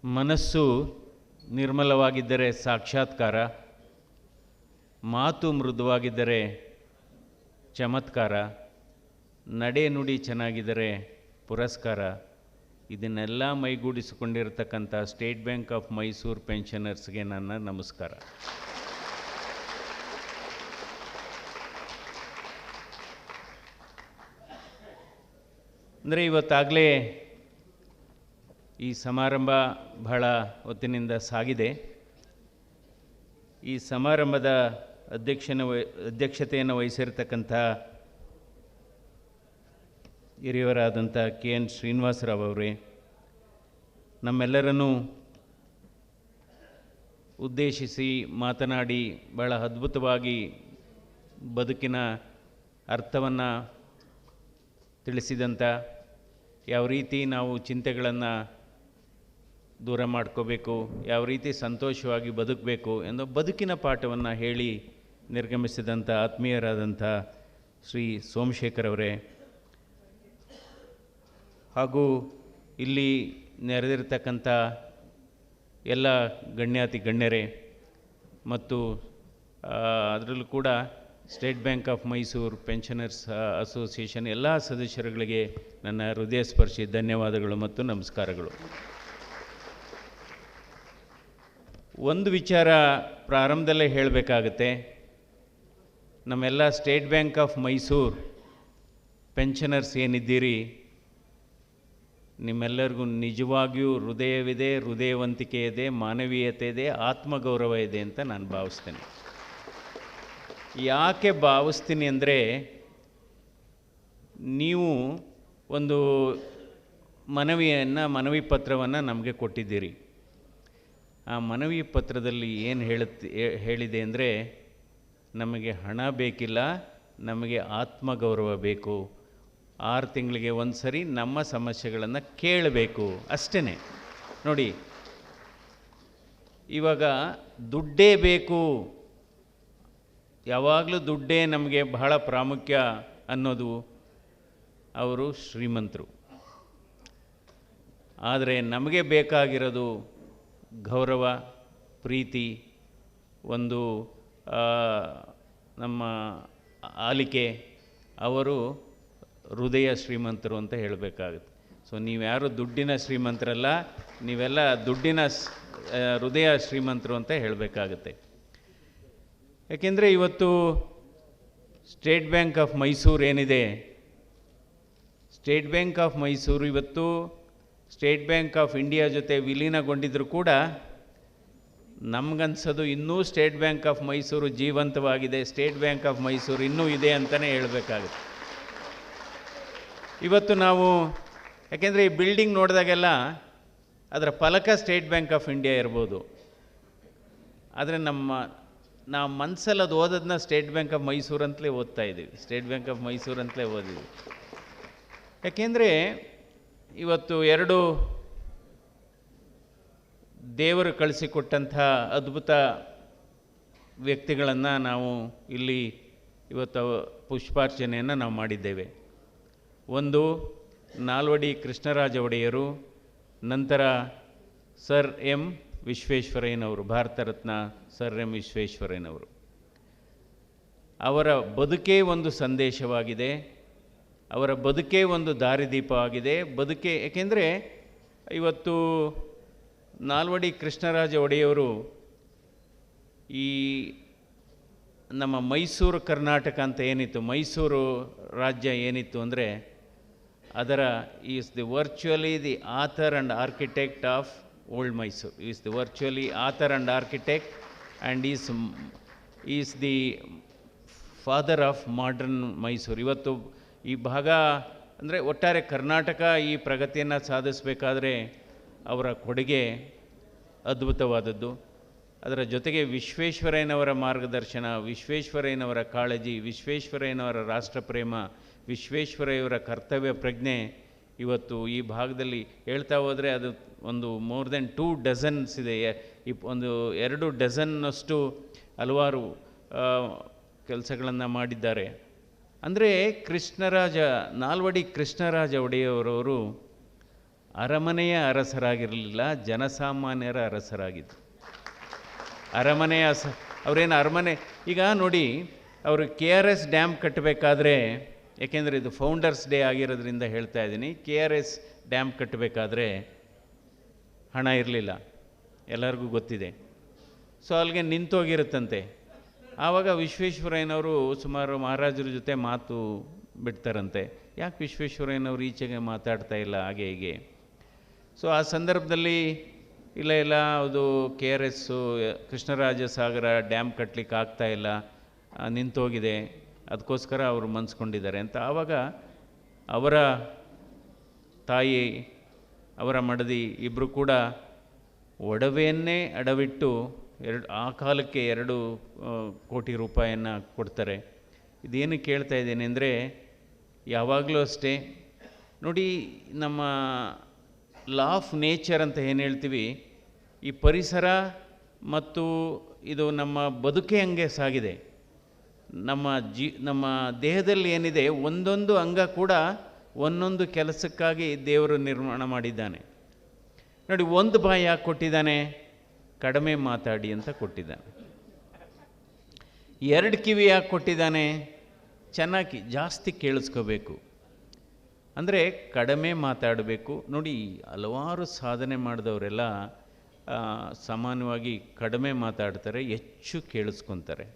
ಮನಸ್ಸು ನಿರ್ಮಲವಾಗಿದ್ದರೆ ಸಾಕ್ಷಾತ್ಕಾರ, ಮಾತು ಮೃದುವಾಗಿದ್ದರೆ ಚಮತ್ಕಾರ, ನಡೆ ನುಡಿ ಚೆನ್ನಾಗಿದ್ದರೆ ಪುರಸ್ಕಾರ. ಇದನ್ನೆಲ್ಲ ಮೈಗೂಡಿಸಿಕೊಂಡಿರತಕ್ಕಂಥ ಸ್ಟೇಟ್ ಬ್ಯಾಂಕ್ ಆಫ್ ಮೈಸೂರು ಪೆನ್ಷನರ್ಸ್ಗೆ ನನ್ನ ನಮಸ್ಕಾರ. ಅಂದರೆ ಇವತ್ತಾಗಲೇ ಈ ಸಮಾರಂಭ ಬಹಳ ಹೊತ್ತಿನಿಂದ ಸಾಗಿದೆ. ಈ ಸಮಾರಂಭದ ಅಧ್ಯಕ್ಷತೆಯನ್ನು ವಹಿಸಿರ್ತಕ್ಕಂಥ ಹಿರಿಯವರಾದಂಥ KN ಶ್ರೀನಿವಾಸರಾವ್ ಅವರೇ, ನಮ್ಮೆಲ್ಲರನ್ನೂ ಉದ್ದೇಶಿಸಿ ಮಾತನಾಡಿ ಬಹಳ ಅದ್ಭುತವಾಗಿ ಬದುಕಿನ ಅರ್ಥವನ್ನು ತಿಳಿಸಿದಂಥ, ಯಾವ ರೀತಿ ನಾವು ಚಿಂತೆಗಳನ್ನು ದೂರ ಮಾಡ್ಕೋಬೇಕು, ಯಾವ ರೀತಿ ಸಂತೋಷವಾಗಿ ಬದುಕಬೇಕು ಎಂದು ಬದುಕಿನ ಪಾಠವನ್ನು ಹೇಳಿ ನಿರ್ಗಮಿಸಿದಂಥ ಆತ್ಮೀಯರಾದಂಥ ಶ್ರೀ ಸೋಮಶೇಖರ್ ಅವರೇ, ಹಾಗೂ ಇಲ್ಲಿ ನೆರೆದಿರ್ತಕ್ಕಂಥ ಎಲ್ಲ ಗಣ್ಯಾತಿ ಗಣ್ಯರೇ ಮತ್ತು ಅದರಲ್ಲೂ ಕೂಡ state Bank of Mysore pensioners association ಎಲ್ಲ ಸದಸ್ಯರುಗಳಿಗೆ ನನ್ನ ಹೃದಯ ಸ್ಪರ್ಶಿ ಧನ್ಯವಾದಗಳು ಮತ್ತು ನಮಸ್ಕಾರಗಳು. ಒಂದು ವಿಚಾರ ಪ್ರಾರಂಭದಲ್ಲೇ ಹೇಳಬೇಕಾಗತ್ತೆ. ನಮ್ಮೆಲ್ಲ State Bank of Mysore pensioners ಏನಿದ್ದೀರಿ, ನಿಮ್ಮೆಲ್ಲರಿಗೂ ನಿಜವಾಗಿಯೂ ಹೃದಯವಿದೆ, ಹೃದಯವಂತಿಕೆ ಇದೆ, ಮಾನವೀಯತೆ ಇದೆ, ಆತ್ಮಗೌರವ ಇದೆ ಅಂತ ನಾನು ಭಾವಿಸ್ತೇನೆ. ಯಾಕೆ ಭಾವಿಸ್ತೀನಿ ಅಂದರೆ, ನೀವು ಒಂದು ಮನವಿ ಪತ್ರವನ್ನು ನಮಗೆ ಕೊಟ್ಟಿದ್ದೀರಿ. ಆ ಮನವಿ ಪತ್ರದಲ್ಲಿ ಏನು ಹೇಳಿದೆ ಅಂದರೆ, ನಮಗೆ ಹಣ ಬೇಕಿಲ್ಲ, ನಮಗೆ ಆತ್ಮಗೌರವ ಬೇಕು, 6 ತಿಂಗಳಿಗೆ ಒಂದು ಸರಿ ನಮ್ಮ ಸಮಸ್ಯೆಗಳನ್ನು ಕೇಳಬೇಕು, ಅಷ್ಟೇ. ನೋಡಿ, ಇವಾಗ ದುಡ್ಡೇ ಬೇಕು, ಯಾವಾಗಲೂ ದುಡ್ಡೇ ನಮಗೆ ಬಹಳ ಪ್ರಾಮುಖ್ಯ ಅನ್ನೋದು ಅವರು ಶ್ರೀಮಂತರು. ಆದರೆ ನಮಗೆ ಬೇಕಾಗಿರೋದು ಗೌರವ, ಪ್ರೀತಿ, ಒಂದು ನಮ್ಮ ಆಲಿಕೆ. ಅವರು ಹೃದಯ ಶ್ರೀಮಂತರು ಅಂತ ಹೇಳಬೇಕಾಗುತ್ತೆ. ಸೊ ನೀವ್ಯಾರು ದುಡ್ಡಿನ ಶ್ರೀಮಂತರಲ್ಲ, ನೀವೆಲ್ಲ ದುಡ್ಡಿನ ಹೃದಯ ಶ್ರೀಮಂತರು ಅಂತ ಹೇಳಬೇಕಾಗುತ್ತೆ. ಯಾಕೆಂದರೆ ಇವತ್ತು ಸ್ಟೇಟ್ ಬ್ಯಾಂಕ್ ಆಫ್ ಮೈಸೂರು ಏನಿದೆ, ಸ್ಟೇಟ್ ಬ್ಯಾಂಕ್ ಆಫ್ ಮೈಸೂರು ಇವತ್ತು ಸ್ಟೇಟ್ ಬ್ಯಾಂಕ್ ಆಫ್ ಇಂಡಿಯಾ ಜೊತೆ ವಿಲೀನಗೊಂಡಿದ್ದರೂ ಕೂಡ ನಮಗನ್ಸೋದು ಇನ್ನೂ ಸ್ಟೇಟ್ ಬ್ಯಾಂಕ್ ಆಫ್ ಮೈಸೂರು ಜೀವಂತವಾಗಿದೆ, ಸ್ಟೇಟ್ ಬ್ಯಾಂಕ್ ಆಫ್ ಮೈಸೂರು ಇನ್ನೂ ಇದೆ ಅಂತಲೇ ಹೇಳಬೇಕಾಗುತ್ತೆ. ಇವತ್ತು ನಾವು, ಯಾಕೆಂದರೆ ಈ ಬಿಲ್ಡಿಂಗ್ ನೋಡಿದಾಗೆಲ್ಲ ಅದರ ಫಲಕ ಸ್ಟೇಟ್ ಬ್ಯಾಂಕ್ ಆಫ್ ಇಂಡಿಯಾ ಇರ್ಬೋದು, ಆದರೆ ನಾವು ಮನಸ್ಸಲ್ಲಿ ಅದು ಓದೋದನ್ನ ಸ್ಟೇಟ್ ಬ್ಯಾಂಕ್ ಆಫ್ ಮೈಸೂರು ಅಂತಲೇ ಓದ್ತಾ ಇದ್ದೀವಿ, ಸ್ಟೇಟ್ ಬ್ಯಾಂಕ್ ಆಫ್ ಮೈಸೂರು ಅಂತಲೇ ಓದಿದ್ದೀವಿ. ಯಾಕೆಂದರೆ ಇವತ್ತು 2 ದೇವರು ಕಳಿಸಿಕೊಟ್ಟಂಥ ಅದ್ಭುತ ವ್ಯಕ್ತಿಗಳನ್ನು ನಾವು ಇಲ್ಲಿ ಇವತ್ತು ಪುಷ್ಪಾರ್ಚನೆಯನ್ನು ನಾವು ಮಾಡಿದ್ದೇವೆ. ಒಂದು ನಾಲ್ವಡಿ ಕೃಷ್ಣರಾಜ ಒಡೆಯರು, ನಂತರ ಸರ್ ಎಂ ವಿಶ್ವೇಶ್ವರಯ್ಯನವರು, ಭಾರತ ರತ್ನ ಸರ್ ಎಂ ವಿಶ್ವೇಶ್ವರಯ್ಯನವರು. ಅವರ ಬದುಕೇ ಒಂದು ಸಂದೇಶವಾಗಿದೆ, ಅವರ ಬದುಕೇ ಒಂದು ದಾರಿದೀಪವಾಗಿದೆ. ಏಕೆಂದರೆ ಇವತ್ತು ನಾಲ್ವಡಿ ಕೃಷ್ಣರಾಜ ಒಡೆಯವರು ಈ ನಮ್ಮ ಮೈಸೂರು ಕರ್ನಾಟಕ ಅಂತ ಏನಿತ್ತು, ಮೈಸೂರು ರಾಜ್ಯ ಏನಿತ್ತು ಅಂದರೆ, ಅದರ is the virtually the author and architect of old Mysuru, is the virtually author and architect and is the father of modern Mysuru. ಇವತ್ತು ಈ ಭಾಗ ಅಂದರೆ ಒಟ್ಟಾರೆ ಕರ್ನಾಟಕ ಈ ಪ್ರಗತಿಯನ್ನು ಸಾಧಿಸಬೇಕಾದ್ರೆ ಅವರ ಕೊಡುಗೆ ಅದ್ಭುತವಾದದ್ದು. ಅದರ ಜೊತೆಗೆ ವಿಶ್ವೇಶ್ವರಯ್ಯನವರ ಮಾರ್ಗದರ್ಶನ, ವಿಶ್ವೇಶ್ವರಯ್ಯನವರ ಕಾಳಜಿ, ವಿಶ್ವೇಶ್ವರಯ್ಯನವರ ರಾಷ್ಟ್ರಪ್ರೇಮ, ವಿಶ್ವೇಶ್ವರಯ್ಯವರ ಕರ್ತವ್ಯ ಪ್ರಜ್ಞೆ ಇವತ್ತು ಈ ಭಾಗದಲ್ಲಿ ಹೇಳ್ತಾ ಹೋದರೆ ಅದು ಒಂದು ಮೋರ್ ದೆನ್ 2 ಡಜನ್ಸ್ ಇದೆ. ಒಂದು 2 ಡಜನ್ನಷ್ಟು ಹಲವಾರು ಕೆಲಸಗಳನ್ನು ಮಾಡಿದ್ದಾರೆ. ಅಂದರೆ ನಾಲ್ವಡಿ ಕೃಷ್ಣರಾಜ ಒಡೆಯವರವರು ಅರಮನೆಯ ಅರಸರಾಗಿರಲಿಲ್ಲ, ಜನಸಾಮಾನ್ಯರ ಅರಸರಾಗಿದ್ದರು. ಅರಮನೆಯ ಅವರೇನು ಅರಮನೆ, ಈಗ ನೋಡಿ, ಅವರು KRS ಡ್ಯಾಮ್ ಕಟ್ಟಬೇಕಾದ್ರೆ, ಏಕೆಂದರೆ ಇದು ಫೌಂಡರ್ಸ್ ಡೇ ಆಗಿರೋದ್ರಿಂದ ಹೇಳ್ತಾ ಇದ್ದೀನಿ, KRS ಡ್ಯಾಮ್ ಕಟ್ಟಬೇಕಾದ್ರೆ ಹಣ ಇರಲಿಲ್ಲ, ಎಲ್ಲರಿಗೂ ಗೊತ್ತಿದೆ. ಸೊ ಅಲ್ಲಿಗೆ ನಿಂತೋಗಿರುತ್ತಂತೆ. ಆವಾಗ ವಿಶ್ವೇಶ್ವರಯ್ಯನವರು ಸುಮಾರು ಮಹಾರಾಜರ ಜೊತೆ ಮಾತು ಬಿಡ್ತಾರಂತೆ, ಯಾಕೆ ವಿಶ್ವೇಶ್ವರಯ್ಯನವರು ಈಚೆಗೆ ಮಾತಾಡ್ತಾ ಇಲ್ಲ, ಹಾಗೆ ಹೀಗೆ. ಸೊ ಆ ಸಂದರ್ಭದಲ್ಲಿ ಇಲ್ಲ ಅದು KRS ಕೃಷ್ಣರಾಜ ಸಾಗರ ಡ್ಯಾಮ್ ಕಟ್ಟಲಿಕ್ಕೆ ಆಗ್ತಾಯಿಲ್ಲ, ನಿಂತೋಗಿದೆ, ಅದಕ್ಕೋಸ್ಕರ ಅವರು ಮನ್ಸ್ಕೊಂಡಿದ್ದಾರೆ ಅಂತ. ಆವಾಗ ಅವರ ತಾಯಿ, ಅವರ ಮಡದಿ ಇಬ್ಬರು ಕೂಡ ಒಡವೆಯನ್ನೇ ಅಡವಿಟ್ಟು ಆ ಕಾಲಕ್ಕೆ 2 ಕೋಟಿ ರೂಪಾಯಿಯನ್ನು ಕೊಡ್ತಾರೆ. ಇದೇನು ಕೇಳ್ತಾ ಇದ್ದೇನೆ ಅಂದರೆ, ಯಾವಾಗಲೂ ಅಷ್ಟೇ ನೋಡಿ, ನಮ್ಮ ಲಾ ಆಫ್ ನೇಚರ್ ಅಂತ ಏನು ಹೇಳ್ತೀವಿ, ಈ ಪರಿಸರ ಮತ್ತು ಇದು ನಮ್ಮ ಬದುಕೆ ಹಂಗೆ ಸಾಗಿದೆ. ನಮ್ಮ ದೇಹದಲ್ಲಿ ಏನಿದೆ, ಒಂದೊಂದು ಅಂಗ ಕೂಡ ಒಂದೊಂದು ಕೆಲಸಕ್ಕಾಗಿ ದೇವರು ನಿರ್ಮಾಣ ಮಾಡಿದ್ದಾನೆ. ನೋಡಿ, ಒಂದು ಬಾಯಿ ಯಾಕೆ ಕೊಟ್ಟಿದ್ದಾನೆ? ಕಡಿಮೆ ಮಾತಾಡಿ ಅಂತ ಕೊಟ್ಟಿದ್ದಾನೆ. 2 ಕಿವಿ ಯಾಕೆ ಕೊಟ್ಟಿದ್ದಾನೆ? ಚೆನ್ನಾಗಿ ಜಾಸ್ತಿ ಕೇಳಿಸ್ಕೋಬೇಕು, ಅಂದರೆ ಕಡಿಮೆ ಮಾತಾಡಬೇಕು. ನೋಡಿ, ಹಲವಾರು ಸಾಧನೆ ಮಾಡಿದವರೆಲ್ಲ ಸಾಮಾನ್ಯವಾಗಿ ಕಡಿಮೆ ಮಾತಾಡ್ತಾರೆ, ಹೆಚ್ಚು ಕೇಳಿಸ್ಕೊತಾರೆ.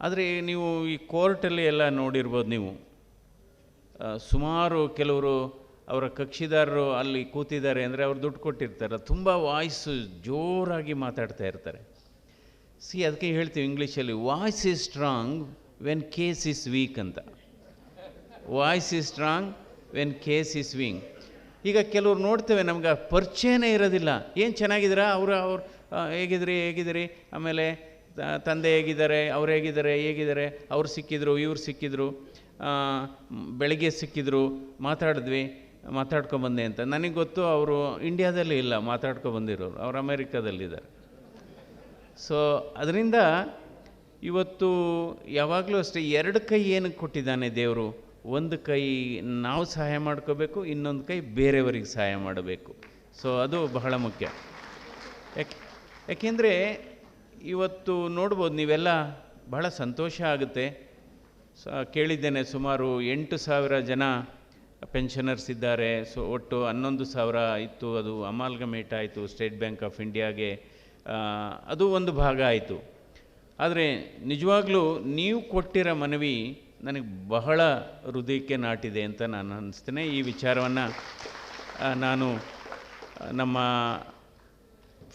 ಆದರೆ ನೀವು ಈ ಕೋರ್ಟಲ್ಲಿ ಎಲ್ಲ ನೋಡಿರ್ಬೋದು ನೀವು, ಸುಮಾರು ಕೆಲವರು ಅವರ ಕಕ್ಷಿದಾರರು ಅಲ್ಲಿ ಕೂತಿದ್ದಾರೆ ಅಂದರೆ ಅವ್ರು ದುಡ್ಡು ಕೊಟ್ಟಿರ್ತಾರೆ, ತುಂಬ ವಾಯ್ಸು ಜೋರಾಗಿ ಮಾತಾಡ್ತಾ ಇರ್ತಾರೆ. ಅದಕ್ಕೆ ಹೇಳ್ತೀವಿ ಇಂಗ್ಲೀಷಲ್ಲಿ, voice is strong when case is weak ಅಂತ. Voice is strong when case is weak. ಈಗ ಕೆಲವ್ರು ನೋಡ್ತೇವೆ, ನಮ್ಗೆ ಪರಿಚಯನೇ ಇರೋದಿಲ್ಲ, ಏನು ಚೆನ್ನಾಗಿದ್ದೀರಾ, ಅವ್ರು ಹೇಗಿದ್ದೀರಿ, ಆಮೇಲೆ ತಂದೆ ಹೇಗಿದ್ದಾರೆ, ಅವ್ರು ಹೇಗಿದ್ದಾರೆ, ಅವ್ರು ಸಿಕ್ಕಿದ್ರು, ಇವ್ರು ಸಿಕ್ಕಿದ್ರು, ಬೆಳಗ್ಗೆ ಸಿಕ್ಕಿದ್ರು, ಮಾತಾಡ್ಕೊಬಂದೆ ಅಂತ. ನನಗೆ ಗೊತ್ತು ಅವರು ಇಂಡಿಯಾದಲ್ಲಿ ಇಲ್ಲ, ಮಾತಾಡ್ಕೊಬಂದಿರೋರು, ಅವ್ರು ಅಮೇರಿಕಾದಲ್ಲಿದ್ದಾರೆ. ಸೊ ಅದರಿಂದ ಇವತ್ತು ಯಾವಾಗಲೂ ಅಷ್ಟೇ 2 ಕೈ ಏನಕ್ಕೆ ಕೊಟ್ಟಿದ್ದಾನೆ ದೇವರು? ಒಂದು ಕೈ ನಾವು ಸಹಾಯ ಮಾಡ್ಕೋಬೇಕು, ಇನ್ನೊಂದು ಕೈ ಬೇರೆಯವರಿಗೆ ಸಹಾಯ ಮಾಡಬೇಕು. ಸೊ ಅದು ಬಹಳ ಮುಖ್ಯ. ಯಾಕೆಂದರೆ ಇವತ್ತು ನೋಡ್ಬೋದು ನೀವೆಲ್ಲ, ಬಹಳ ಸಂತೋಷ ಆಗುತ್ತೆ. ಕೇಳಿದ್ದೇನೆ, ಸುಮಾರು 8,000 ಜನ ಪೆನ್ಷನರ್ಸ್ ಇದ್ದಾರೆ. ಸೊ ಒಟ್ಟು 11,000 ಇತ್ತು, ಅದು ಅಮಾಲ್ಗಮೇಟ್ ಆಯಿತು ಸ್ಟೇಟ್ ಬ್ಯಾಂಕ್ ಆಫ್ ಇಂಡಿಯಾಗೆ, ಅದು ಒಂದು ಭಾಗ ಆಯಿತು. ಆದರೆ ನಿಜವಾಗ್ಲೂ ನೀವು ಕೊಟ್ಟಿರೋ ಮನವಿ ನನಗೆ ಬಹಳ ಹೃದಯಕ್ಕೆ ನಾಟಿದೆ ಅಂತ ನಾನು ಅನ್ನಿಸ್ತೇನೆ. ಈ ವಿಚಾರವನ್ನು ನಾನು ನಮ್ಮ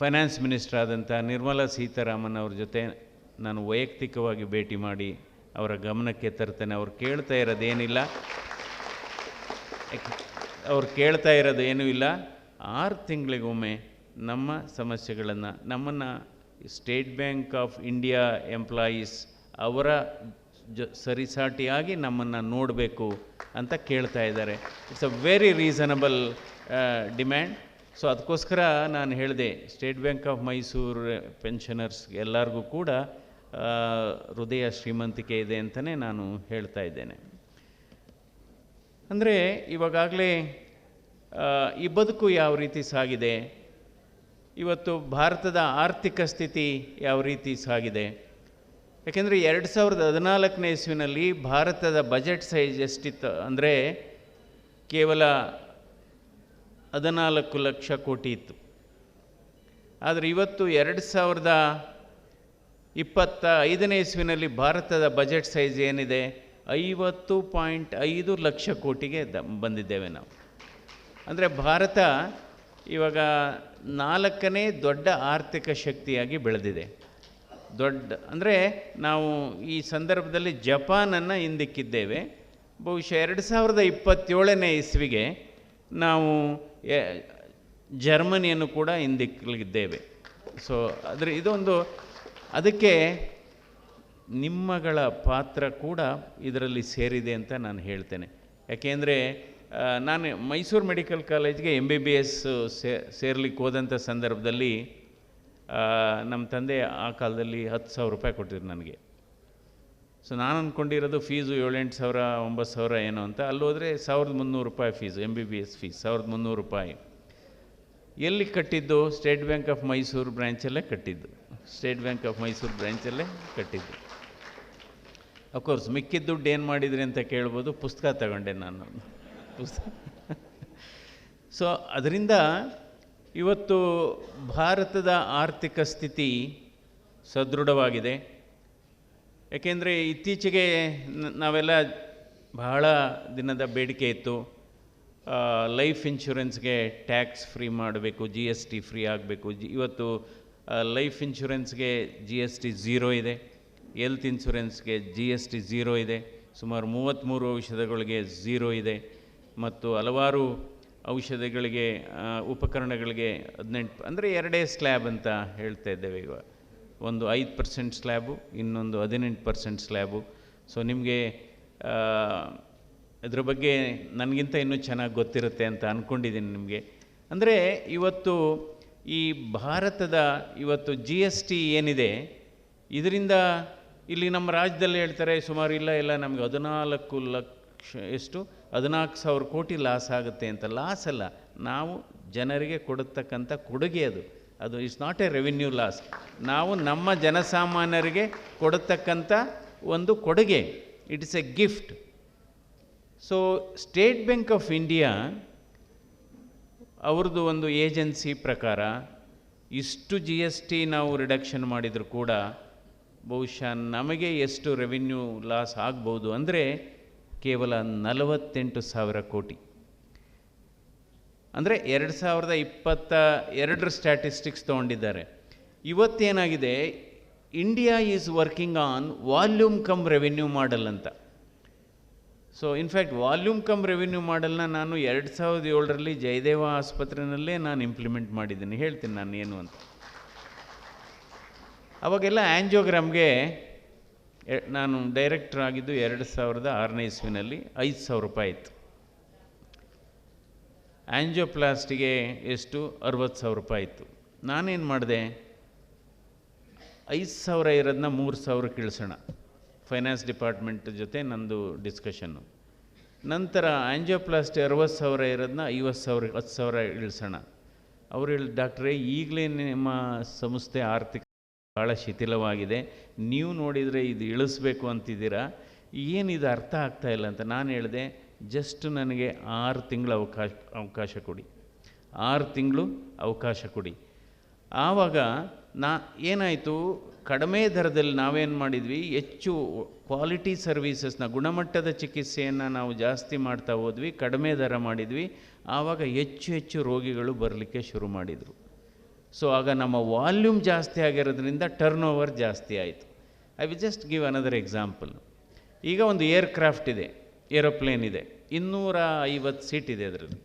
ಫೈನಾನ್ಸ್ ಮಿನಿಸ್ಟರ್ ಆದಂಥ ನಿರ್ಮಲಾ ಸೀತಾರಾಮನ್ ಅವ್ರ ಜೊತೆ ನಾನು ವೈಯಕ್ತಿಕವಾಗಿ ಭೇಟಿ ಮಾಡಿ ಅವರ ಗಮನಕ್ಕೆ ತರ್ತೇನೆ. ಅವ್ರು ಕೇಳ್ತಾ ಇರೋದೇನೂ ಇಲ್ಲ, 6 ತಿಂಗಳಿಗೊಮ್ಮೆ ನಮ್ಮ ಸಮಸ್ಯೆಗಳನ್ನು, ನಮ್ಮನ್ನು state Bank of India employees ಅವರ ಸರಿಸಾಟಿಯಾಗಿ ನಮ್ಮನ್ನು ನೋಡಬೇಕು ಅಂತ ಕೇಳ್ತಾ ಇದ್ದಾರೆ. It's a very reasonable demand. So ಅದಕ್ಕೋಸ್ಕರ ನಾನು ಹೇಳಿದೆ, state Bank of Mysore pensioners ಎಲ್ಲರಿಗೂ ಕೂಡ ಹೃದಯ ಶ್ರೀಮಂತಿಕೆ ಇದೆ ಅಂತಲೇ ನಾನು ಹೇಳ್ತಾ ಇದ್ದೇನೆ. ಅಂದರೆ ಇವಾಗಲೇ ಈ ಬದುಕು ಯಾವ ರೀತಿ ಸಾಗಿದೆ, ಇವತ್ತು ಭಾರತದ ಆರ್ಥಿಕ ಸ್ಥಿತಿ ಯಾವ ರೀತಿ ಸಾಗಿದೆ. ಯಾಕೆಂದರೆ 2014ನೇ ಇಸ್ವಿನಲ್ಲಿ ಭಾರತದ ಬಜೆಟ್ ಸೈಜ್ ಎಷ್ಟಿತ್ತು ಅಂದರೆ ಕೇವಲ 14 ಲಕ್ಷ ಕೋಟಿ ಇತ್ತು. ಆದರೆ ಇವತ್ತು 2025ನೇ ಇಸ್ವಿನಲ್ಲಿ ಭಾರತದ ಬಜೆಟ್ ಸೈಜ್ ಏನಿದೆ, 50.5 ಲಕ್ಷ ಕೋಟಿಗೆ ಬಂದಿದ್ದೇವೆ ನಾವು. ಅಂದರೆ ಭಾರತ ಇವಾಗ 4ನೇ ದೊಡ್ಡ ಆರ್ಥಿಕ ಶಕ್ತಿಯಾಗಿ ಬೆಳೆದಿದೆ. ಅಂದರೆ ನಾವು ಈ ಸಂದರ್ಭದಲ್ಲಿ ಜಪಾನನ್ನು ಹಿಂದಿಕ್ಕಿದ್ದೇವೆ. ಬಹುಶಃ 2027ನೇ ಇಸ್ವಿಗೆ ನಾವು ಜರ್ಮನಿಯನ್ನು ಕೂಡ ಹಿಂದಿಕ್ಕಲಿದ್ದೇವೆ. ಸೊ ಅದಕ್ಕೆ ನಿಮ್ಮಗಳ ಪಾತ್ರ ಕೂಡ ಇದರಲ್ಲಿ ಸೇರಿದೆ ಅಂತ ನಾನು ಹೇಳ್ತೇನೆ. ಯಾಕೆಂದರೆ ನಾನು ಮೈಸೂರು ಮೆಡಿಕಲ್ ಕಾಲೇಜ್ಗೆ MBBS ಸೇರ್ಲಿಕ್ಕೆ ಹೋದಂಥ ಸಂದರ್ಭದಲ್ಲಿ ನಮ್ಮ ತಂದೆ ಆ ಕಾಲದಲ್ಲಿ 10,000 ರೂಪಾಯಿ ಕೊಟ್ಟಿದ್ರು ನನಗೆ. ಸೊ ನಾನು ಅಂದ್ಕೊಂಡಿರೋದು ಫೀಸು 7-8 ಸಾವಿರ 9,000 ಏನೋ ಅಂತ, ಅಲ್ಲೋದ್ರೆ ₹1,300 ಫೀಸು, MBBS ಫೀಸ್ ₹1,300. ಎಲ್ಲಿ ಕಟ್ಟಿದ್ದು? ಸ್ಟೇಟ್ ಬ್ಯಾಂಕ್ ಆಫ್ ಮೈಸೂರು ಬ್ರ್ಯಾಂಚಲ್ಲೇ ಕಟ್ಟಿದ್ದು. ಸ್ಟೇಟ್ ಬ್ಯಾಂಕ್ ಆಫ್ ಮೈಸೂರು ಬ್ರ್ಯಾಂಚಲ್ಲೇ ಕಟ್ಟಿದ್ದು. ಅಫ್ಕೋರ್ಸ್ ಮಿಕ್ಕಿದ ದುಡ್ಡು ಏನು ಮಾಡಿದ್ರಿ ಅಂತ ಕೇಳ್ಬೋದು. ಪುಸ್ತಕ ತಗೊಂಡೆ ನಾನು, ಪುಸ್ತಕ. ಸೊ ಅದರಿಂದ ಇವತ್ತು ಭಾರತದ ಆರ್ಥಿಕ ಸ್ಥಿತಿ ಸದೃಢವಾಗಿದೆ. ಏಕೆಂದರೆ ಇತ್ತೀಚೆಗೆ ನಾವೆಲ್ಲ ಬಹಳ ದಿನದ ಬೇಡಿಕೆ ಇತ್ತು, ಲೈಫ್ ಇನ್ಶೂರೆನ್ಸ್ಗೆ ಟ್ಯಾಕ್ಸ್ ಫ್ರೀ ಮಾಡಬೇಕು, GST ಫ್ರೀ ಆಗಬೇಕು. ಇವತ್ತು ಲೈಫ್ ಇನ್ಶೂರೆನ್ಸ್ಗೆ GST 0 ಇದೆ, ಹೆಲ್ತ್ ಇನ್ಶೂರೆನ್ಸ್ಗೆ GST 0 ಇದೆ, ಸುಮಾರು 33 ಔಷಧಗಳಿಗೆ 0 ಇದೆ, ಮತ್ತು ಹಲವಾರು ಔಷಧಿಗಳಿಗೆ ಉಪಕರಣಗಳಿಗೆ 18, ಅಂದರೆ ಎರಡೇ ಸ್ಲ್ಯಾಬ್ ಅಂತ ಹೇಳ್ತಾ ಇದ್ದೇವೆ. ಈಗ ಒಂದು 5% ಸ್ಲ್ಯಾಬು, ಇನ್ನೊಂದು 18% ಸ್ಲ್ಯಾಬು. ಸೊ ನಿಮಗೆ ಇದ್ರ ಬಗ್ಗೆ ನನಗಿಂತ ಇನ್ನೂ ಚೆನ್ನಾಗಿ ಗೊತ್ತಿರುತ್ತೆ ಅಂತ ಅಂದ್ಕೊಂಡಿದ್ದೀನಿ ನಿಮಗೆ. ಅಂದರೆ ಇವತ್ತು ಈ ಭಾರತದ ಇವತ್ತು GST ಏನಿದೆ, ಇದರಿಂದ ಇಲ್ಲಿ ನಮ್ಮ ರಾಜ್ಯದಲ್ಲಿ ಹೇಳ್ತಾರೆ ಸುಮಾರು ಇಲ್ಲ ನಮಗೆ 14 ಲಕ್ಷ, ಎಷ್ಟು 14,000 ಕೋಟಿ ಲಾಸ್ ಆಗುತ್ತೆ ಅಂತ. ಲಾಸ್ ಅಲ್ಲ, ನಾವು ಜನರಿಗೆ ಕೊಡತಕ್ಕಂಥ ಕೊಡುಗೆ ಅದು it's not A revenue loss. ನಾವು ನಮ್ಮ ಜನಸಾಮಾನ್ಯರಿಗೆ ಕೊಡತಕ್ಕಂಥ ಒಂದು ಕೊಡುಗೆ, it is A gift. So state Bank of India ಅವ್ರದ್ದು ಒಂದು ಏಜೆನ್ಸಿ ಪ್ರಕಾರ ಇಷ್ಟು GST ನಾವು ರಿಡಕ್ಷನ್ ಮಾಡಿದರೂ ಕೂಡ ಬಹುಶಃ ನಮಗೆ ಎಷ್ಟು ರೆವಿನ್ಯೂ ಲಾಸ್ ಆಗ್ಬೋದು ಅಂದರೆ ಕೇವಲ 48,000 ಕೋಟಿ. ಅಂದರೆ 2022 ಸ್ಟ್ಯಾಟಿಸ್ಟಿಕ್ಸ್ ತೊಗೊಂಡಿದ್ದಾರೆ. ಇವತ್ತೇನಾಗಿದೆ, India is working on volume cum revenue model ಅಂತ. So in fact volume cum revenue ಮಾಡೆಲ್ನ ನಾನು 2007ರಲ್ಲಿ ಜಯದೇವ ಆಸ್ಪತ್ರೆಯಲ್ಲೇ ನಾನು ಇಂಪ್ಲಿಮೆಂಟ್ ಮಾಡಿದ್ದೀನಿ. ಹೇಳ್ತೀನಿ ನಾನು ಏನು ಅಂತ. ಅವಾಗೆಲ್ಲ ಆ್ಯಂಜಿಯೋಗ್ರಾಮ್ಗೆ ನಾನು ಡೈರೆಕ್ಟರ್ ಆಗಿದ್ದು 2006ನೇ ಇಸ್ವಿನಲ್ಲಿ ₹5,000 ಇತ್ತು. ಆ್ಯಂಜಿಯೋಪ್ಲಾಸ್ಟಿಗೆ ಎಷ್ಟು? ₹60,000 ಇತ್ತು. ನಾನೇನು ಮಾಡಿದೆ, 5,000 ಇರೋದನ್ನ 3,000 ಇಳಿಸೋಣ, ಫೈನಾನ್ಸ್ ಡಿಪಾರ್ಟ್ಮೆಂಟ್ ಜೊತೆ ನಂದು ಡಿಸ್ಕಷನ್ನು. ನಂತರ ಆ್ಯಂಜಿಯೋಪ್ಲಾಸ್ಟಿ 60,000 ಇರೋದನ್ನ 50,000 10,000 ಇಳಿಸೋಣ. ಅವರು ಡಾಕ್ಟ್ರೇ ಈಗಲೇ ನಿಮ್ಮ ಸಂಸ್ಥೆ ಆರ್ಥಿಕ ಭಾಳ ಶಿಥಿಲವಾಗಿದೆ, ನೀವು ನೋಡಿದರೆ ಇದು ಇಳಿಸ್ಬೇಕು ಅಂತಿದ್ದೀರಾ, ಏನಿದು ಅರ್ಥ ಆಗ್ತಾಯಿಲ್ಲ ಅಂತ. ನಾನು ಹೇಳಿದೆ, ಜಸ್ಟ್ ನನಗೆ 6 ತಿಂಗಳು ಅವಕಾಶ ಕೊಡಿ, 6 ತಿಂಗಳು ಅವಕಾಶ ಕೊಡಿ. ಆವಾಗ ಏನಾಯಿತು, ಕಡಿಮೆ ದರದಲ್ಲಿ ನಾವೇನು ಮಾಡಿದ್ವಿ, ಹೆಚ್ಚು ಕ್ವಾಲಿಟಿ ಸರ್ವೀಸಸ್ನ, ಗುಣಮಟ್ಟದ ಚಿಕಿತ್ಸೆಯನ್ನು ನಾವು ಜಾಸ್ತಿ ಮಾಡ್ತಾ ಹೋದ್ವಿ, ಕಡಿಮೆ ದರ ಮಾಡಿದ್ವಿ. ಆವಾಗ ಹೆಚ್ಚು ರೋಗಿಗಳು ಬರಲಿಕ್ಕೆ ಶುರು ಮಾಡಿದರು. ಸೊ ಆಗ ನಮ್ಮ ವಾಲ್ಯೂಮ್ ಜಾಸ್ತಿ ಆಗಿರೋದ್ರಿಂದ ಟರ್ನ್ ಓವರ್ ಜಾಸ್ತಿ ಆಯಿತು. I will just give another example. ಈಗ ಒಂದು ಏರ್ಕ್ರಾಫ್ಟ್ ಇದೆ, ಏರೋಪ್ಲೇನ್ ಇದೆ, 250 ಸೀಟ್ ಇದೆ. ಅದರಲ್ಲಿ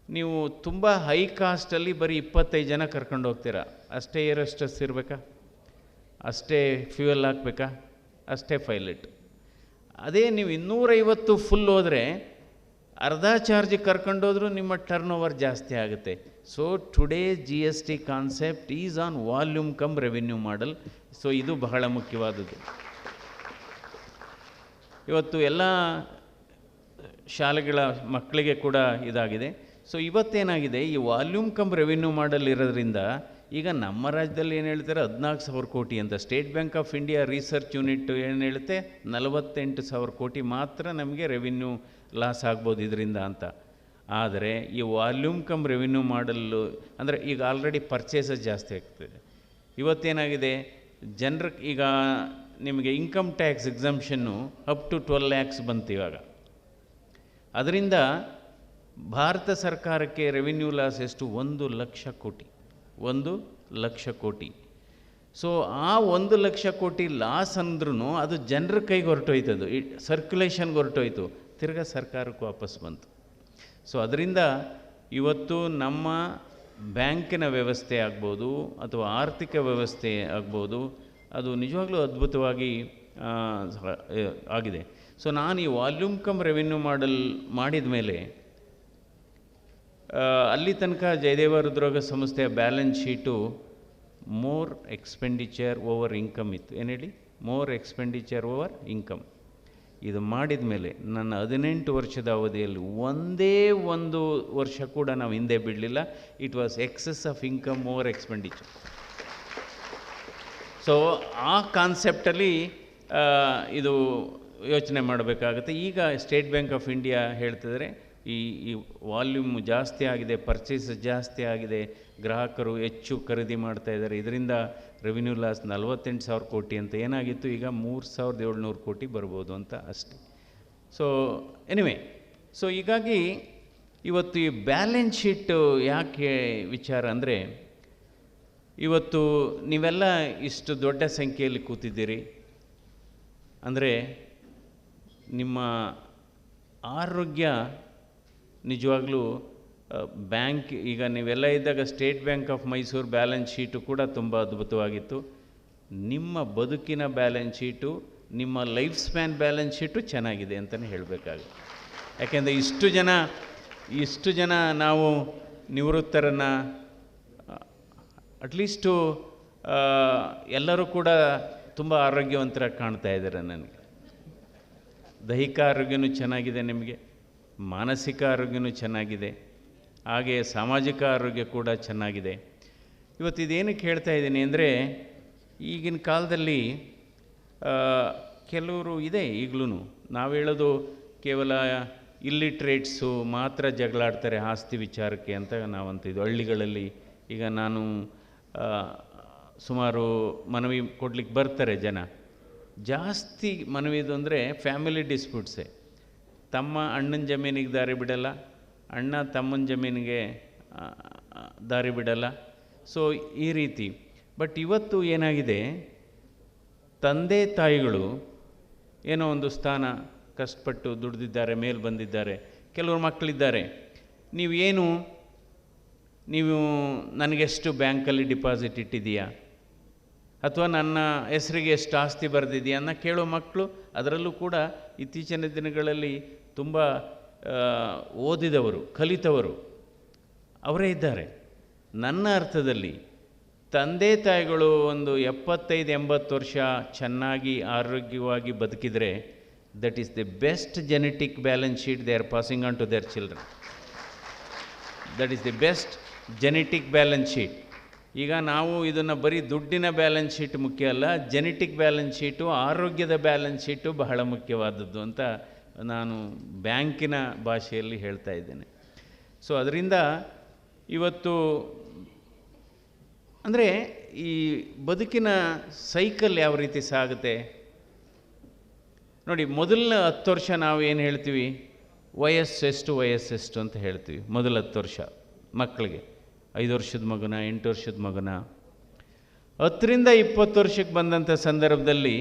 ನೀವು ತುಂಬ ಹೈ ಕಾಸ್ಟಲ್ಲಿ ಬರೀ 25 ಜನ ಕರ್ಕೊಂಡು ಹೋಗ್ತೀರಾ. ಅಷ್ಟೇ ಏರ್ ಹೋಸ್ಟೆಸ್ ಇರಬೇಕಾ? ಅಷ್ಟೇ ಫ್ಯೂಯಲ್ ಹಾಕಬೇಕಾ? ಅಷ್ಟೇ ಪೈಲಟ್. ಅದೇ ನೀವು 250 ಫುಲ್ ಹೋದರೆ ಅರ್ಧ ಚಾರ್ಜಿಗೆ ಕರ್ಕೊಂಡೋದ್ರೂ ನಿಮ್ಮ ಟರ್ನ್ ಓವರ್ ಜಾಸ್ತಿ ಆಗುತ್ತೆ. So today GST concept is on volume cum revenue model. So ಇದು ಬಹಳ ಮುಖ್ಯವಾದದ್ದು. ಇವತ್ತು ಎಲ್ಲ ಶಾಲೆಗಳ ಮಕ್ಕಳಿಗೆ ಕೂಡ ಇದಾಗಿದೆ. ಸೊ ಇವತ್ತೇನಾಗಿದೆ, ಈ ವಾಲ್ಯೂಮ್ ಕಮ್ ರೆವಿನ್ಯೂ ಮಾಡೆಲ್ ಇರೋದ್ರಿಂದ ಈಗ ನಮ್ಮ ರಾಜ್ಯದಲ್ಲಿ ಏನು ಹೇಳ್ತಾರೆ, 14,000 ಕೋಟಿ ಅಂತ. State Bank of India research unit ಏನು ಹೇಳುತ್ತೆ, 48,000 ಕೋಟಿ ಮಾತ್ರ ನಮಗೆ ರೆವಿನ್ಯೂ ಲಾಸ್ ಆಗ್ಬೋದು ಇದರಿಂದ ಅಂತ. ಆದರೆ ಈ ವಾಲ್ಯೂಮ್ ಕಮ್ ರೆವಿನ್ಯೂ ಮಾಡಲು ಅಂದರೆ ಈಗ ಆಲ್ರೆಡಿ ಪರ್ಚೇಸಸ್ ಜಾಸ್ತಿ ಆಗ್ತದೆ. ಇವತ್ತೇನಾಗಿದೆ, ಜನರಿಗೆ ಈಗ ನಿಮಗೆ income tax exemption up to 12 lakhs ಬಂತು ಇವಾಗ. ಅದರಿಂದ ಭಾರತ ಸರ್ಕಾರಕ್ಕೆ ರೆವಿನ್ಯೂ ಲಾಸ್ ಎಷ್ಟು? 1,00,000 ಕೋಟಿ. 1,00,000 ಕೋಟಿ. ಸೊ ಆ 1,00,000 ಕೋಟಿ ಲಾಸ್ ಅಂದ್ರೂ ಅದು ಜನರ ಕೈಗೆ ಹೊರಟೋಯ್ತು, ಅದು ಸರ್ಕ್ಯುಲೇಷನ್ಗೆ ಹೊರಟೋಯ್ತು, ತಿರ್ಗಾ ಸರ್ಕಾರಕ್ಕೆ ವಾಪಸ್ ಬಂತು. ಸೊ ಅದರಿಂದ ಇವತ್ತು ನಮ್ಮ ಬ್ಯಾಂಕಿನ ವ್ಯವಸ್ಥೆ ಆಗ್ಬೋದು ಅಥವಾ ಆರ್ಥಿಕ ವ್ಯವಸ್ಥೆ ಆಗ್ಬೋದು, ಅದು ನಿಜವಾಗ್ಲೂ ಅದ್ಭುತವಾಗಿ ಆಗಿದೆ. ಸೊ ನಾನು ಈ ವಾಲ್ಯೂಮ್ ಕಮ್ ರೆವಿನ್ಯೂ ಮಾಡಿದ ಮೇಲೆ ಅಲ್ಲಿ ತನಕ ಜಯದೇವ ಹೃದ್ರೋಗ ಸಂಸ್ಥೆಯ balance sheet more expenditure over income ಇತ್ತು. ಏನು ಹೇಳಿ, ಮೋರ್ ಎಕ್ಸ್ಪೆಂಡಿಚರ್ ಓವರ್ ಇನ್ಕಮ್. ಇದು ಮಾಡಿದ ಮೇಲೆ ನನ್ನ 18 ವರ್ಷದ ಅವಧಿಯಲ್ಲಿ ಒಂದೇ ಒಂದು ವರ್ಷ ಕೂಡ ನಾವು ಹಿಂದೆ ಬಿಡಲಿಲ್ಲ. It was excess of income over expenditure. So ಆ ಕಾನ್ಸೆಪ್ಟಲ್ಲಿ ಇದು ಯೋಚನೆ ಮಾಡಬೇಕಾಗುತ್ತೆ. ಈಗ ಸ್ಟೇಟ್ ಬ್ಯಾಂಕ್ ಆಫ್ ಇಂಡಿಯಾ ಹೇಳ್ತಿದ್ರೆ ಈ ವಾಲ್ಯೂಮ್ ಜಾಸ್ತಿ ಆಗಿದೆ, ಪರ್ಚೇಸ್ ಜಾಸ್ತಿ ಆಗಿದೆ, ಗ್ರಾಹಕರು ಹೆಚ್ಚು ಖರೀದಿ ಮಾಡ್ತಾ ಇದ್ದಾರೆ, ಇದರಿಂದ ರೆವಿನ್ಯೂ ಲಾಸ್ 48,000 ಕೋಟಿ ಅಂತ ಏನಾಗಿತ್ತು, ಈಗ 3,700 ಕೋಟಿ ಬರ್ಬೋದು ಅಂತ ಅಷ್ಟೆ. ಸೊ ಎನಿವೆ, ಸೊ ಹೀಗಾಗಿ ಇವತ್ತು ಈ ಬ್ಯಾಲೆನ್ಸ್ ಶೀಟ್ ಯಾಕೆ ವಿಚಾರ ಅಂದರೆ, ಇವತ್ತು ನೀವೆಲ್ಲ ಇಷ್ಟು ದೊಡ್ಡ ಸಂಖ್ಯೆಯಲ್ಲಿ ಕೂತಿದ್ದೀರಿ ಅಂದರೆ ನಿಮ್ಮ ಆರೋಗ್ಯ ನಿಜವಾಗ್ಲೂ ಬ್ಯಾಂಕ್, ಈಗ ನೀವೆಲ್ಲ ಇದ್ದಾಗ State Bank of Mysore balance sheet ಕೂಡ ತುಂಬ ಅದ್ಭುತವಾಗಿತ್ತು. ನಿಮ್ಮ ಬದುಕಿನ ಬ್ಯಾಲೆನ್ಸ್ ಶೀಟು, ನಿಮ್ಮ ಲೈಫ್ ಸ್ಪ್ಯಾನ್ ಬ್ಯಾಲೆನ್ಸ್ ಶೀಟು ಚೆನ್ನಾಗಿದೆ ಅಂತಲೇ ಹೇಳಬೇಕಾಗುತ್ತೆ. ಯಾಕೆಂದರೆ ಇಷ್ಟು ಜನ ನಾವು ನಿವೃತ್ತರನ್ನು ಅಟ್ಲೀಸ್ಟು ಎಲ್ಲರೂ ಕೂಡ ತುಂಬ ಆರೋಗ್ಯವಂತರಾಗಿ ಕಾಣ್ತಾ ಇದ್ದಾರೆ. ನನಗೆ ದೈಹಿಕ ಆರೋಗ್ಯನೂ ಚೆನ್ನಾಗಿದೆ, ನಿಮಗೆ ಮಾನಸಿಕ ಆರೋಗ್ಯನೂ ಚೆನ್ನಾಗಿದೆ, ಹಾಗೆ ಸಾಮಾಜಿಕ ಆರೋಗ್ಯ ಕೂಡ ಚೆನ್ನಾಗಿದೆ. ಇವತ್ತು ಇದೇನಕ್ಕೆ ಹೇಳ್ತಾ ಇದ್ದೀನಿ ಅಂದರೆ, ಈಗಿನ ಕಾಲದಲ್ಲಿ ಕೆಲವರು ಇದೆ ಈಗಲೂ. ನಾವು ಹೇಳೋದು ಕೇವಲ ಇಲ್ಲಿಟ್ರೇಟ್ಸು ಮಾತ್ರ ಜಗಳಾಡ್ತಾರೆ ಆಸ್ತಿ ವಿಚಾರಕ್ಕೆ ಅಂತ ನಾವಂತಿದ್ದು. ಹಳ್ಳಿಗಳಲ್ಲಿ ಈಗ ನಾನು ಸುಮಾರು ಮನವಿ ಕೊಡ್ಲಿಕ್ಕೆ ಬರ್ತಾರೆ ಜನ. ಜಾಸ್ತಿ ಮನವಿದು ಅಂದರೆ ಫ್ಯಾಮಿಲಿ ಡಿಸ್ಪ್ಯೂಟ್ಸೇ. ತಮ್ಮ ಅಣ್ಣನ ಜಮೀನಿಗೆ ದಾರಿ ಬಿಡಲ್ಲ, ಅಣ್ಣ ತಮ್ಮನ ಜಮೀನಿಗೆ ದಾರಿ ಬಿಡಲ್ಲ. ಸೊ ಈ ರೀತಿ. ಬಟ್ ಇವತ್ತು ಏನಾಗಿದೆ, ತಂದೆ ತಾಯಿಗಳು ಏನೋ ಒಂದು ಸ್ಥಾನ ಕಷ್ಟಪಟ್ಟು ದುಡಿದಿದ್ದಾರೆ, ಮೇಲೆ ಬಂದಿದ್ದಾರೆ. ಕೆಲವರು ಮಕ್ಕಳಿದ್ದಾರೆ, ನೀವು ನನಗೆಷ್ಟು ಬ್ಯಾಂಕಲ್ಲಿ ಡಿಪಾಸಿಟ್ ಇಟ್ಟಿದೆಯಾ, ಅಥವಾ ನನ್ನ ಹೆಸರಿಗೆ ಎಷ್ಟು ಆಸ್ತಿ ಬರೆದಿದೆಯಾ ಅನ್ನೋ ಕೇಳೋ ಮಕ್ಕಳು. ಅದರಲ್ಲೂ ಕೂಡ ಇತ್ತೀಚಿನ ದಿನಗಳಲ್ಲಿ ತುಂಬ ಓದಿದವರು, ಕಲಿತವರು ಅವರೇ ಇದ್ದಾರೆ. ನನ್ನ ಅರ್ಥದಲ್ಲಿ ತಂದೆ ತಾಯಿಗಳು ಒಂದು 75-80 ವರ್ಷ ಚೆನ್ನಾಗಿ ಆರೋಗ್ಯವಾಗಿ ಬದುಕಿದರೆ, that is the best genetic balance sheet they are passing on to their children. That is the best genetic balance sheet. ಈಗ ನಾವು ಇದನ್ನು ಬರೀ ದುಡ್ಡಿನ ಬ್ಯಾಲೆನ್ಸ್ ಶೀಟ್ ಮುಖ್ಯ ಅಲ್ಲ, ಜೆನೆಟಿಕ್ ಬ್ಯಾಲೆನ್ಸ್ ಶೀಟು, ಆರೋಗ್ಯದ ಬ್ಯಾಲೆನ್ಸ್ ಶೀಟು ಬಹಳ ಮುಖ್ಯವಾದದ್ದು ಅಂತ ನಾನು ಬ್ಯಾಂಕಿನ ಭಾಷೆಯಲ್ಲಿ ಹೇಳ್ತಾ ಇದ್ದೇನೆ. ಸೊ ಅದರಿಂದ ಇವತ್ತು ಅಂದರೆ ಈ ಬದುಕಿನ ಸೈಕಲ್ ಯಾವ ರೀತಿ ಸಾಗುತ್ತೆ ನೋಡಿ. ಮೊದಲ 10 ವರ್ಷ ನಾವು ಏನು ಹೇಳ್ತೀವಿ, ವಯಸ್ಸೆಷ್ಟು ಅಂತ ಹೇಳ್ತೀವಿ. ಮೊದಲ 10 ವರ್ಷ ಮಕ್ಕಳಿಗೆ, 5 ವರ್ಷದ ಮಗುನ, 8 ವರ್ಷದ ಮಗುನ. 10ರಿಂದ 20 ವರ್ಷಕ್ಕೆ ಬಂದಂಥ ಸಂದರ್ಭದಲ್ಲಿ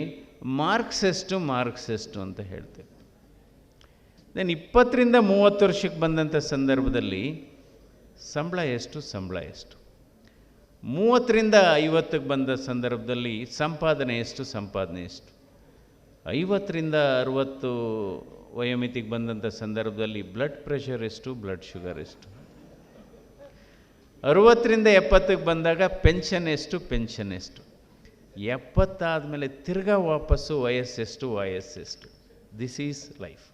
ಮಾರ್ಕ್ಸ್ ಎಷ್ಟು ಅಂತ ಹೇಳ್ತೇವೆ. ದೆನ್ 20ರಿಂದ 30 ವರ್ಷಕ್ಕೆ ಬಂದಂಥ ಸಂದರ್ಭದಲ್ಲಿ ಸಂಬಳ ಎಷ್ಟು. 30ರಿಂದ 50ಕ್ಕೆ ಬಂದ ಸಂದರ್ಭದಲ್ಲಿ ಸಂಪಾದನೆ ಎಷ್ಟು. 50ರಿಂದ 60 ವಯೋಮಿತಿಗೆ ಬಂದಂಥ ಸಂದರ್ಭದಲ್ಲಿ ಬ್ಲಡ್ ಪ್ರೆಷರ್ ಎಷ್ಟು, ಬ್ಲಡ್ ಶುಗರ್ ಎಷ್ಟು. 60ರಿಂದ 70ಕ್ಕೆ ಬಂದಾಗ ಪೆನ್ಷನ್ ಎಷ್ಟು. 70 ಆದಮೇಲೆ ತಿರ್ಗಾ ವಾಪಸ್ಸು ವಯಸ್ಸೆಷ್ಟು. This is life.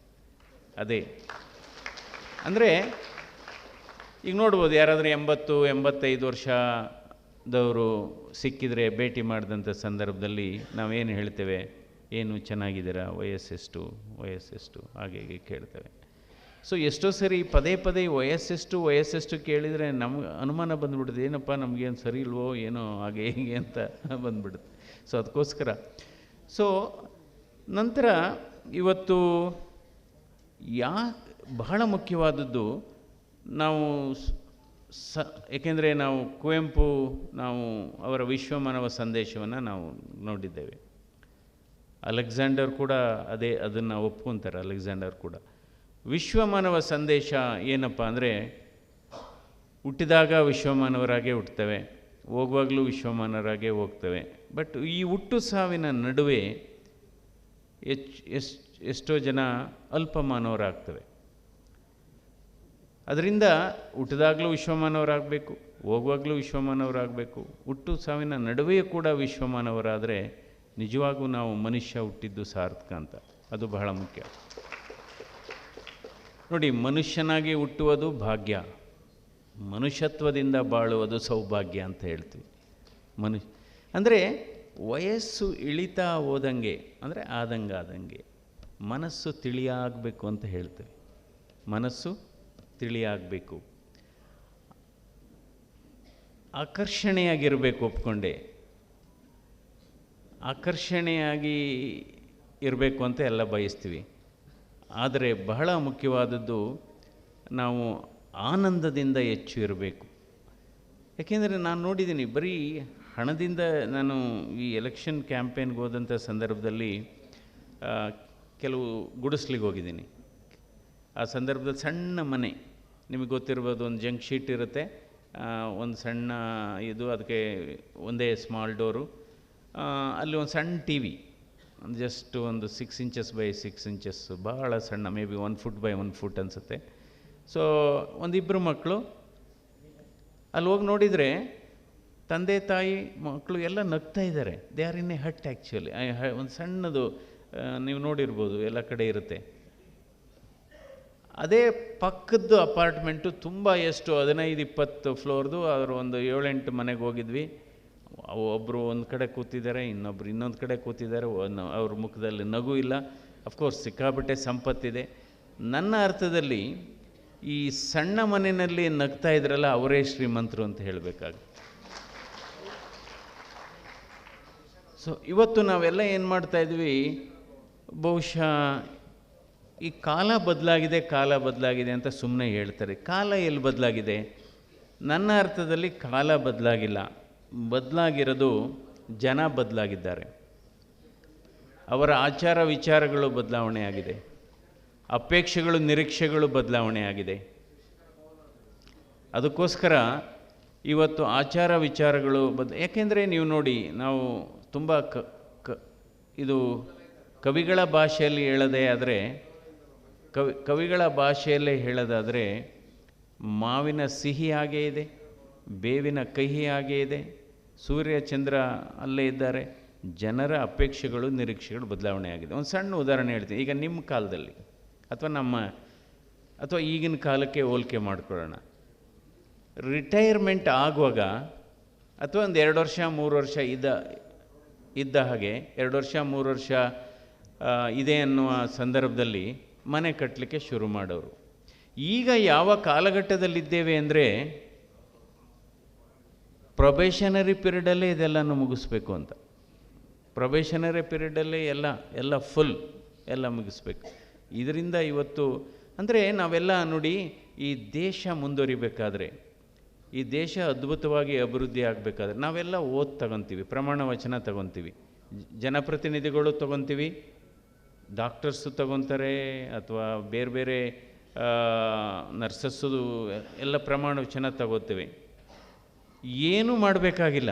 ಅದೇ ಅಂದರೆ ಈಗ ನೋಡ್ಬೋದು, ಯಾರಾದರೂ 80-85 ವರ್ಷದವರು ಸಿಕ್ಕಿದರೆ ಭೇಟಿ ಮಾಡಿದಂಥ ಸಂದರ್ಭದಲ್ಲಿ ನಾವೇನು ಹೇಳ್ತೇವೆ, ಏನು ಚೆನ್ನಾಗಿದ್ದೀರಾ, ವಯಸ್ಸೆಷ್ಟು ಹಾಗೆ ಕೇಳ್ತೇವೆ. ಸೊ ಎಷ್ಟೋ ಸರಿ ಪದೇ ವಯಸ್ಸೆಷ್ಟು ಕೇಳಿದರೆ ನಮ್ಗೆ ಅನುಮಾನ ಬಂದುಬಿಡುತ್ತೆ, ಏನಪ್ಪ ನಮಗೇನು ಸರಿ ಇಲ್ವೋ ಏನೋ ಹಾಗೆ ಹೀಗೆ ಅಂತ ಬಂದುಬಿಡುತ್ತೆ. ಸೊ ಅದಕ್ಕೋಸ್ಕರ ನಂತರ ಇವತ್ತು ಬಹಳ ಮುಖ್ಯವಾದದ್ದು ನಾವು ಏಕೆಂದರೆ ನಾವು ಕುವೆಂಪು ಅವರ ವಿಶ್ವಮಾನವ ಸಂದೇಶವನ್ನು ನಾವು ನೋಡಿದ್ದೇವೆ. ಅಲೆಕ್ಸಾಂಡರ್ ಕೂಡ ಅದನ್ನು ಒಪ್ಕೊತಾರೆ. ಅಲೆಕ್ಸಾಂಡರ್ ಕೂಡ ವಿಶ್ವಮಾನವ ಸಂದೇಶ ಏನಪ್ಪ ಅಂದರೆ, ಹುಟ್ಟಿದಾಗ ವಿಶ್ವಮಾನವರಾಗೇ ಹುಟ್ಟುತ್ತವೆ, ಹೋಗುವಾಗಲೂ ವಿಶ್ವಮಾನವರಾಗೇ ಹೋಗ್ತವೆ. ಬಟ್ ಈ ಹುಟ್ಟು ಸಾವಿನ ನಡುವೆ ಎಷ್ಟೋ ಜನ ಅಲ್ಪಮಾನವರಾಗ್ತವೆ. ಅದರಿಂದ ಹುಟ್ಟಿದಾಗಲೂ ವಿಶ್ವಮಾನವರಾಗಬೇಕು, ಹೋಗುವಾಗಲೂ ವಿಶ್ವಮಾನವರಾಗಬೇಕು. ಹುಟ್ಟು ಸಾವಿನ ನಡುವೆಯೂ ಕೂಡ ವಿಶ್ವಮಾನವರಾದರೆ ನಿಜವಾಗೂ ನಾವು ಮನುಷ್ಯ ಹುಟ್ಟಿದ್ದು ಸಾರ್ಥಕ ಅಂತ. ಅದು ಬಹಳ ಮುಖ್ಯ. ನೋಡಿ, ಮನುಷ್ಯನಾಗಿ ಹುಟ್ಟುವುದು ಭಾಗ್ಯ, ಮನುಷ್ಯತ್ವದಿಂದ ಬಾಳುವುದು ಸೌಭಾಗ್ಯ ಅಂತ ಹೇಳ್ತೀವಿ. ಅಂದರೆ ವಯಸ್ಸು ಇಳಿತಾ ಹೋದಂಗೆ, ಅಂದರೆ ಆದಂಗೆ ಮನಸ್ಸು ತಿಳಿಯಾಗಬೇಕು ಅಂತ ಹೇಳ್ತೇವೆ. ಮನಸ್ಸು ತಿಳಿಯಾಗಬೇಕು, ಆಕರ್ಷಣೆಯಾಗಿರಬೇಕು. ಒಪ್ಕೊಂಡೆ, ಆಕರ್ಷಣೆಯಾಗಿ ಇರಬೇಕು ಅಂತ ಎಲ್ಲ ಬಯಸ್ತೀವಿ. ಆದರೆ ಬಹಳ ಮುಖ್ಯವಾದದ್ದು ನಾವು ಆನಂದದಿಂದ ಹೆಚ್ಚು ಇರಬೇಕು. ಯಾಕೆಂದರೆ ನಾನು ನೋಡಿದ್ದೀನಿ, ಬರೀ ಹಣದಿಂದ ನಾನು ಈ ಎಲೆಕ್ಷನ್ ಕ್ಯಾಂಪೇನ್ಗೆ ಹೋದಂಥ ಸಂದರ್ಭದಲ್ಲಿ ಕೆಲವು ಗುಡಿಸ್ಲಿಗೆ ಹೋಗಿದ್ದೀನಿ. ಆ ಸಂದರ್ಭದಲ್ಲಿ ಸಣ್ಣ ಮನೆ, ನಿಮಗೆ ಗೊತ್ತಿರ್ಬೋದು, ಒಂದು ಜಂಕ್ ಶೀಟ್ ಇರುತ್ತೆ, ಒಂದು ಸಣ್ಣ ಇದು, ಅದಕ್ಕೆ ಒಂದೇ ಸ್ಮಾಲ್ ಡೋರು, ಅಲ್ಲಿ ಒಂದು ಸಣ್ಣ ಟಿ ವಿ, ಜಸ್ಟ್ ಒಂದು 6 ಇಂಚಸ್ ಬೈ 6 ಇಂಚಸ್, ಭಾಳ ಸಣ್ಣ, may be 1 foot by 1 foot ಅನಿಸುತ್ತೆ. ಸೊ ಒಂದಿಬ್ಬರು ಮಕ್ಕಳು ಅಲ್ಲಿ ಹೋಗಿ ನೋಡಿದರೆ ತಂದೆ ತಾಯಿ ಮಕ್ಕಳು ಎಲ್ಲ ನಗ್ತಾ ಇದ್ದಾರೆ. They are in a hut actually. ಒಂದು ಸಣ್ಣದು ನೀವು ನೋಡಿರ್ಬೋದು, ಎಲ್ಲ ಕಡೆ ಇರುತ್ತೆ. ಅದೇ ಪಕ್ಕದ್ದು ಅಪಾರ್ಟ್ಮೆಂಟು ತುಂಬ, ಎಷ್ಟು 15-20 ಫ್ಲೋರ್ದು. ಅವರು ಒಂದು 7-8 ಮನೆಗೆ ಹೋಗಿದ್ವಿ. ಒಬ್ಬರು ಒಂದು ಕಡೆ ಕೂತಿದ್ದಾರೆ, ಇನ್ನೊಬ್ರು ಇನ್ನೊಂದು ಕಡೆ ಕೂತಿದ್ದಾರೆ. ಅವ್ರ ಮುಖದಲ್ಲಿ ನಗು ಇಲ್ಲ. ಅಫ್ಕೋರ್ಸ್ ಸಿಕ್ಕಾಪಟ್ಟೆ ಸಂಪತ್ತಿದೆ. ನನ್ನ ಅರ್ಥದಲ್ಲಿ ಈ ಸಣ್ಣ ಮನೆಯಲ್ಲಿ ನಗ್ತಾ ಇದ್ರಲ್ಲ, ಅವರೇ ಶ್ರೀಮಂತರು ಅಂತ ಹೇಳಬೇಕಾಗುತ್ತೆ. ಸೊ ಇವತ್ತು ನಾವೆಲ್ಲ ಏನು ಮಾಡ್ತಾಯಿದ್ವಿ, ಬಹುಶಃ ಈ ಕಾಲ ಬದಲಾಗಿದೆ ಅಂತ ಸುಮ್ಮನೆ ಹೇಳ್ತಾರೆ. ಕಾಲ ಎಲ್ಲಿ ಬದಲಾಗಿದೆ? ನನ್ನ ಅರ್ಥದಲ್ಲಿ ಕಾಲ ಬದಲಾಗಿಲ್ಲ. ಬದಲಾಗಿರೋದು ಜನ ಬದಲಾಗಿದ್ದಾರೆ. ಅವರ ಆಚಾರ ವಿಚಾರಗಳು ಬದಲಾವಣೆ ಆಗಿದೆ, ಅಪೇಕ್ಷೆಗಳು ನಿರೀಕ್ಷೆಗಳು ಬದಲಾವಣೆ ಆಗಿದೆ. ಅದಕ್ಕೋಸ್ಕರ ಇವತ್ತು ಆಚಾರ ವಿಚಾರಗಳು ಯಾಕೆಂದರೆ ನೀವು ನೋಡಿ, ನಾವು ತುಂಬ ಇದು ಕವಿಗಳ ಭಾಷೆಯಲ್ಲಿ ಹೇಳೋದೇ ಆದರೆ, ಕವಿಗಳ ಭಾಷೆಯಲ್ಲೇ ಹೇಳೋದಾದರೆ, ಮಾವಿನ ಸಿಹಿ ಹಾಗೇ ಇದೆ, ಬೇವಿನ ಕಹಿ ಹಾಗೇ ಇದೆ, ಸೂರ್ಯ ಚಂದ್ರ ಅಲ್ಲೇ ಇದ್ದಾರೆ, ಜನರ ಅಪೇಕ್ಷೆಗಳು ನಿರೀಕ್ಷೆಗಳು ಬದಲಾವಣೆ ಆಗಿದೆ. ಒಂದು ಸಣ್ಣ ಉದಾಹರಣೆ ಹೇಳ್ತೀನಿ. ಈಗ ನಿಮ್ಮ ಕಾಲದಲ್ಲಿ ಅಥವಾ ಈಗಿನ ಕಾಲಕ್ಕೆ ಹೋಲಿಕೆ ಮಾಡ್ಕೊಳ್ಳೋಣ. ರಿಟೈರ್ಮೆಂಟ್ ಆಗುವಾಗ ಅಥವಾ ಒಂದು 2 ವರ್ಷ 3 ವರ್ಷ ಇದ್ದ ಹಾಗೆ 2 ವರ್ಷ 3 ವರ್ಷ ಇದೆ ಅನ್ನುವ ಸಂದರ್ಭದಲ್ಲಿ ಮನೆ ಕಟ್ಟಲಿಕ್ಕೆ ಶುರು ಮಾಡೋರು. ಈಗ ಯಾವ ಕಾಲಘಟ್ಟದಲ್ಲಿದ್ದೇವೆ ಅಂದರೆ, ಪ್ರೊಬೇಷನರಿ ಪೀರಿಯಡಲ್ಲೇ ಇದೆಲ್ಲನೂ ಮುಗಿಸ್ಬೇಕು ಅಂತ. ಪ್ರೊಬೇಷನರಿ ಪೀರಿಯಡಲ್ಲೇ ಎಲ್ಲ ಫುಲ್ ಎಲ್ಲ ಮುಗಿಸ್ಬೇಕು. ಇದರಿಂದ ಇವತ್ತು ಅಂದರೆ ನಾವೆಲ್ಲ ನೋಡಿ, ಈ ದೇಶ ಮುಂದುವರಿಬೇಕಾದ್ರೆ, ಈ ದೇಶ ಅದ್ಭುತವಾಗಿ ಅಭಿವೃದ್ಧಿ ಆಗಬೇಕಾದ್ರೆ ನಾವೆಲ್ಲ ತಗೊತೀವಿ, ಪ್ರಮಾಣ ವಚನ ತಗೊತೀವಿ, ಜನಪ್ರತಿನಿಧಿಗಳು ತಗೊತೀವಿ, ಡಾಕ್ಟರ್ಸು ತಗೊತಾರೆ, ಅಥವಾ ಬೇರೆ ಬೇರೆ ನರ್ಸಸ್ಸು ಎಲ್ಲ ಪ್ರಮಾಣ ವಚನ ತಗೋತೇವೆ. ಏನೂ ಮಾಡಬೇಕಾಗಿಲ್ಲ.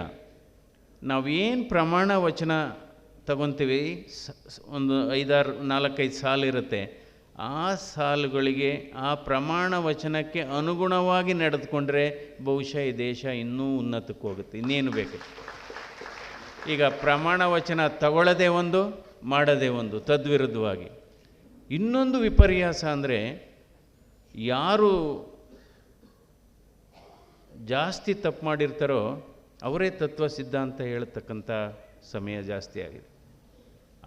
ನಾವೇನು ಪ್ರಮಾಣ ವಚನ ತಗೊತೀವಿ, ಒಂದು 4-5 ಸಾಲು ಇರುತ್ತೆ. ಆ ಸಾಲುಗಳಿಗೆ, ಆ ಪ್ರಮಾಣ ವಚನಕ್ಕೆ ಅನುಗುಣವಾಗಿ ನಡೆದುಕೊಂಡ್ರೆ ಬಹುಶಃ ಈ ದೇಶ ಇನ್ನೂ ಉನ್ನತಕ್ಕೆ ಹೋಗುತ್ತೆ. ಇನ್ನೇನು ಬೇಕು? ಈಗ ಪ್ರಮಾಣ ವಚನ ತಗೊಳ್ಳೋದೇ ಒಂದು, ಮಾಡೋದೇ ಒಂದು, ತದ್ವಿರುದ್ಧವಾಗಿ. ಇನ್ನೊಂದು ವಿಪರ್ಯಾಸ ಅಂದರೆ, ಯಾರು ಜಾಸ್ತಿ ತಪ್ಪು ಮಾಡಿರ್ತಾರೋ ಅವರೇ ತತ್ವ ಸಿದ್ಧಾಂತ ಹೇಳ್ತಕ್ಕಂಥ ಸಮಯ ಜಾಸ್ತಿ ಆಗಿದೆ.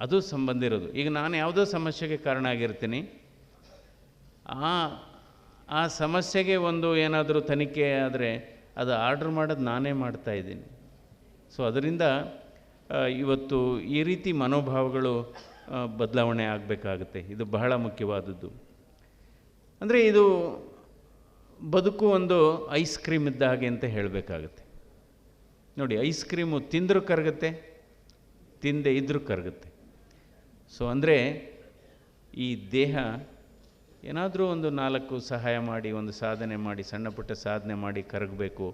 ಅದು ಸಂಬಂಧಿರೋದು. ಈಗ ನಾನು ಯಾವುದೋ ಸಮಸ್ಯೆಗೆ ಕಾರಣ ಆಗಿರ್ತೀನಿ, ಆ ಸಮಸ್ಯೆಗೆ ಒಂದು ಏನಾದರೂ ತನಿಖೆ ಆದರೆ ಅದು ಆರ್ಡ್ರ್ ಮಾಡೋದು ನಾನೇ ಮಾಡ್ತಾಯಿದ್ದೀನಿ. ಸೊ ಅದರಿಂದ ಇವತ್ತು ಈ ರೀತಿ ಮನೋಭಾವಗಳು ಬದಲಾವಣೆ ಆಗಬೇಕಾಗುತ್ತೆ. ಇದು ಬಹಳ ಮುಖ್ಯವಾದದ್ದು. ಅಂದರೆ ಇದು ಬದುಕು ಒಂದು ಐಸ್ ಕ್ರೀಮ್ ಇದ್ದ ಹಾಗೆ ಅಂತ ಹೇಳಬೇಕಾಗುತ್ತೆ. ನೋಡಿ, ಐಸ್ ಕ್ರೀಮು ತಿಂದರೂ ಕರಗುತ್ತೆ, ತಿಂದೇ ಇದ್ದರೂ ಕರಗುತ್ತೆ. ಸೊ ಅಂದರೆ ಈ ದೇಹ ಏನಾದರೂ ಒಂದು 4 ಸಹಾಯ ಮಾಡಿ, ಒಂದು ಸಾಧನೆ ಮಾಡಿ, ಸಣ್ಣ ಪುಟ್ಟ ಸಾಧನೆ ಮಾಡಿ ಕರಗಬೇಕು.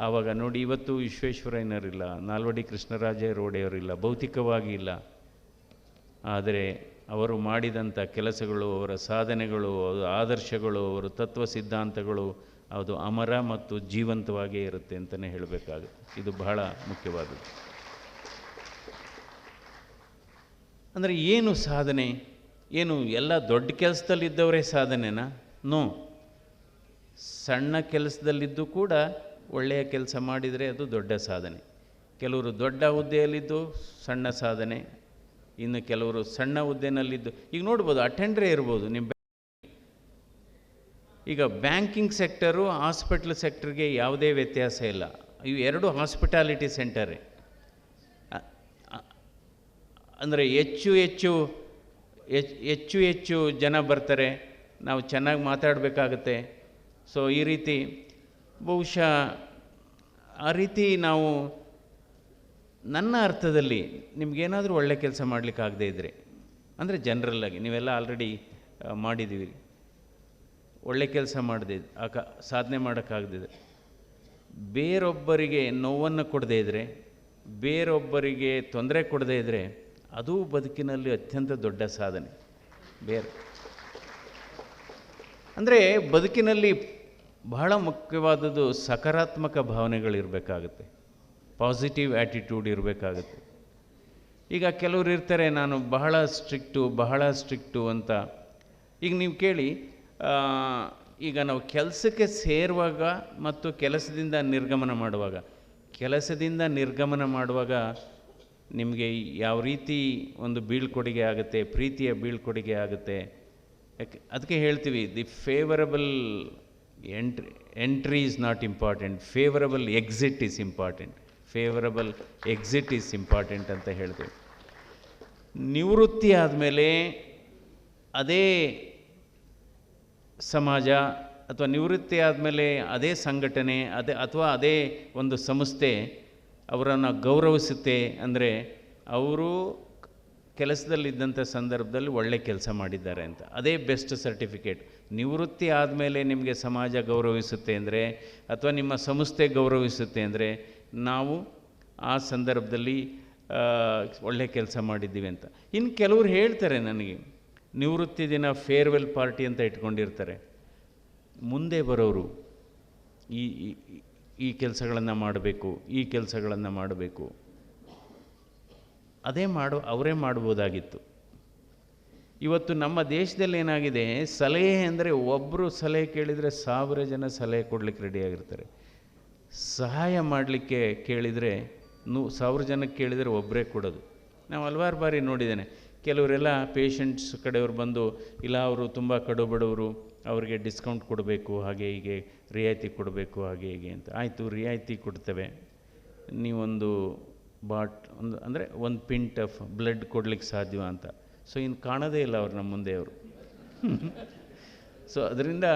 ಆವಾಗ ನೋಡಿ, ಇವತ್ತು ವಿಶ್ವೇಶ್ವರಯ್ಯನವರಿಲ್ಲ, ನಾಲ್ವಡಿ ಕೃಷ್ಣರಾಜೇಗೌಡರವರಿಲ್ಲ, ಭೌತಿಕವಾಗಿ ಇಲ್ಲ. ಆದರೆ ಅವರು ಮಾಡಿದಂಥ ಕೆಲಸಗಳು, ಅವರ ಸಾಧನೆಗಳು, ಆದರ್ಶಗಳು, ಅವರ ತತ್ವ ಸಿದ್ಧಾಂತಗಳು ಅದು ಅಮರ ಮತ್ತು ಜೀವಂತವಾಗಿಯೇ ಇರುತ್ತೆ ಅಂತಲೇ ಹೇಳಬೇಕಾಗುತ್ತೆ. ಇದು ಬಹಳ ಮುಖ್ಯವಾದದ್ದು. ಅಂದರೆ ಏನು ಸಾಧನೆ? ಏನು ಎಲ್ಲ ದೊಡ್ಡ ಕೆಲಸದಲ್ಲಿದ್ದವರೇ ಸಾಧನೆನಾ? ನೋ. ಸಣ್ಣ ಕೆಲಸದಲ್ಲಿದ್ದು ಕೂಡ ಒಳ್ಳೆಯ ಕೆಲಸ ಮಾಡಿದರೆ ಅದು ದೊಡ್ಡ ಸಾಧನೆ. ಕೆಲವರು ದೊಡ್ಡ ಹುದ್ದೆಯಲ್ಲಿದ್ದು ಸಣ್ಣ ಸಾಧನೆ, ಇನ್ನು ಕೆಲವರು ಸಣ್ಣ ಹುದ್ದೆನಲ್ಲಿದ್ದು, ಈಗ ನೋಡ್ಬೋದು ಅಟೆಂಡ್ರೇ ಇರ್ಬೋದು ನಿಮ್ಮ. ಈಗ ಬ್ಯಾಂಕಿಂಗ್ ಸೆಕ್ಟರು ಹಾಸ್ಪಿಟ್ಲ್ ಸೆಕ್ಟರ್ಗೆ ಯಾವುದೇ ವ್ಯತ್ಯಾಸ ಇಲ್ಲ. ಇವು ಎರಡು ಹಾಸ್ಪಿಟಾಲಿಟಿ ಸೆಂಟರೇ. ಅಂದರೆ ಹೆಚ್ಚು ಜನ ಬರ್ತಾರೆ, ನಾವು ಚೆನ್ನಾಗಿ ಮಾತಾಡಬೇಕಾಗತ್ತೆ. ಸೊ ಈ ರೀತಿ ಬಹುಶಃ ಆ ರೀತಿ ನಾವು ನನ್ನ ಅರ್ಥದಲ್ಲಿ ನಿಮಗೇನಾದರೂ ಒಳ್ಳೆ ಕೆಲಸ ಮಾಡಲಿಕ್ಕಾಗದೇ ಇದ್ದರೆ, ಅಂದರೆ ಜನರಲ್ಲಾಗಿ ನೀವೆಲ್ಲ ಆಲ್ರೆಡಿ ಮಾಡಿದ್ದೀವಿ, ಒಳ್ಳೆ ಕೆಲಸ ಮಾಡದೇ ಸಾಧನೆ ಮಾಡೋಕ್ಕಾಗದಿದೆ, ಬೇರೊಬ್ಬರಿಗೆ ನೋವನ್ನು ಕೊಡದೇ ಇದ್ದರೆ, ಬೇರೊಬ್ಬರಿಗೆ ತೊಂದರೆ ಕೊಡದೇ ಇದ್ದರೆ, ಅದು ಬದುಕಿನಲ್ಲಿ ಅತ್ಯಂತ ದೊಡ್ಡ ಸಾಧನೆ. ಅಂದರೆ ಬದುಕಿನಲ್ಲಿ ಬಹಳ ಮುಖ್ಯವಾದದ್ದು ಸಕಾರಾತ್ಮಕ ಭಾವನೆಗಳಿರಬೇಕಾಗುತ್ತೆ, ಪಾಸಿಟಿವ್ ಆ್ಯಟಿಟ್ಯೂಡ್ ಇರಬೇಕಾಗುತ್ತೆ. ಈಗ ಕೆಲವರು ಇರ್ತಾರೆ, ನಾನು ಬಹಳ ಸ್ಟ್ರಿಕ್ಟು ಅಂತ. ಈಗ ನೀವು ಕೇಳಿ, ಈಗ ನಾವು ಕೆಲಸಕ್ಕೆ ಸೇರುವಾಗ ಮತ್ತು ಕೆಲಸದಿಂದ ನಿರ್ಗಮನ ಮಾಡುವಾಗ ನಿಮಗೆ ಯಾವ ರೀತಿ ಒಂದು ಬೀಳ್ಕೊಡುಗೆ ಆಗುತ್ತೆ, ಪ್ರೀತಿಯ ಬೀಳ್ಕೊಡುಗೆ ಆಗುತ್ತೆ. ಅದಕ್ಕೆ ಹೇಳ್ತೀವಿ, the favourable entry is not important, favourable exit is important ಅಂತ ಹೇಳ್ತೀವಿ. ನಿವೃತ್ತಿ ಆದಮೇಲೆ ಅದೇ ಸಮಾಜ ಅಥವಾ ನಿವೃತ್ತಿ ಆದಮೇಲೆ ಅದೇ ಸಂಘಟನೆ ಅದೇ ಒಂದು ಸಂಸ್ಥೆ ಅವರನ್ನು ಗೌರವಿಸುತ್ತೆ. ಅಂದರೆ ಅವರು ಕೆಲಸದಲ್ಲಿದ್ದಂಥ ಸಂದರ್ಭದಲ್ಲಿ ಒಳ್ಳೆ ಕೆಲಸ ಮಾಡಿದ್ದಾರೆ ಅಂತ, ಅದೇ ಬೆಸ್ಟ್ ಸರ್ಟಿಫಿಕೇಟ್. ನಿವೃತ್ತಿ ಆದಮೇಲೆ ನಿಮಗೆ ಸಮಾಜ ಗೌರವಿಸುತ್ತೆ ಅಂದರೆ, ಅಥವಾ ನಿಮ್ಮ ಸಂಸ್ಥೆ ಗೌರವಿಸುತ್ತೆ ಅಂದರೆ, ನಾವು ಆ ಸಂದರ್ಭದಲ್ಲಿ ಒಳ್ಳೆ ಕೆಲಸ ಮಾಡಿದ್ದೀವಿ ಅಂತ. ಇನ್ನು ಕೆಲವರು ಹೇಳ್ತಾರೆ ನನಗೆ, ನಿವೃತ್ತಿ ದಿನ ಫೇರ್ವೆಲ್ ಪಾರ್ಟಿ ಅಂತ ಇಟ್ಕೊಂಡಿರ್ತಾರೆ. ಮುಂದೆ ಬರೋರು ಈ ಕೆಲಸಗಳನ್ನು ಮಾಡಬೇಕು, ಅವರೇ ಮಾಡ್ಬೋದಾಗಿತ್ತು. ಇವತ್ತು ನಮ್ಮ ದೇಶದಲ್ಲಿ ಏನಾಗಿದೆ, ಸಲಹೆ ಅಂದರೆ ಒಬ್ಬರು ಸಲಹೆ ಕೇಳಿದರೆ 1000 ಜನ ಸಲಹೆ ಕೊಡಲಿಕ್ಕೆ ರೆಡಿಯಾಗಿರ್ತಾರೆ. ಸಹಾಯ ಮಾಡಲಿಕ್ಕೆ ಕೇಳಿದರೆ 1000 ಜನಕ್ಕೆ ಕೇಳಿದರೆ ಒಬ್ಬರೇ ಕೊಡೋದು. ನಾವು ಹಲವಾರು ಬಾರಿ ನೋಡಿದ್ದೇನೆ. ಕೆಲವರೆಲ್ಲ ಪೇಷಂಟ್ಸ್ ಕಡೆಯವರು ಬಂದು, ಇಲ್ಲ ಅವರು ತುಂಬ ಕಡು ಬಡವರು, ಅವರಿಗೆ ಡಿಸ್ಕೌಂಟ್ ಕೊಡಬೇಕು, ಹಾಗೆ ಹೀಗೆ ರಿಯಾಯಿತಿ ಕೊಡಬೇಕು, ಹಾಗೆ ಹೀಗೆ ಅಂತ. ಆಯಿತು, ರಿಯಾಯಿತಿ ಕೊಡ್ತೇವೆ, ನೀವೊಂದು ಅಂದರೆ ಒಂದು ಪಿಂಟ್ ಆಫ್ ಬ್ಲಡ್ ಕೊಡ್ಲಿಕ್ಕೆ ಸಾಧ್ಯವ ಅಂತ. ಸೊ ಇನ್ನು ಕಾಣೋದೇ ಇಲ್ಲ ಅವ್ರು ನಮ್ಮ ಮುಂದೆ ಅವರು. ಸೊ ಅದರಿಂದ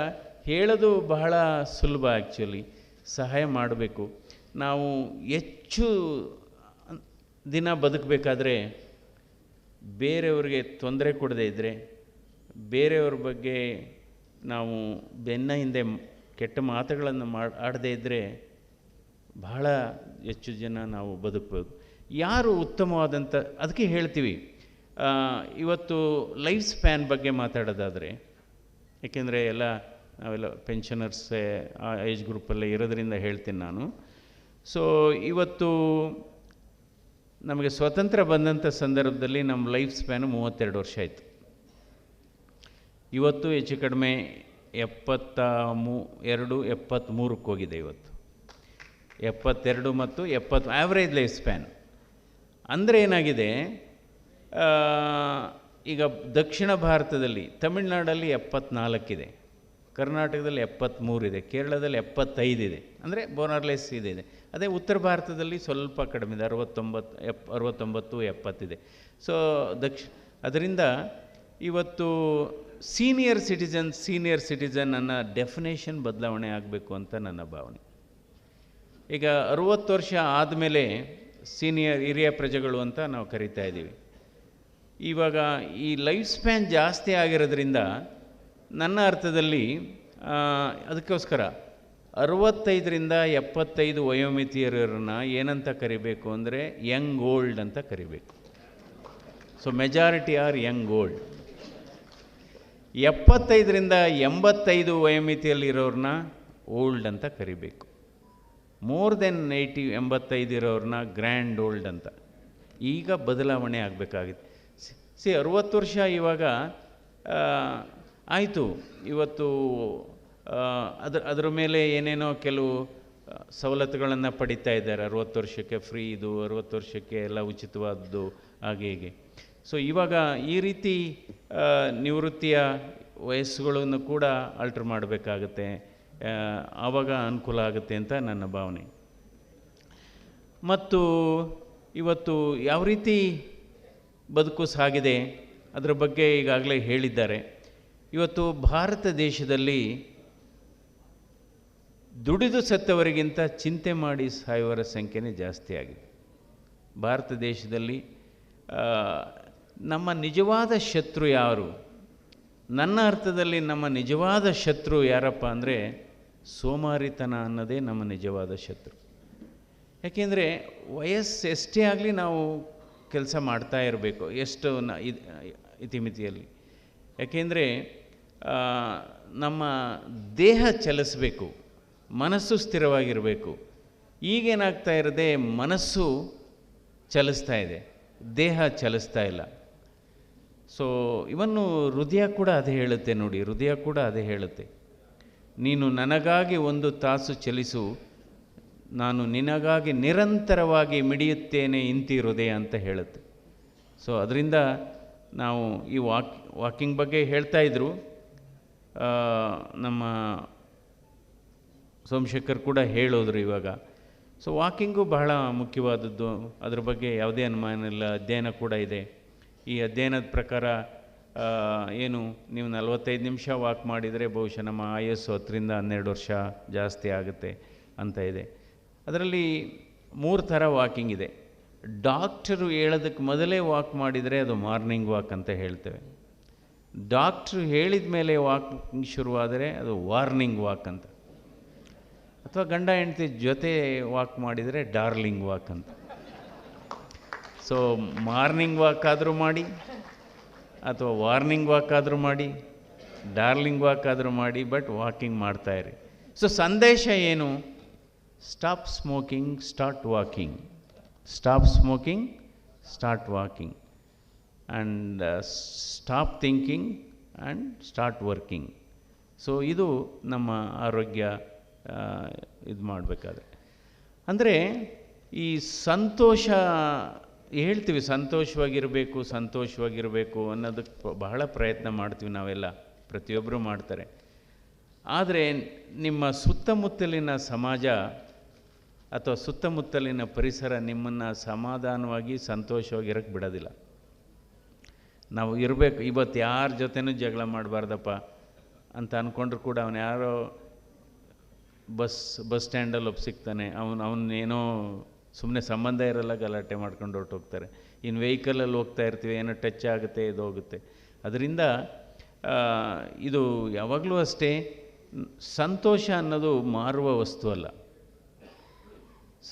ಹೇಳೋದು ಬಹಳ ಸುಲಭ. ಆ್ಯಕ್ಚುಲಿ ಸಹಾಯ ಮಾಡಬೇಕು. ನಾವು ಹೆಚ್ಚು ದಿನ ಬದುಕಬೇಕಾದ್ರೆ ಬೇರೆಯವ್ರಿಗೆ ತೊಂದರೆ ಕೊಡದೇ ಇದ್ದರೆ, ಬೇರೆಯವ್ರ ಬಗ್ಗೆ ನಾವು ಬೆನ್ನ ಹಿಂದೆ ಕೆಟ್ಟ ಮಾತುಗಳನ್ನು ಆಡದೇ ಇದ್ದರೆ ಬಹಳ ಹೆಚ್ಚು ಜನ ನಾವು ಬದುಕ್ಬೋದು. ಯಾರು ಉತ್ತಮವಾದಂಥ, ಅದಕ್ಕೆ ಹೇಳ್ತೀವಿ ಇವತ್ತು ಲೈಫ್ ಸ್ಪ್ಯಾನ್ ಬಗ್ಗೆ ಮಾತಾಡೋದಾದರೆ, ಏಕೆಂದರೆ ನಾವೆಲ್ಲ ಪೆನ್ಷನರ್ಸೇ ಆ ಏಜ್ ಗ್ರೂಪಲ್ಲೇ ಇರೋದ್ರಿಂದ ಹೇಳ್ತೀನಿ ನಾನು. ಸೊ ಇವತ್ತು ನಮಗೆ ಸ್ವತಂತ್ರ ಬಂದಂಥ ಸಂದರ್ಭದಲ್ಲಿ ನಮ್ಮ ಲೈಫ್ ಸ್ಪ್ಯಾನು 32 ವರ್ಷ ಆಯಿತು. ಇವತ್ತು ಹೆಚ್ಚು ಕಡಿಮೆ 73ಕ್ಕೆ ಹೋಗಿದೆ. ಇವತ್ತು 72 ಮತ್ತು 70 ಆ್ಯಾವ್ರೇಜ್ ಲೈಫ್ ಸ್ಪ್ಯಾನ್. ಅಂದರೆ ಏನಾಗಿದೆ, ಈಗ ದಕ್ಷಿಣ ಭಾರತದಲ್ಲಿ ತಮಿಳುನಾಡಲ್ಲಿ 74 ಇದೆ, ಕರ್ನಾಟಕದಲ್ಲಿ 73 ಇದೆ, ಕೇರಳದಲ್ಲಿ 75 ಇದೆ, ಅಂದರೆ ಬೋನರ್ಲೆಸ್ ಇದೆ. ಅದೇ ಉತ್ತರ ಭಾರತದಲ್ಲಿ ಸ್ವಲ್ಪ ಕಡಿಮೆ ಇದೆ, 69 70 ಇದೆ. ಸೊ ಅದರಿಂದ ಇವತ್ತು ಸೀನಿಯರ್ ಸಿಟಿಜನ್ ಅನ್ನೋ ಡೆಫಿನೇಷನ್ ಬದಲಾವಣೆ ಆಗಬೇಕು ಅಂತ ನನ್ನ ಭಾವನೆ. ಈಗ 60 ವರ್ಷ ಆದಮೇಲೆ ಹಿರಿಯ ಪ್ರಜೆಗಳು ಅಂತ ನಾವು ಕರಿತಾ ಇದ್ದೀವಿ. ಇವಾಗ ಈ ಲೈಫ್ ಸ್ಪ್ಯಾನ್ ಜಾಸ್ತಿ ಆಗಿರೋದ್ರಿಂದ ನನ್ನ ಅರ್ಥದಲ್ಲಿ ಅದಕ್ಕೋಸ್ಕರ 65ರಿಂದ 75 ವಯೋಮಿತಿಯರನ್ನ ಏನಂತ ಕರಿಬೇಕು ಅಂದರೆ ಯಂಗ್ ಓಲ್ಡ್ ಅಂತ ಕರಿಬೇಕು. So majority are young old. 75ರಿಂದ 85 ವಯೋಮಿತಿಯಲ್ಲಿರೋರನ್ನ ಓಲ್ಡ್ ಅಂತ ಕರಿಬೇಕು. ಮೋರ್ ದೆನ್ 85 ಇರೋರನ್ನ ಗ್ರ್ಯಾಂಡ್ ಓಲ್ಡ್ ಅಂತ. ಈಗ ಬದಲಾವಣೆ ಆಗಬೇಕಾಗಿದೆ. 60 ವರ್ಷ ಇವಾಗ ಆಯಿತು. ಇವತ್ತು ಅದರ ಮೇಲೆ ಏನೇನೋ ಕೆಲವು ಸವಲತ್ತುಗಳನ್ನು ಪಡಿತಾ ಇದ್ದಾರೆ. 60 ವರ್ಷಕ್ಕೆ ಫ್ರೀ ಇದು, 60 ವರ್ಷಕ್ಕೆ ಎಲ್ಲ ಉಚಿತವಾದದ್ದು, ಹಾಗೆ ಹೀಗೆ. ಸೊ ಇವಾಗ ಈ ರೀತಿ ನಿವೃತ್ತಿಯ ವಯಸ್ಸುಗಳನ್ನು ಕೂಡ ಆಲ್ಟ್ರ್ ಮಾಡಬೇಕಾಗತ್ತೆ, ಆವಾಗ ಅನುಕೂಲ ಆಗುತ್ತೆ ಅಂತ ನನ್ನ ಭಾವನೆ. ಮತ್ತು ಇವತ್ತು ಯಾವ ರೀತಿ ಬದುಕು ಸಾಗಿದೆ ಅದರ ಬಗ್ಗೆ ಈಗಾಗಲೇ ಹೇಳಿದ್ದಾರೆ. ಇವತ್ತು ಭಾರತ ದೇಶದಲ್ಲಿ ದುಡಿದು ಸತ್ತವರಿಗಿಂತ ಚಿಂತೆ ಮಾಡಿ ಸಾಯುವವರ ಸಂಖ್ಯೆನೇ ಜಾಸ್ತಿ ಆಗಿದೆ. ಭಾರತ ದೇಶದಲ್ಲಿ ನಮ್ಮ ನಿಜವಾದ ಶತ್ರು ಯಾರು? ನನ್ನ ಅರ್ಥದಲ್ಲಿ ನಮ್ಮ ನಿಜವಾದ ಶತ್ರು ಯಾರಪ್ಪ ಅಂದರೆ ಸೋಮಾರಿತನ ಅನ್ನೋದೇ ನಮ್ಮ ನಿಜವಾದ ಶತ್ರು. ಯಾಕೆಂದರೆ ವಯಸ್ಸು ಎಷ್ಟೇ ಆಗಲಿ ನಾವು ಕೆಲಸ ಮಾಡ್ತಾ ಇರಬೇಕು, ಎಷ್ಟು ಇತಿಮಿತಿಯಲ್ಲಿ. ಯಾಕೆಂದರೆ ನಮ್ಮ ದೇಹ ಚಲಿಸಬೇಕು, ಮನಸ್ಸು ಸ್ಥಿರವಾಗಿರಬೇಕು. ಈಗೇನಾಗ್ತಾ ಇರದೆ ಮನಸ್ಸು ಚಲಿಸ್ತಾ ಇದೆ, ದೇಹ ಚಲಿಸ್ತಾ ಇಲ್ಲ. ಸೊ ಇವನ್ನು ಹೃದಯ ಕೂಡ ಅದೇ ಹೇಳುತ್ತೆ ನೋಡಿ, ಹೃದಯ ಕೂಡ ಅದೇ ಹೇಳುತ್ತೆ. ನೀನು ನನಗಾಗಿ 1 ತಾಸು ಚಲಿಸು, ನಾನು ನಿನಗಾಗಿ ನಿರಂತರವಾಗಿ ಮಿಡಿಯುತ್ತೇನೆ ಇಂತಿ ಹೃದಯ ಅಂತ ಹೇಳುತ್ತೆ. ಸೊ ಅದರಿಂದ ನಾವು ಈ ವಾಕಿಂಗ್ ಬಗ್ಗೆ ಹೇಳ್ತಾ ಇದ್ದರು ನಮ್ಮ ಸೋಮಶೇಖರ್ ಕೂಡ ಹೇಳೋದ್ರು ಇವಾಗ. ಸೊ ವಾಕಿಂಗು ಬಹಳ ಮುಖ್ಯವಾದದ್ದು, ಅದ್ರ ಬಗ್ಗೆ ಯಾವುದೇ ಅನುಮಾನ ಇಲ್ಲ. ಅಧ್ಯಯನ ಕೂಡ ಇದೆ. ಈ ಅಧ್ಯಯನದ ಪ್ರಕಾರ ಏನು ನೀವು 45 ನಿಮಿಷ ವಾಕ್ ಮಾಡಿದರೆ ಬಹುಶಃ ನಮ್ಮ ಆಯಸ್ಸು 10ರಿಂದ 12 ವರ್ಷ ಜಾಸ್ತಿ ಆಗುತ್ತೆ ಅಂತ ಇದೆ. ಅದರಲ್ಲಿ 3 ಥರ ವಾಕಿಂಗ್ ಇದೆ. ಡಾಕ್ಟರು ಹೇಳೋದಕ್ಕೆ ಮೊದಲೇ ವಾಕ್ ಮಾಡಿದರೆ ಅದು ಮಾರ್ನಿಂಗ್ ವಾಕ್ ಅಂತ ಹೇಳ್ತೇವೆ. ಡಾಕ್ಟ್ರು ಹೇಳಿದ ಮೇಲೆ ವಾಕಿಂಗ್ ಶುರುವಾದರೆ ಅದು ವಾರ್ನಿಂಗ್ ವಾಕ್ ಅಂತ. ಅಥವಾ ಗಂಡ ಹೆಂಡತಿ ಜೊತೆ ವಾಕ್ ಮಾಡಿದರೆ ಡಾರ್ಲಿಂಗ್ ವಾಕ್ ಅಂತ. ಸೊ ಮಾರ್ನಿಂಗ್ ವಾಕ್ ಆದರೂ ಮಾಡಿ, ಅಥವಾ ವಾರ್ನಿಂಗ್ ವಾಕ್ ಆದರೂ ಮಾಡಿ, ಡಾರ್ಲಿಂಗ್ ವಾಕ್ ಆದರೂ ಮಾಡಿ, ಬಟ್ ವಾಕಿಂಗ್ ಮಾಡ್ತಾಯಿರಿ. ಸೊ ಸಂದೇಶ ಏನು? Stop smoking, start walking. Stop smoking, start walking. And stop thinking and start working. So ಇದು ನಮ್ಮ ಆರೋಗ್ಯ ಇದು ಮಾಡಬೇಕಾದ್ರೆ. ಅಂದರೆ ಈ ಸಂತೋಷ ಹೇಳ್ತೀವಿ, ಸಂತೋಷವಾಗಿರಬೇಕು ಅನ್ನೋದಕ್ಕೆ ಬಹಳ ಪ್ರಯತ್ನ ಮಾಡ್ತೀವಿ ನಾವೆಲ್ಲ, ಪ್ರತಿಯೊಬ್ಬರು ಮಾಡ್ತಾರೆ. ಆದರೆ ನಿಮ್ಮ ಸುತ್ತಮುತ್ತಲಿನ ಸಮಾಜ ಅಥವಾ ಸುತ್ತಮುತ್ತಲಿನ ಪರಿಸರ ನಿಮ್ಮನ್ನು ಸಮಾಧಾನವಾಗಿ ಸಂತೋಷವಾಗಿರೋಕ್ಕೆ ಬಿಡೋದಿಲ್ಲ. ನಾವು ಇರಬೇಕು, ಇವತ್ತು ಯಾರ ಜೊತೆನೂ ಜಗಳ ಮಾಡಬಾರ್ದಪ್ಪ ಅಂತ ಅಂದ್ಕೊಂಡ್ರು ಕೂಡ ಅವನು ಯಾರೋ ಬಸ್ ಸ್ಟ್ಯಾಂಡಲ್ಲಿ ಸಿಗ್ತಾನೆ, ಅವನೇನೋ ಸುಮ್ಮನೆ ಸಂಬಂಧ ಇರೋಲ್ಲ, ಗಲಾಟೆ ಮಾಡ್ಕೊಂಡು ಹೊರಟೋಗ್ತಾರೆ. ಇನ್ನು ವೆಹಿಕಲಲ್ಲಿ ಹೋಗ್ತಾ ಇರ್ತೀವಿ, ಏನೋ ಟಚ್ ಆಗುತ್ತೆ, ಇದು ಹೋಗುತ್ತೆ. ಅದರಿಂದ ಇದು ಯಾವಾಗಲೂ ಅಷ್ಟೇ, ಸಂತೋಷ ಅನ್ನೋದು ಮಾರುವ ವಸ್ತು ಅಲ್ಲ.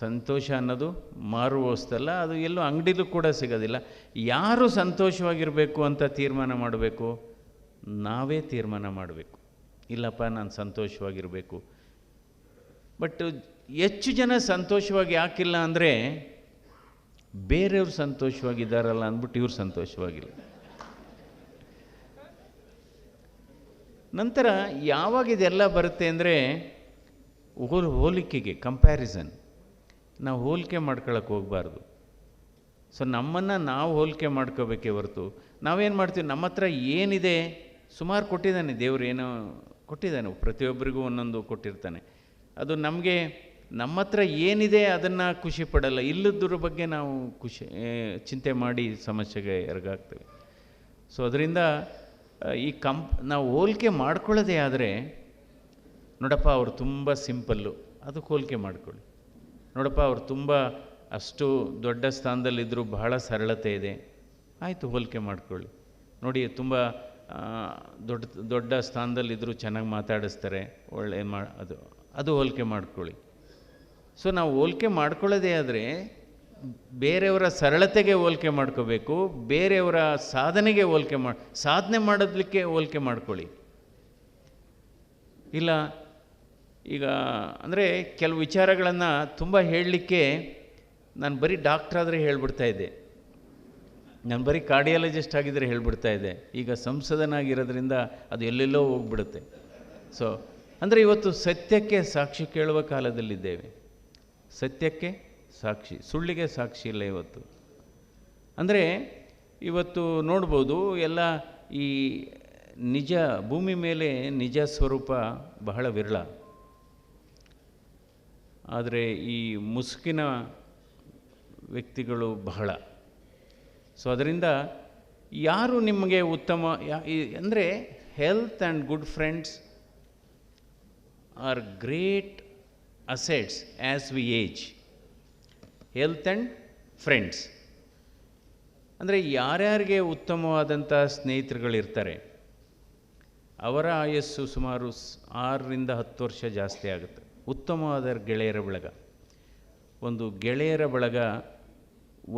ಸಂತೋಷ ಅನ್ನೋದು ಮಾರುವ ವಸ್ತು ಅಲ್ಲ, ಅದು ಎಲ್ಲೂ ಅಂಗಡಿಲೂ ಕೂಡ ಸಿಗೋದಿಲ್ಲ. ಯಾರು ಸಂತೋಷವಾಗಿರಬೇಕು ಅಂತ ತೀರ್ಮಾನ ಮಾಡಬೇಕು? ನಾವೇ ತೀರ್ಮಾನ ಮಾಡಬೇಕು. ಇಲ್ಲಪ್ಪ ನಾನು ಸಂತೋಷವಾಗಿರಬೇಕು. ಬಟ್ ಹೆಚ್ಚು ಜನ ಸಂತೋಷವಾಗಿ ಯಾಕಿಲ್ಲ ಅಂದರೆ ಬೇರೆಯವ್ರು ಸಂತೋಷವಾಗಿದ್ದಾರಲ್ಲ ಅಂದ್ಬಿಟ್ಟು ಇವ್ರು ಸಂತೋಷವಾಗಿಲ್ಲ. ನಂತರ ಯಾವಾಗ ಇದೆಲ್ಲ ಬರುತ್ತೆ ಅಂದರೆ ಹೋಲಿಕೆಗೆ, ಕಂಪ್ಯಾರಿಸನ್. ನಾವು ಹೋಲಿಕೆ ಮಾಡ್ಕೊಳಕ್ಕೆ ಹೋಗಬಾರ್ದು. ಸೊ ನಮ್ಮನ್ನು ನಾವು ಹೋಲಿಕೆ ಮಾಡ್ಕೋಬೇಕೇ ಹೊರತು ನಾವೇನು ಮಾಡ್ತೀವಿ, ನಮ್ಮ ಹತ್ರ ಏನಿದೆ, ಸುಮಾರು ಕೊಟ್ಟಿದ್ದಾನೆ ದೇವರು, ಏನೋ ಕೊಟ್ಟಿದ್ದಾನೆ, ಪ್ರತಿಯೊಬ್ಬರಿಗೂ ಒಂದೊಂದು ಕೊಟ್ಟಿರ್ತಾನೆ. ಅದು ನಮಗೆ ನಮ್ಮ ಹತ್ರ ಏನಿದೆ ಅದನ್ನು ಖುಷಿ ಪಡಲ್ಲ, ಇಲ್ಲದ್ರ ಬಗ್ಗೆ ನಾವು ಚಿಂತೆ ಮಾಡಿ ಸಮಸ್ಯೆಗೆ ಎರಗಾಗ್ತೇವೆ. ಸೊ ಅದರಿಂದ ಈ ನಾವು ಹೋಲಿಕೆ ಮಾಡ್ಕೊಳ್ಳೋದೇ ಆದರೆ, ನೋಡಪ್ಪ ಅವ್ರು ತುಂಬ ಸಿಂಪಲ್ಲು, ಅದಕ್ಕೆ ಹೋಲಿಕೆ ಮಾಡ್ಕೊಳ್ಳಿ. ನೋಡಪ್ಪ ಅವ್ರು ತುಂಬ ಅಷ್ಟು ದೊಡ್ಡ ಸ್ಥಾನದಲ್ಲಿದ್ದರೂ ಬಹಳ ಸರಳತೆ ಇದೆ, ಆಯಿತು ಹೋಲಿಕೆ ಮಾಡ್ಕೊಳ್ಳಿ. ನೋಡಿ ತುಂಬ ದೊಡ್ಡ ಸ್ಥಾನದಲ್ಲಿದ್ದರೂ ಚೆನ್ನಾಗಿ ಮಾತಾಡಿಸ್ತಾರೆ, ಒಳ್ಳೆ ಅದು ಹೋಲಿಕೆ ಮಾಡ್ಕೊಳ್ಳಿ. ಸೊ ನಾವು ಹೋಲಿಕೆ ಮಾಡ್ಕೊಳ್ಳೋದೇ ಆದರೆ ಬೇರೆಯವರ ಸರಳತೆಗೆ ಹೋಲಿಕೆ ಮಾಡ್ಕೋಬೇಕು, ಬೇರೆಯವರ ಸಾಧನೆಗೆ ಸಾಧನೆ ಮಾಡೋದಕ್ಕೆ ಹೋಲಿಕೆ ಮಾಡ್ಕೊಳ್ಳಿ. ಇಲ್ಲ ಈಗ ಅಂದರೆ ಕೆಲವು ವಿಚಾರಗಳನ್ನು ತುಂಬ ಹೇಳಲಿಕ್ಕೆ ನಾನು ಬರೀ ಡಾಕ್ಟ್ರಾದರೆ ಹೇಳ್ಬಿಡ್ತಾ ಇದ್ದೆ. ನಾನು ಬರೀ ಕಾರ್ಡಿಯಾಲಜಿಸ್ಟ್ ಆಗಿದ್ದರೆ ಹೇಳ್ಬಿಡ್ತಾ ಇದ್ದೆ, ಈಗ ಸಂಸದನಾಗಿರೋದ್ರಿಂದ ಅದು ಎಲ್ಲೆಲ್ಲೋ ಹೋಗ್ಬಿಡುತ್ತೆ. ಸೊ ಅಂದರೆ ಇವತ್ತು ಸತ್ಯಕ್ಕೆ ಸಾಕ್ಷಿ ಕೇಳುವ ಕಾಲದಲ್ಲಿದ್ದೇವೆ. ಸತ್ಯಕ್ಕೆ ಸಾಕ್ಷಿ, ಸುಳ್ಳಿಗೆ ಸಾಕ್ಷಿ ಇಲ್ಲ ಇವತ್ತು. ಅಂದರೆ ಇವತ್ತು ನೋಡ್ಬೋದು ಎಲ್ಲ ಈ ನಿಜ, ಭೂಮಿ ಮೇಲೆ ನಿಜ ಸ್ವರೂಪ ಬಹಳ ವಿರಳ. ಆದರೆ ಈ ಮುಸುಕಿನ ವ್ಯಕ್ತಿಗಳು ಬಹಳ. ಸೊ ಅದರಿಂದ ಯಾರು ನಿಮಗೆ ಉತ್ತಮ ಅಂದರೆ health and good friends R great assets as we age. Health and friends ಅಂದರೆ ಯಾರ್ಯಾರಿಗೆ ಉತ್ತಮವಾದಂಥ ಸ್ನೇಹಿತರುಗಳಿರ್ತಾರೆ ಅವರ ಆಯಸ್ಸು ಸುಮಾರು 6ರಿಂದ 10 ವರ್ಷ ಜಾಸ್ತಿ ಆಗುತ್ತೆ. ಉತ್ತಮವಾದ ಗೆಳೆಯರ ಬಳಗ, ಒಂದು ಗೆಳೆಯರ ಬಳಗ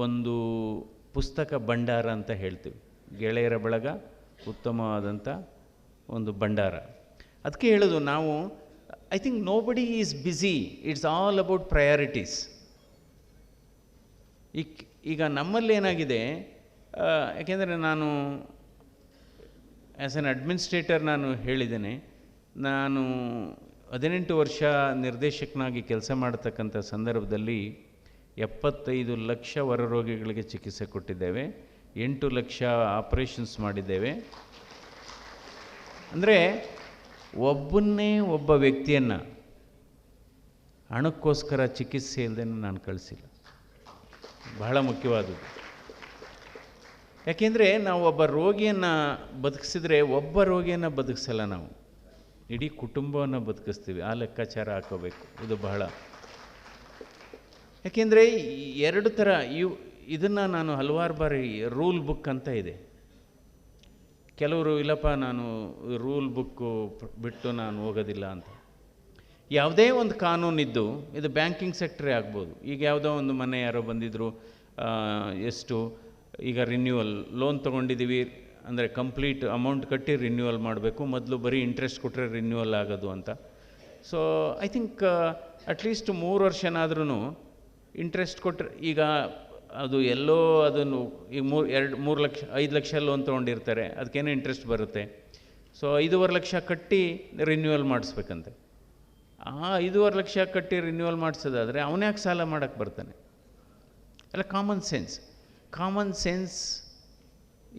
ಒಂದು ಪುಸ್ತಕ ಭಂಡಾರ ಅಂತ ಹೇಳ್ತೀವಿ. ಗೆಳೆಯರ ಬಳಗ ಉತ್ತಮವಾದಂಥ ಒಂದು ಭಂಡಾರ. ಅದಕ್ಕೆ ಹೇಳೋದು ನಾವು, I think nobody is busy, it's all about priorities. ಈಗ ನಮ್ಮಲ್ಲಿ ಏನಾಗಿದೆ, ಯಾಕೆಂದರೆ ನಾನು ಆ್ಯಸ್ ಎನ್ ಅಡ್ಮಿನಿಸ್ಟ್ರೇಟರ್ ನಾನು ಹೇಳಿದ್ದೇನೆ, ನಾನು 18 ವರ್ಷ ನಿರ್ದೇಶಕನಾಗಿ ಕೆಲಸ ಮಾಡತಕ್ಕಂಥ ಸಂದರ್ಭದಲ್ಲಿ 75 ಲಕ್ಷ ಹೊರರೋಗಿಗಳಿಗೆ ಚಿಕಿತ್ಸೆ ಕೊಟ್ಟಿದ್ದೇವೆ, 8 ಲಕ್ಷ ಆಪರೇಷನ್ಸ್ ಮಾಡಿದ್ದೇವೆ. ಅಂದರೆ ಒಬ್ಬ ವ್ಯಕ್ತಿಯನ್ನು ಹಣಕ್ಕೋಸ್ಕರ ಚಿಕಿತ್ಸೆ ಇಲ್ಲದೆ ನಾನು ಕಳಿಸಿಲ್ಲ. ಬಹಳ ಮುಖ್ಯವಾದದ್ದು. ಯಾಕೆಂದರೆ ನಾವು ಒಬ್ಬ ರೋಗಿಯನ್ನು ಬದುಕಿಸಿದ್ರೆ ಒಬ್ಬ ರೋಗಿಯನ್ನು ಬದುಕಿಸಲ್ಲ, ನಾವು ಇಡೀ ಕುಟುಂಬವನ್ನು ಬದುಕಿಸ್ತೀವಿ. ಆ ಲೆಕ್ಕಾಚಾರ ಹಾಕೋಬೇಕು. ಇದು ಬಹಳ, ಯಾಕೆಂದರೆ 2 ಥರ ಇದನ್ನು ನಾನು ಹಲವಾರು ಬಾರಿ ರೂಲ್ ಬುಕ್ ಅಂತ ಇದೆ. ಕೆಲವರು ಇಲ್ಲಪ್ಪ ನಾನು ರೂಲ್ ಬುಕ್ಕು ಬಿಟ್ಟು ನಾನು ಹೋಗೋದಿಲ್ಲ ಅಂತ. ಯಾವುದೇ ಒಂದು ಕಾನೂನಿದ್ದು, ಇದು ಬ್ಯಾಂಕಿಂಗ್ ಸೆಕ್ಟ್ರೇ ಆಗ್ಬೋದು. ಈಗ ಯಾವುದೋ ಒಂದು ಮನೆ ಯಾರೋ ಬಂದಿದ್ದರು, ಎಷ್ಟು ಈಗ ರಿನ್ಯೂವಲ್ ಲೋನ್ ತೊಗೊಂಡಿದ್ದೀವಿ ಅಂದರೆ ಕಂಪ್ಲೀಟ್ ಅಮೌಂಟ್ ಕಟ್ಟಿ ರಿನ್ಯೂವಲ್ ಮಾಡಬೇಕು, ಮೊದಲು ಬರೀ ಇಂಟ್ರೆಸ್ಟ್ ಕೊಟ್ಟರೆ ರಿನ್ಯೂವಲ್ ಆಗೋದು ಅಂತ. ಸೊ ಐ ಥಿಂಕ್ ಅಟ್ಲೀಸ್ಟ್ 3 ವರ್ಷನಾದ್ರೂ ಇಂಟ್ರೆಸ್ಟ್ ಕೊಟ್ಟರೆ, ಈಗ ಅದು ಎಲ್ಲೋ ಅದನ್ನು ಈಗ 3 ಲಕ್ಷ 5 ಲಕ್ಷ ಲೋನ್ ತೊಗೊಂಡಿರ್ತಾರೆ, ಅದಕ್ಕೇನೋ ಇಂಟ್ರೆಸ್ಟ್ ಬರುತ್ತೆ. ಸೊ 5.5 ಲಕ್ಷ ಕಟ್ಟಿ ರಿನ್ಯೂವಲ್ ಮಾಡಿಸ್ಬೇಕಂತೆ. ಆ 5.5 ಲಕ್ಷ ಕಟ್ಟಿ ರಿನ್ಯೂವಲ್ ಮಾಡಿಸೋದಾದರೆ ಅವನ್ಯಾಕೆ ಸಾಲ ಮಾಡೋಕ್ಕೆ ಬರ್ತಾನೆ? ಅಲ್ಲ, common sense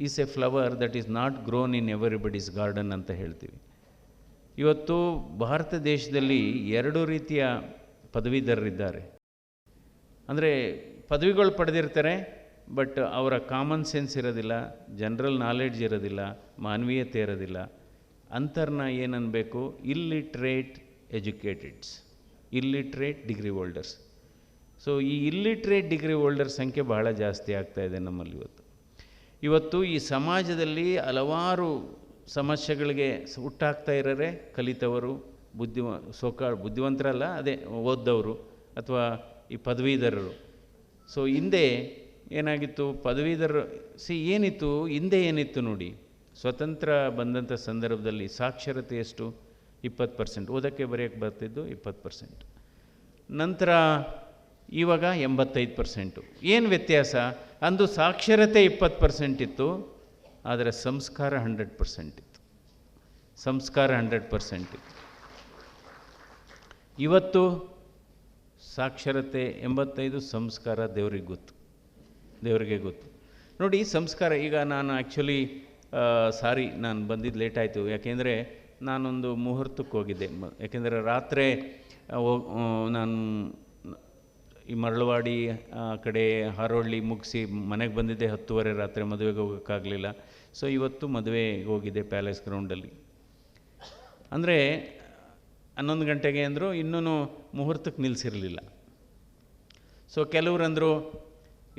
is a flower that is not grown in everybody's garden ಅಂತ ಹೇಳ್ತೀವಿ. ಇವತ್ತು ಭಾರತ ದೇಶದಲ್ಲಿ 2 ರೀತಿಯ ಪದವೀಧರರಿದ್ದಾರೆ. ಅಂದರೆ ಪದವಿಗಳು ಪಡೆದಿರ್ತಾರೆ, ಬಟ್ ಅವರ ಕಾಮನ್ ಸೆನ್ಸ್ ಇರೋದಿಲ್ಲ, ಜನರಲ್ ನಾಲೆಡ್ಜ್ ಇರೋದಿಲ್ಲ, ಮಾನವೀಯತೆ ಇರೋದಿಲ್ಲ. ಅಂತರ್ನ ಏನನ್ನಬೇಕು? Illiterate educateds, illiterate degree holders. So ಈ ಇಲ್ಲಿಟ್ರೇಟ್ ಡಿಗ್ರಿ ಹೋಲ್ಡರ್ ಸಂಖ್ಯೆ ಬಹಳ ಜಾಸ್ತಿ ಆಗ್ತಾಯಿದೆ ನಮ್ಮಲ್ಲಿ ಇವತ್ತು ಈ ಸಮಾಜದಲ್ಲಿ ಹಲವಾರು ಸಮಸ್ಯೆಗಳಿಗೆ ಹುಟ್ಟಾಗ್ತಾ ಇರೋರೆ ಕಲಿತವರು, ಬುದ್ಧಿವಂತರಲ್ಲ, ಅದೇ ಓದ್ದವರು ಅಥವಾ ಈ ಪದವೀಧರರು. ಸೊ ಹಿಂದೆ ಏನಾಗಿತ್ತು, ಪದವೀಧರರು ಏನಿತ್ತು, ಹಿಂದೆ ಏನಿತ್ತು ನೋಡಿ, ಸ್ವತಂತ್ರ ಬಂದಂಥ ಸಂದರ್ಭದಲ್ಲಿ ಸಾಕ್ಷರತೆ ಎಷ್ಟು? 20%. ಓದೋಕ್ಕೆ ಬರೆಯೋಕ್ಕೆ ಬರ್ತಿದ್ದು 20%. ನಂತರ ಇವಾಗ 85%. ಏನು ವ್ಯತ್ಯಾಸ? ಅಂದು ಸಾಕ್ಷರತೆ 20% ಇತ್ತು, ಆದರೆ ಸಂಸ್ಕಾರ 100% ಇತ್ತು. ಸಂಸ್ಕಾರ 100% ಇತ್ತು. ಇವತ್ತು ಸಾಕ್ಷರತೆ 85, ಸಂಸ್ಕಾರ ದೇವರಿಗೆ ಗೊತ್ತು. ನೋಡಿ, ಸಂಸ್ಕಾರ ಈಗ ನಾನು ಆ್ಯಕ್ಚುಲಿ ನಾನು ಬಂದಿದ್ದು ಲೇಟ್ ಆಯಿತು. ಯಾಕೆಂದರೆ ನಾನೊಂದು ಮುಹೂರ್ತಕ್ಕೆ ಹೋಗಿದ್ದೆ. ಯಾಕೆಂದರೆ ರಾತ್ರಿ ನಾನು ಈ ಮರಳವಾಡಿ ಕಡೆ ಹಾರೋಹಳ್ಳಿ ಮುಗಿಸಿ ಮನೆಗೆ ಬಂದಿದ್ದೆ 10:30 ರಾತ್ರಿ. ಮದುವೆಗೆ ಹೋಗೋಕ್ಕಾಗಲಿಲ್ಲ. ಸೊ ಇವತ್ತು ಮದುವೆಗೆ ಹೋಗಿದ್ದೆ ಪ್ಯಾಲೇಸ್ ಗ್ರೌಂಡಲ್ಲಿ. ಅಂದರೆ 11 ಗಂಟೆಗೆ ಅಂದರು, ಇನ್ನೂ ಮುಹೂರ್ತಕ್ಕೆ ನಿಲ್ಲಿಸಿರಲಿಲ್ಲ. ಸೊ ಕೆಲವ್ರು ಅಂದರು,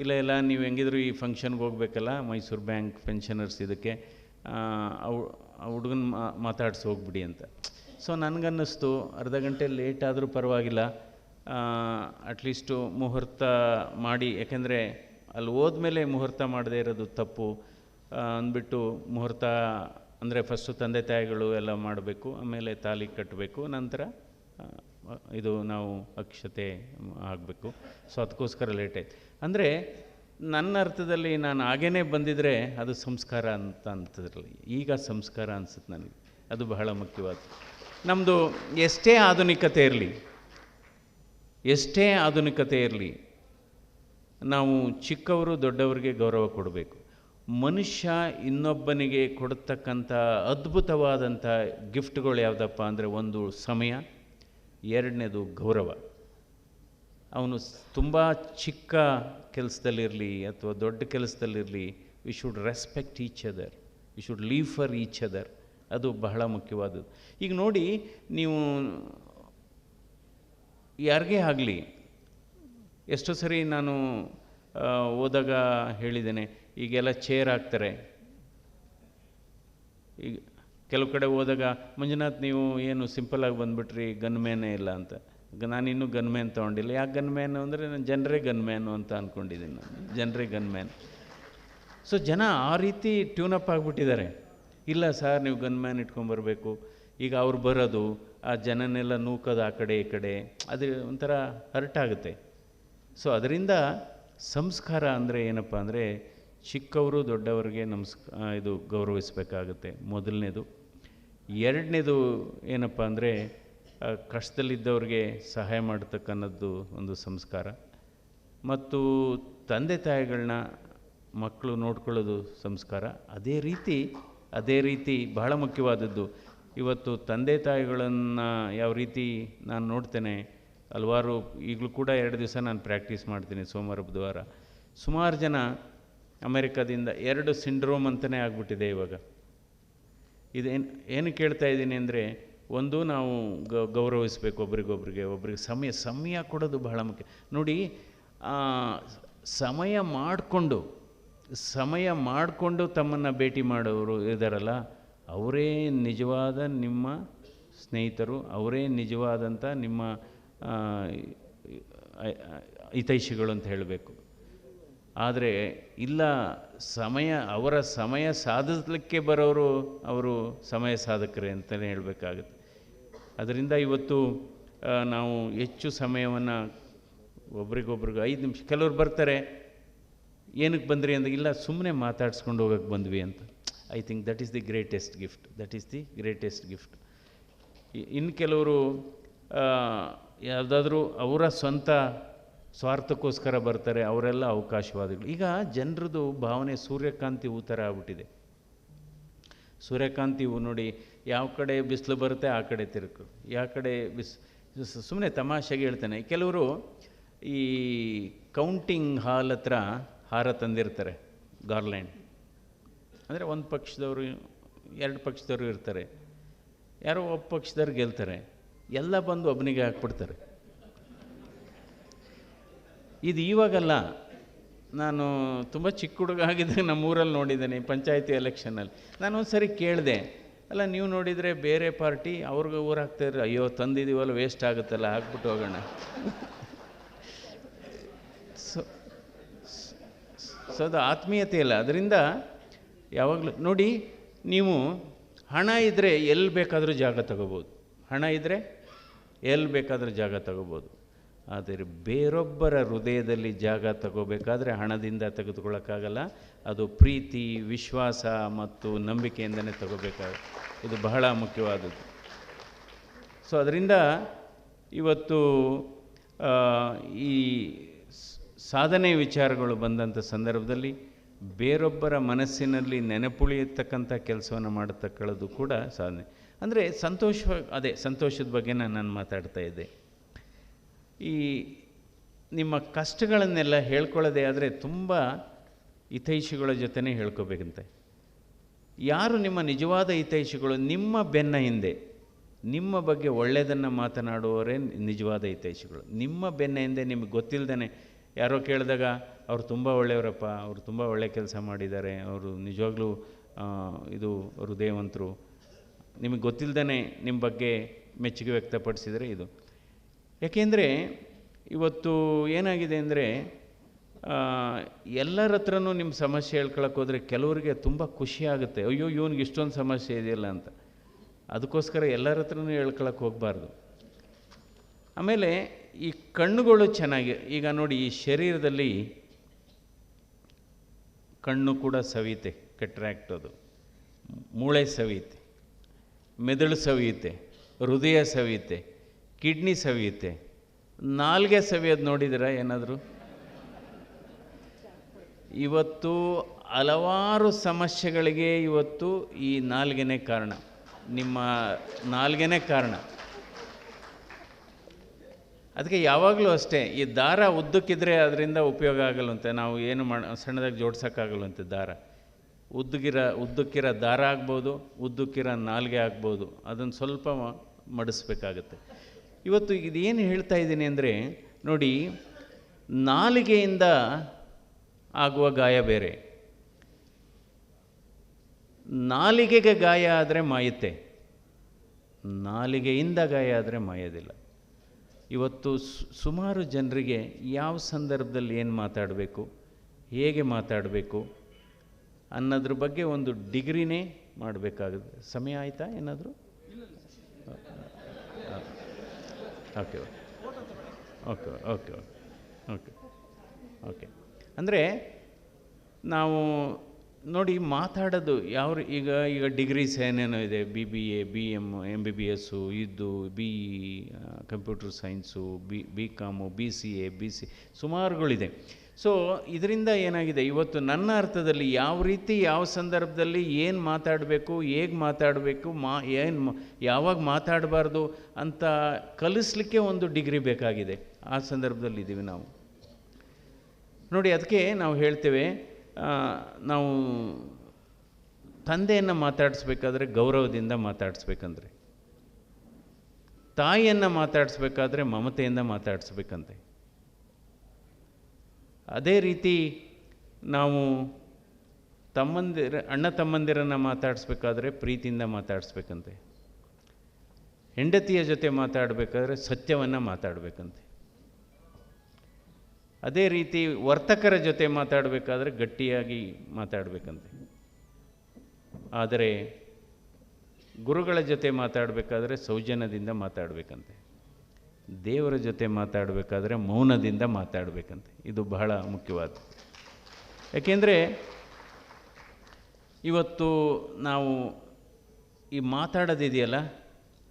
ಇಲ್ಲ ನೀವು ಹೆಂಗಿದ್ರು ಈ ಫಂಕ್ಷನ್ಗೆ ಹೋಗ್ಬೇಕಲ್ಲ, ಮೈಸೂರು ಬ್ಯಾಂಕ್ ಪೆನ್ಷನರ್ಸ್ ಇದಕ್ಕೆ, ಹುಡುಗನ ಮಾತಾಡ್ಸಿ ಹೋಗ್ಬಿಡಿ ಅಂತ. ಸೊ ನನಗನ್ನಿಸ್ತು ಅರ್ಧ ಗಂಟೆ ಲೇಟ್ ಆದರೂ ಪರವಾಗಿಲ್ಲ, ಅಟ್ಲೀಸ್ಟು ಮುಹೂರ್ತ ಮಾಡಿ, ಯಾಕೆಂದರೆ ಅಲ್ಲಿ ಹೋದ್ಮೇಲೆ ಮುಹೂರ್ತ ಮಾಡದೇ ಇರೋದು ತಪ್ಪು ಅಂದ್ಬಿಟ್ಟು, ಮುಹೂರ್ತ ಅಂದರೆ ಫಸ್ಟು ತಂದೆ ತಾಯಿಗಳು ಎಲ್ಲ ಮಾಡಬೇಕು, ಆಮೇಲೆ ತಾಲಿ ಕಟ್ಟಬೇಕು, ನಂತರ ಇದು ನಾವು ಅಕ್ಷತೆ ಆಗಬೇಕು. ಸೊ ಅದಕ್ಕೋಸ್ಕರ ಲೇಟ್ ಆಯ್ತು. ಅಂದರೆ ನನ್ನ ಅರ್ಥದಲ್ಲಿ ನಾನು ಹಾಗೇ ಬಂದಿದ್ದರೆ ಅದು ಸಂಸ್ಕಾರ ಅಂತ ಅಂತದ್ರಲ್ಲಿ, ಈಗ ಸಂಸ್ಕಾರ ಅನಿಸುತ್ತೆ ನನಗೆ. ಅದು ಬಹಳ ಮುಖ್ಯವಾದ. ನಮ್ಮದು ಎಷ್ಟೇ ಆಧುನಿಕತೆ ಇರಲಿ, ನಾವು ಚಿಕ್ಕವರು ದೊಡ್ಡವರಿಗೆ ಗೌರವ ಕೊಡಬೇಕು. ಮನುಷ್ಯ ಇನ್ನೊಬ್ಬನಿಗೆ ಕೊಡ್ತಕ್ಕಂಥ ಅದ್ಭುತವಾದಂಥ ಗಿಫ್ಟ್ಗಳು ಯಾವುದಪ್ಪ ಅಂದರೆ, ಒಂದು ಸಮಯ, ಎರಡನೇದು ಗೌರವ. ಅವನು ತುಂಬ ಚಿಕ್ಕ ಕೆಲಸದಲ್ಲಿರಲಿ ಅಥವಾ ದೊಡ್ಡ ಕೆಲಸದಲ್ಲಿರಲಿ, we should respect each other, we should live for each other. ಅದು ಬಹಳ ಮುಖ್ಯವಾದದ್ದು. ಈಗ ನೋಡಿ, ನೀವು ಯಾರಿಗೇ ಆಗಲಿ, ಎಷ್ಟೋ ಸರಿ ನಾನು ಹೋದಾಗ ಹೇಳಿದ್ದೇನೆ, ಈಗೆಲ್ಲ ಚೇರ್ ಹಾಕ್ತಾರೆ. ಈಗ ಕೆಲವು ಕಡೆ ಹೋದಾಗ, ಮಂಜುನಾಥ್ ನೀವು ಏನು ಸಿಂಪಲ್ಲಾಗಿ ಬಂದುಬಿಟ್ರಿ, ಗನ್ಮ್ಯಾನೇ ಇಲ್ಲ ಅಂತ. ನಾನಿನ್ನೂ ಗನ್ಮ್ಯಾನ್ ತೊಗೊಂಡಿಲ್ಲ. ಯಾಕೆ ಗನ್ಮ್ಯಾನು ಅಂದರೆ, ನಾನು ಜನರೇ ಗನ್ಮ್ಯಾನು ಅಂತ ಅಂದ್ಕೊಂಡಿದ್ದೀನಿ. ನಾನು ಜನರೇ ಗನ್ಮ್ಯಾನ್. ಸೊ ಜನ ಆ ರೀತಿ ಟ್ಯೂನಪ್ ಆಗಿಬಿಟ್ಟಿದ್ದಾರೆ. ಇಲ್ಲ ಸರ್, ನೀವು ಗನ್ಮ್ಯಾನ್ ಇಟ್ಕೊಂಬರ್ಬೇಕು. ಈಗ ಅವ್ರು ಬರೋದು, ಆ ಜನನೆಲ್ಲ ನೂಕೋದು ಆ ಕಡೆ ಈ ಕಡೆ, ಅದು ಒಂಥರ ಹರ್ಟ್ ಆಗುತ್ತೆ. ಸೊ ಅದರಿಂದ ಸಂಸ್ಕಾರ ಅಂದರೆ ಏನಪ್ಪ ಅಂದರೆ, ಚಿಕ್ಕವರು ದೊಡ್ಡವರಿಗೆ ಇದು ಗೌರವಿಸಬೇಕಾಗುತ್ತೆ, ಮೊದಲನೇದು. ಎರಡನೇದು ಏನಪ್ಪ ಅಂದರೆ, ಕಷ್ಟದಲ್ಲಿದ್ದವ್ರಿಗೆ ಸಹಾಯ ಮಾಡತಕ್ಕನ್ನದ್ದು ಒಂದು ಸಂಸ್ಕಾರ. ಮತ್ತು ತಂದೆ ತಾಯಿಗಳನ್ನ ಮಕ್ಕಳು ನೋಡ್ಕೊಳ್ಳೋದು ಸಂಸ್ಕಾರ. ಅದೇ ರೀತಿ ಬಹಳ ಮುಖ್ಯವಾದದ್ದು. ಇವತ್ತು ತಂದೆ ತಾಯಿಗಳನ್ನು ಯಾವ ರೀತಿ ನಾನು ನೋಡ್ತೇನೆ, ಹಲವಾರು, ಈಗಲೂ ಕೂಡ 2 ದಿವಸ ನಾನು ಪ್ರಾಕ್ಟೀಸ್ ಮಾಡ್ತೀನಿ, ಸೋಮವಾರ ಬುಧವಾರ. ಸುಮಾರು ಜನ ಅಮೆರಿಕದಿಂದ 2 ಸಿಂಡ್ರೋಮ್ ಅಂತಲೇ ಆಗಿಬಿಟ್ಟಿದೆ ಇವಾಗ. ಏನು ಕೇಳ್ತಾ ಇದ್ದೀನಿ ಅಂದರೆ, ಒಂದು, ನಾವು ಗೌರವಿಸಬೇಕು ಒಬ್ರಿಗೆ ಸಮಯ ಕೊಡೋದು ಬಹಳ ಮುಖ್ಯ. ನೋಡಿ, ಸಮಯ ಮಾಡಿಕೊಂಡು ತಮ್ಮನ್ನು ಭೇಟಿ ಮಾಡೋರು ಇದ್ದಾರಲ್ಲ, ಅವರೇ ನಿಜವಾದ ನಿಮ್ಮ ಸ್ನೇಹಿತರು, ಅವರೇ ನಿಜವಾದಂಥ ನಿಮ್ಮ ಹಿತೈಷಿಗಳು ಅಂತ ಹೇಳಬೇಕು. ಆದರೆ ಇಲ್ಲ, ಅವರ ಸಮಯ ಸಾಧಿಸಲಿಕ್ಕೆ ಬರೋರು ಅವರು ಸಮಯ ಸಾಧಕರೇ ಅಂತಲೇ ಹೇಳಬೇಕಾಗುತ್ತೆ. ಅದರಿಂದ ಇವತ್ತು ನಾವು ಹೆಚ್ಚು ಸಮಯವನ್ನು ಒಬ್ರಿಗೊಬ್ರಿಗೆ 5 ನಿಮಿಷ, ಕೆಲವ್ರು ಬರ್ತಾರೆ, ಏನಕ್ಕೆ ಬಂದ್ರಿ ಅಂತ, ಇಲ್ಲ ಸುಮ್ಮನೆ ಮಾತಾಡ್ಸ್ಕೊಂಡು ಹೋಗೋಕ್ಕೆ ಬಂದ್ವಿ ಅಂತ. I think that is the greatest gift. ಇನ್ನು ಕೆಲವರು ಯಾವುದಾದ್ರೂ ಅವರ ಸ್ವಂತ ಸ್ವಾರ್ಥಕ್ಕೋಸ್ಕರ ಬರ್ತಾರೆ, ಅವರೆಲ್ಲ ಅವಕಾಶವಾದಿಗಳು. ಈಗ ಜನರದು ಭಾವನೆ ಸೂರ್ಯಕಾಂತಿ ಹೂ ಥರ ಆಗ್ಬಿಟ್ಟಿದೆ. ಸೂರ್ಯಕಾಂತಿ ಹೂ ನೋಡಿ, ಯಾವ ಕಡೆ ಬಿಸಿಲು ಬರುತ್ತೆ ಆ ಕಡೆ ತಿರುಕು, ಯಾವ ಕಡೆ ಸುಮ್ಮನೆ ತಮಾಷೆಗೆ ಹೇಳ್ತಾನೆ. ಕೆಲವರು ಈ ಕೌಂಟಿಂಗ್ ಹಾಲ್ ಹತ್ರ ಹಾರ ತಂದಿರ್ತಾರೆ, ಗಾರ್ಲ್ಯಾಂಡ್. ಅಂದರೆ ಒಂದು ಪಕ್ಷದವರು 2 ಪಕ್ಷದವರು ಇರ್ತಾರೆ, ಯಾರೋ ಒಬ್ಬ ಪಕ್ಷದವ್ರು ಗೆಲ್ತಾರೆ, ಎಲ್ಲ ಬಂದು ಒಬ್ಬನಿಗೆ ಹಾಕ್ಬಿಡ್ತಾರೆ. ಇದು ಇವಾಗಲ್ಲ, ನಾನು ತುಂಬ ಚಿಕ್ಕ ಹುಡುಗ ಆಗಿದ್ದಾಗ ನಮ್ಮೂರಲ್ಲಿ ನೋಡಿದ್ದೇನೆ, ಪಂಚಾಯತಿ ಎಲೆಕ್ಷನಲ್ಲಿ. ನಾನು ಒಂದು ಸರಿ ಕೇಳಿದೆ, ಅಲ್ಲ ನೀವು ನೋಡಿದರೆ ಬೇರೆ ಪಾರ್ಟಿ ಅವ್ರಿಗೆ ಊರು ಹಾಕ್ತಾಯಿದ್ರೆ, ಅಯ್ಯೋ ತಂದಿದ್ದೀವಲ್ಲ ವೇಸ್ಟ್ ಆಗುತ್ತಲ್ಲ, ಹಾಕ್ಬಿಟ್ಟು ಹೋಗೋಣ. ಸೊ ಅದು ಆತ್ಮೀಯತೆ ಇಲ್ಲ. ಅದರಿಂದ ಯಾವಾಗಲೂ ನೋಡಿ, ನೀವು ಹಣ ಇದ್ದರೆ ಎಲ್ಲಿ ಬೇಕಾದರೂ ಜಾಗ ತಗೋಬೋದು, ಆದರೆ ಬೇರೊಬ್ಬರ ಹೃದಯದಲ್ಲಿ ಜಾಗ ತಗೋಬೇಕಾದ್ರೆ ಹಣದಿಂದ ತೆಗೆದುಕೊಳ್ಳೋಕ್ಕಾಗಲ್ಲ. ಅದು ಪ್ರೀತಿ, ವಿಶ್ವಾಸ ಮತ್ತು ನಂಬಿಕೆಯಿಂದಲೇ ತಗೋಬೇಕಾಗುತ್ತೆ. ಇದು ಬಹಳ ಮುಖ್ಯವಾದದ್ದು. ಸೊ ಅದರಿಂದ ಇವತ್ತು ಈ ಸಾಧನೆ ವಿಚಾರಗಳು ಬಂದಂಥ ಸಂದರ್ಭದಲ್ಲಿ ಬೇರೊಬ್ಬರ ಮನಸ್ಸಿನಲ್ಲಿ ನೆನಪುಳಿಯತಕ್ಕಂಥ ಕೆಲಸವನ್ನು ಮಾಡತಕ್ಕಳದು ಕೂಡ ಸಾಧನೆ. ಅಂದರೆ ಸಂತೋಷದ ಬಗ್ಗೆ ನಾನು ಮಾತಾಡ್ತಾ ಇದ್ದೆ. ಈ ನಿಮ್ಮ ಕಷ್ಟಗಳನ್ನೆಲ್ಲ ಹೇಳ್ಕೊಳ್ಳೋದೇ ಆದರೆ ತುಂಬ ಹಿತೈಷಿಗಳ ಜೊತೆನೇ ಹೇಳ್ಕೋಬೇಕಂತೆ. ಯಾರು ನಿಮ್ಮ ನಿಜವಾದ ಹಿತೈಷಿಗಳು, ನಿಮ್ಮ ಬೆನ್ನ ಹಿಂದೆ ನಿಮ್ಮ ಬಗ್ಗೆ ಒಳ್ಳೆಯದನ್ನು ಮಾತನಾಡುವವರೇ ನಿಜವಾದ ಹಿತೈಷಿಗಳು. ನಿಮ್ಮ ಬೆನ್ನ ಹಿಂದೆ ನಿಮಗೆ ಗೊತ್ತಿಲ್ಲದೇ ಯಾರೋ ಕೇಳಿದಾಗ, ಅವ್ರು ತುಂಬ ಒಳ್ಳೆಯವರಪ್ಪ, ಅವರು ತುಂಬ ಒಳ್ಳೆಯ ಕೆಲಸ ಮಾಡಿದ್ದಾರೆ, ಅವರು ನಿಜವಾಗ್ಲೂ ಇದು ಹೃದಯವಂತರು, ನಿಮಗೆ ಗೊತ್ತಿಲ್ಲದೇ ನಿಮ್ಮ ಬಗ್ಗೆ ಮೆಚ್ಚುಗೆ ವ್ಯಕ್ತಪಡಿಸಿದರೆ ಇದು. ಯಾಕೆಂದರೆ ಇವತ್ತು ಏನಾಗಿದೆ ಅಂದರೆ, ಎಲ್ಲರ ಹತ್ರನೂ ನಿಮ್ಮ ಸಮಸ್ಯೆ ಹೇಳ್ಕೊಳಕ್ಕೆ ಹೋದರೆ ಕೆಲವರಿಗೆ ತುಂಬ ಖುಷಿಯಾಗುತ್ತೆ, ಅಯ್ಯೋ ಇವನಿಗೆ ಇಷ್ಟೊಂದು ಸಮಸ್ಯೆ ಇದೆಯಲ್ಲ ಅಂತ. ಅದಕ್ಕೋಸ್ಕರ ಎಲ್ಲರ ಹತ್ರನೂ ಹೇಳ್ಕೊಳಕ್ಕೆ ಹೋಗಬಾರ್ದು. ಆಮೇಲೆ ಈ ಕಣ್ಣುಗಳು ಚೆನ್ನಾಗಿ, ಈಗ ನೋಡಿ, ಈ ಶರೀರದಲ್ಲಿ ಕಣ್ಣು ಕೂಡ ಸವಿಯುತ್ತೆ, ಕೆಟ್ರಾಕ್ಟ್ ಅದು, ಮೂಳೆ ಸವಿಯುತ್ತೆ, ಮೆದುಳು ಸವಿಯುತ್ತೆ, ಹೃದಯ ಸವಿಯುತ್ತೆ, ಕಿಡ್ನಿ ಸವಿಯುತ್ತೆ. ನಾಲ್ಗೆ ಸವಿಯೋದು ನೋಡಿದ್ದೀರಾ ಏನಾದರೂ? ಇವತ್ತು ಹಲವಾರು ಸಮಸ್ಯೆಗಳಿಗೆ ಇವತ್ತು ಈ ನಾಲ್ಗೆನೇ ಕಾರಣ, ನಿಮ್ಮ ನಾಲ್ಗೆನೇ ಕಾರಣ. ಅದಕ್ಕೆ ಯಾವಾಗಲೂ ಅಷ್ಟೇ, ಈ ದಾರ ಉದ್ದಕ್ಕಿದ್ರೆ ಅದರಿಂದ ಉಪಯೋಗ ಆಗಲ್ಲಂತೆ, ನಾವು ಏನು ಸಣ್ಣದಾಗಿ ಜೋಡ್ಸೋಕ್ಕಾಗಲ್ಲಂತೆ. ದಾರ ಉದ್ದಕ್ಕಿರೋ ದಾರ ಆಗ್ಬೋದು, ಉದ್ದಕ್ಕಿರೋ ನಾಲ್ಗೆ ಆಗ್ಬೋದು, ಅದನ್ನು ಸ್ವಲ್ಪ ಮಡಿಸ್ಬೇಕಾಗತ್ತೆ. ಇವತ್ತು ಇದೇನು ಹೇಳ್ತಾ ಇದ್ದೀನಿ ಅಂದರೆ, ನೋಡಿ, ನಾಲಿಗೆಯಿಂದ ಆಗುವ ಗಾಯ ಬೇರೆ, ನಾಲಿಗೆಗೆ ಗಾಯ ಆದರೆ ಮಾಯುತ್ತೆ, ನಾಲಿಗೆಯಿಂದ ಗಾಯ ಆದರೆ ಮಾಯೋದಿಲ್ಲ. ಇವತ್ತು ಸುಮಾರು ಜನರಿಗೆ ಯಾವ ಸಂದರ್ಭದಲ್ಲಿ ಏನು ಮಾತಾಡಬೇಕು, ಹೇಗೆ ಮಾತಾಡಬೇಕು ಅನ್ನೋದ್ರ ಬಗ್ಗೆ ಒಂದು ಡಿಗ್ರಿನೇ ಮಾಡಬೇಕಾಗುತ್ತೆ. ಸಮಯ ಆಯಿತಾ ಏನಾದರೂ? Okay okay okay okay okay. ಅಂದರೆ ನಾವು ನೋಡಿ ಮಾತಾಡೋದು ಈಗ ಡಿಗ್ರೀಸ್ ಏನೇನೋ ಇದೆ, BBA, BM, MBBS ಇದ್ದು, BE computer science, BCom, BCA, BC ಸುಮಾರುಗಳಿದೆ. ಸೊ ಇದರಿಂದ ಏನಾಗಿದೆ, ಇವತ್ತು ನನ್ನ ಅರ್ಥದಲ್ಲಿ ಯಾವ ರೀತಿ ಯಾವ ಸಂದರ್ಭದಲ್ಲಿ ಏನು ಮಾತಾಡಬೇಕು, ಹೇಗೆ ಮಾತಾಡಬೇಕು, ಯಾವಾಗ ಮಾತಾಡಬಾರ್ದು ಅಂತ ಕಲಿಸ್ಲಿಕ್ಕೆ ಒಂದು ಡಿಗ್ರಿ ಬೇಕಾಗಿದೆ. ಆ ಸಂದರ್ಭದಲ್ಲಿ ಇದ್ದೀವಿ ನಾವು. ನೋಡಿ, ಅದಕ್ಕೆ ನಾವು ಹೇಳ್ತೇವೆ, ನಾವು ತಂದೆಯನ್ನು ಮಾತಾಡಿಸ್ಬೇಕಾದ್ರೆ ಗೌರವದಿಂದ ಮಾತಾಡಿಸ್ಬೇಕಂದ್ರೆ, ತಾಯಿಯನ್ನು ಮಾತಾಡಿಸ್ಬೇಕಾದ್ರೆ ಮಮತೆಯಿಂದ ಮಾತಾಡಿಸ್ಬೇಕಂತೆ. ಅದೇ ರೀತಿ ನಾವು ಅಣ್ಣ ತಮ್ಮಂದಿರನ್ನು ಮಾತಾಡಿಸ್ಬೇಕಾದ್ರೆ ಪ್ರೀತಿಯಿಂದ ಮಾತಾಡಿಸ್ಬೇಕಂತೆ. ಹೆಂಡತಿಯ ಜೊತೆ ಮಾತಾಡಬೇಕಾದ್ರೆ ಸತ್ಯವನ್ನು ಮಾತಾಡಬೇಕಂತೆ. ಅದೇ ರೀತಿ ವರ್ತಕರ ಜೊತೆ ಮಾತಾಡಬೇಕಾದ್ರೆ ಗಟ್ಟಿಯಾಗಿ ಮಾತಾಡಬೇಕಂತೆ. ಆದರೆ ಗುರುಗಳ ಜೊತೆ ಮಾತಾಡಬೇಕಾದ್ರೆ ಸೌಜನ್ಯದಿಂದ ಮಾತಾಡಬೇಕಂತೆ. ದೇವರ ಜೊತೆ ಮಾತಾಡಬೇಕಾದ್ರೆ ಮೌನದಿಂದ ಮಾತಾಡಬೇಕಂತೆ. ಇದು ಬಹಳ ಮುಖ್ಯವಾದ. ಯಾಕೆಂದರೆ ಇವತ್ತು ನಾವು ಈ ಮಾತಾಡೋದಿದೆಯಲ್ಲ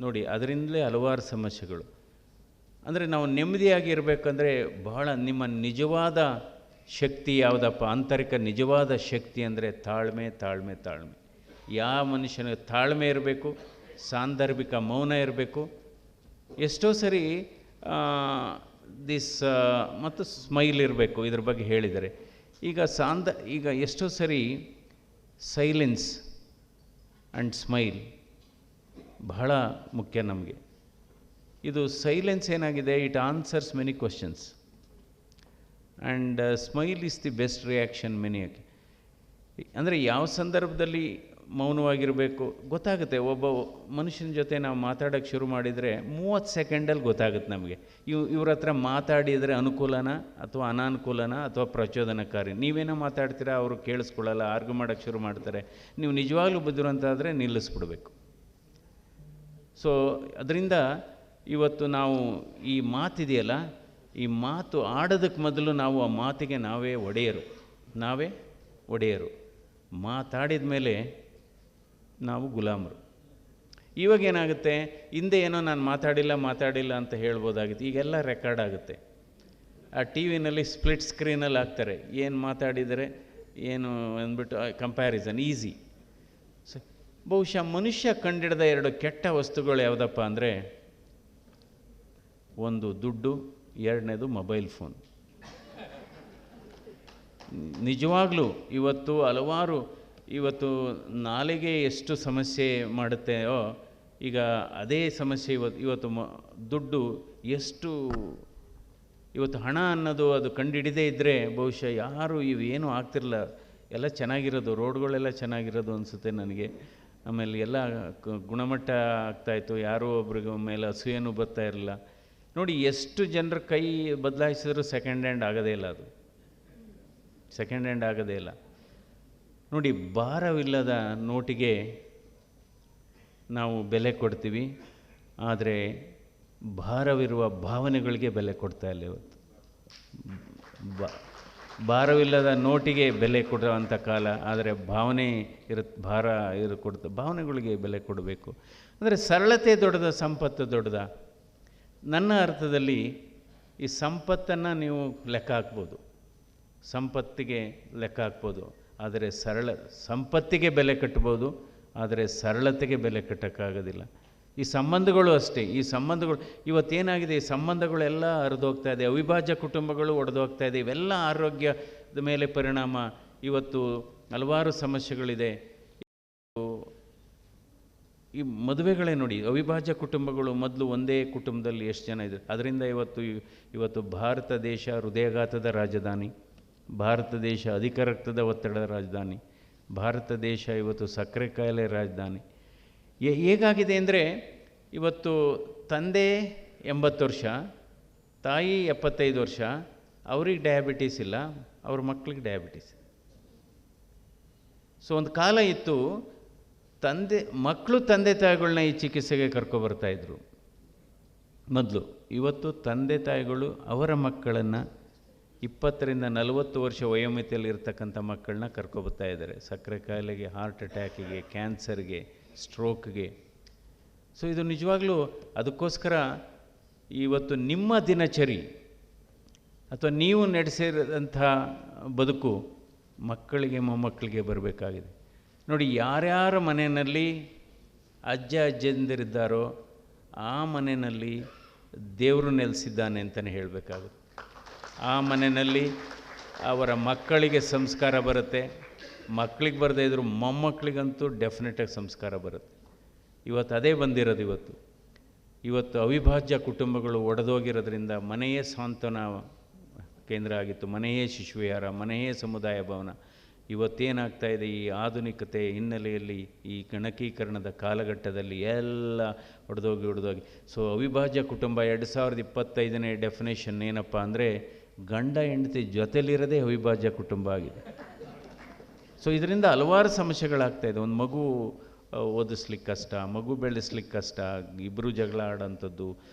ನೋಡಿ, ಅದರಿಂದಲೇ ಹಲವಾರು ಸಮಸ್ಯೆಗಳು. ಅಂದರೆ ನಾವು ನೆಮ್ಮದಿಯಾಗಿ ಇರಬೇಕಂದ್ರೆ ಬಹಳ ನಿಮ್ಮ ನಿಜವಾದ ಶಕ್ತಿ ಯಾವುದಪ್ಪ, ಆಂತರಿಕ ನಿಜವಾದ ಶಕ್ತಿ ಅಂದರೆ ತಾಳ್ಮೆ, ತಾಳ್ಮೆ, ತಾಳ್ಮೆ. ಯಾವ ಮನುಷ್ಯನಿಗೆ ತಾಳ್ಮೆ ಇರಬೇಕು, ಸಾಂದರ್ಭಿಕ ಮೌನ ಇರಬೇಕು. ಎಷ್ಟೋ ಸರಿ ಮತ್ತು ಸ್ಮೈಲ್ ಇರಬೇಕು, ಇದ್ರ ಬಗ್ಗೆ ಹೇಳಿದ್ದಾರೆ. ಈಗ ಎಷ್ಟೋ ಸರಿ ಸೈಲೆನ್ಸ್ ಆ್ಯಂಡ್ ಸ್ಮೈಲ್ ಬಹಳ ಮುಖ್ಯ ನಮಗೆ. ಇದು ಸೈಲೆನ್ಸ್ ಏನಾಗಿದೆ, it answers many questions and smile is the best reaction many. ಅಂದರೆ ಯಾವ ಸಂದರ್ಭದಲ್ಲಿ ಮೌನವಾಗಿರಬೇಕು ಗೊತ್ತಾಗುತ್ತೆ. ಒಬ್ಬ ಮನುಷ್ಯನ ಜೊತೆ ನಾವು ಮಾತಾಡೋಕ್ಕೆ ಶುರು ಮಾಡಿದರೆ 30 ಸೆಕೆಂಡಲ್ಲಿ ಗೊತ್ತಾಗುತ್ತೆ ನಮಗೆ ಇವ್ರ ಹತ್ರ ಮಾತಾಡಿದರೆ ಅನುಕೂಲನ ಅಥವಾ ಅನಾನುಕೂಲನ ಅಥವಾ ಪ್ರಚೋದನಕಾರಿ. ನೀವೇನೋ ಮಾತಾಡ್ತೀರಾ, ಅವರು ಕೇಳಿಸ್ಕೊಳ್ಳಲ್ಲ, ಆರ್ಗ್ಯೂ ಮಾಡೋಕ್ಕೆ ಶುರು ಮಾಡ್ತಾರೆ. ನೀವು ನಿಜವಾಗ್ಲೂ ಬುದ್ಧಿವಂತಾದರೆ ನಿಲ್ಲಿಸ್ಬಿಡ್ಬೇಕು. ಸೊ ಅದರಿಂದ ಇವತ್ತು ನಾವು ಈ ಮಾತಿದೆಯಲ್ಲ, ಈ ಮಾತು ಆಡೋದಕ್ಕೆ ಮೊದಲು ನಾವು ಆ ಮಾತಿಗೆ ನಾವೇ ಒಡೆಯರು. ಮಾತಾಡಿದ ಮೇಲೆ ನಾವು ಗುಲಾಮರು. ಇವಾಗ ಏನಾಗುತ್ತೆ, ಹಿಂದೆ ಏನೋ ನಾನು ಮಾತಾಡಿಲ್ಲ ಅಂತ ಹೇಳ್ಬೋದಾಗಿತ್ತು. ಈಗೆಲ್ಲ ರೆಕಾರ್ಡ್ ಆಗುತ್ತೆ. ಆ ಟಿ ವಿನಲ್ಲಿ ಸ್ಪ್ಲಿಟ್ ಸ್ಕ್ರೀನಲ್ಲಿ ಹಾಕ್ತಾರೆ, ಏನು ಮಾತಾಡಿದರೆ ಏನು ಅಂದ್ಬಿಟ್ಟು ಕಂಪ್ಯಾರಿಸನ್ ಈಸಿ. ಬಹುಶಃ ಮನುಷ್ಯ ಕಂಡಿಡಿದ 2 ಕೆಟ್ಟ ವಸ್ತುಗಳು ಯಾವುದಪ್ಪ ಅಂದರೆ, ಒಂದು ದುಡ್ಡು, 2ನೇದು ಮೊಬೈಲ್ ಫೋನ್. ನಿಜವಾಗ್ಲೂ ಇವತ್ತು ನಾಲಿಗೆ ಎಷ್ಟು ಸಮಸ್ಯೆ ಮಾಡುತ್ತೆಯೋ, ಈಗ ಅದೇ ಸಮಸ್ಯೆ ಇವತ್ತು ದುಡ್ಡು ಎಷ್ಟು, ಇವತ್ತು ಹಣ ಅನ್ನೋದು ಅದು ಕಂಡುಹಿಡಿದೇ ಇದ್ದರೆ ಬಹುಶಃ ಯಾರು ಇವೇನೂ ಆಗ್ತಿರಲ್ಲ. ಎಲ್ಲ ಚೆನ್ನಾಗಿರೋದು, ರೋಡ್ಗಳೆಲ್ಲ ಚೆನ್ನಾಗಿರೋದು ಅನಿಸುತ್ತೆ ನನಗೆ. ಆಮೇಲೆ ಎಲ್ಲ ಗುಣಮಟ್ಟ ಆಗ್ತಾಯಿತ್ತು, ಯಾರೋ ಒಬ್ರಿಗೆ ಮೇಲೆ ಅಸೂಯೆನೂ ಬರ್ತಾ ಇರಲಿಲ್ಲ. ನೋಡಿ, ಎಷ್ಟು ಜನರ ಕೈ ಬದಲಾಯಿಸಿದ್ರು ಸೆಕೆಂಡ್ ಹ್ಯಾಂಡ್ ಆಗೋದೇ ಇಲ್ಲ. ನೋಡಿ, ಭಾರವಿಲ್ಲದ ನೋಟಿಗೆ ನಾವು ಬೆಲೆ ಕೊಡ್ತೀವಿ, ಆದರೆ ಭಾರವಿರುವ ಭಾವನೆಗಳಿಗೆ ಬೆಲೆ ಕೊಡ್ತಾ ಇಲ್ಲ ಇವತ್ತು. ಭಾರವಿಲ್ಲದ ನೋಟಿಗೆ ಬೆಲೆ ಕೊಡುವಂಥ ಕಾಲ. ಆದರೆ ಭಾವನೆ ಕೊಡ್ತ ಭಾವನೆಗಳಿಗೆ ಬೆಲೆ ಕೊಡಬೇಕು. ಅಂದರೆ ಸರಳತೆ ದೊಡ್ಡದ, ಸಂಪತ್ತು ದೊಡ್ಡದ? ನನ್ನ ಅರ್ಥದಲ್ಲಿ ಈ ಸಂಪತ್ತನ್ನು ನೀವು ಲೆಕ್ಕ ಹಾಕ್ಬೋದು, ಸಂಪತ್ತಿಗೆ ಲೆಕ್ಕ ಹಾಕ್ಬೋದು, ಆದರೆ ಸಂಪತ್ತಿಗೆ ಬೆಲೆ ಕಟ್ಬೋದು, ಆದರೆ ಸರಳತೆಗೆ ಬೆಲೆ ಕಟ್ಟೋಕ್ಕಾಗೋದಿಲ್ಲ. ಈ ಸಂಬಂಧಗಳು ಅಷ್ಟೇ. ಈ ಸಂಬಂಧಗಳು ಇವತ್ತೇನಾಗಿದೆ, ಈ ಸಂಬಂಧಗಳೆಲ್ಲ ಹರಿದೋಗ್ತಾ ಇದೆ, ಅವಿಭಾಜ್ಯ ಕುಟುಂಬಗಳು ಒಡೆದೋಗ್ತಾ ಇದೆ. ಇವೆಲ್ಲ ಆರೋಗ್ಯದ ಮೇಲೆ ಪರಿಣಾಮ. ಇವತ್ತು ಹಲವಾರು ಸಮಸ್ಯೆಗಳಿದೆ. ಈ ಮದುವೆಗಳೇ ನೋಡಿ, ಅವಿಭಾಜ್ಯ ಕುಟುಂಬಗಳು ಮೊದಲು ಒಂದೇ ಕುಟುಂಬದಲ್ಲಿ ಎಷ್ಟು ಜನ ಇದ್ದಾರೆ. ಅದರಿಂದ ಇವತ್ತು ಭಾರತ ದೇಶ ಹೃದಯಾಘಾತದ ರಾಜಧಾನಿ, ಭಾರತ ದೇಶ ಅಧಿಕ ರಕ್ತದ ಒತ್ತಡದ ರಾಜಧಾನಿ, ಭಾರತ ದೇಶ ಇವತ್ತು ಸಕ್ಕರೆ ಕಾಯಿಲೆ ರಾಜಧಾನಿ. ಹೇಗಾಗಿದೆ ಅಂದರೆ, ಇವತ್ತು ತಂದೆ 80 ವರ್ಷ, ತಾಯಿ 75 ವರ್ಷ, ಅವ್ರಿಗೆ ಡಯಾಬಿಟೀಸ್ ಇಲ್ಲ, ಅವ್ರ ಮಕ್ಕಳಿಗೆ ಡಯಾಬಿಟೀಸ್. ಸೊ ಒಂದು ಕಾಲ ಇತ್ತು, ಮಕ್ಕಳು ತಂದೆ ತಾಯಿಗಳನ್ನ ಈ ಚಿಕಿತ್ಸೆಗೆ ಕರ್ಕೊಬರ್ತಾಯಿದ್ರು ಮೊದಲು. ಇವತ್ತು ತಂದೆ ತಾಯಿಗಳು ಅವರ ಮಕ್ಕಳನ್ನು 20ರಿಂದ 40 ವರ್ಷ ವಯೋಮಿತಿಯಲ್ಲಿ ಇರ್ತಕ್ಕಂಥ ಮಕ್ಕಳನ್ನ ಕರ್ಕೊಬರ್ತಾ ಇದ್ದಾರೆ ಸಕ್ಕರೆ ಕಾಯಿಲೆಗೆ, ಹಾರ್ಟ್ ಅಟ್ಯಾಕಿಗೆ, ಕ್ಯಾನ್ಸರ್ಗೆ, ಸ್ಟ್ರೋಕ್ಗೆ. ಸೊ ಇದು ನಿಜವಾಗ್ಲೂ ಅದಕ್ಕೋಸ್ಕರ ಇವತ್ತು ನಿಮ್ಮ ದಿನಚರಿ ಅಥವಾ ನೀವು ನಡೆಸಿದಂಥ ಬದುಕು ಮಕ್ಕಳಿಗೆ, ಮೊಮ್ಮಕ್ಕಳಿಗೆ ಬರಬೇಕಾಗಿದೆ. ನೋಡಿ, ಯಾರ್ಯಾರ ಮನೆಯಲ್ಲಿ ಅಜ್ಜಂದಿರಿದ್ದಾರೋ ಆ ಮನೆಯಲ್ಲಿ ದೇವರು ನೆಲೆಸಿದ್ದಾನೆ ಅಂತಲೇ ಹೇಳಬೇಕಾಗುತ್ತೆ. ಆ ಮನೆಯಲ್ಲಿ ಅವರ ಮಕ್ಕಳಿಗೆ ಸಂಸ್ಕಾರ ಬರುತ್ತೆ, ಮಕ್ಕಳಿಗೆ ಬರದೇ ಇದ್ದರೂ ಮೊಮ್ಮಕ್ಕಳಿಗಂತೂ ಡೆಫಿನೆಟಾಗಿ ಸಂಸ್ಕಾರ ಬರುತ್ತೆ. ಇವತ್ತು ಅದೇ ಬಂದಿರೋದು. ಇವತ್ತು ಅವಿಭಾಜ್ಯ ಕುಟುಂಬಗಳು ಒಡೆದೋಗಿರೋದ್ರಿಂದ ಮನೆಯೇ ಸಾಂತ್ವನ ಕೇಂದ್ರ ಆಗಿತ್ತು, ಮನೆಯೇ ಶಿಶುವಿಹಾರ, ಮನೆಯೇ ಸಮುದಾಯ ಭವನ. ಇವತ್ತೇನಾಗ್ತಾ ಇದೆ, ಈ ಆಧುನಿಕತೆ ಹಿನ್ನೆಲೆಯಲ್ಲಿ, ಈ ಗಣಕೀಕರಣದ ಕಾಲಘಟ್ಟದಲ್ಲಿ ಎಲ್ಲ ಒಡೆದೋಗಿ. ಸೊ ಅವಿಭಾಜ್ಯ ಕುಟುಂಬ 2025ನೇ ಡೆಫಿನೇಷನ್ ಏನಪ್ಪ ಅಂದರೆ, ಗಂಡ ಹೆಂಡತಿ ಜೊತೆಲಿರೋದೇ ಅವಿಭಾಜ್ಯ ಕುಟುಂಬ ಆಗಿದೆ. ಸೊ ಇದರಿಂದ ಹಲವಾರು ಸಮಸ್ಯೆಗಳಾಗ್ತಾಯಿದೆ. ಒಂದು ಮಗು ಓದಿಸ್ಲಿಕ್ಕೆ ಕಷ್ಟ, ಮಗು ಬೆಳೆಸ್ಲಿಕ್ಕೆ ಕಷ್ಟ, ಇಬ್ಬರು ಜಗಳ ಆಡೋಂಥದ್ದು,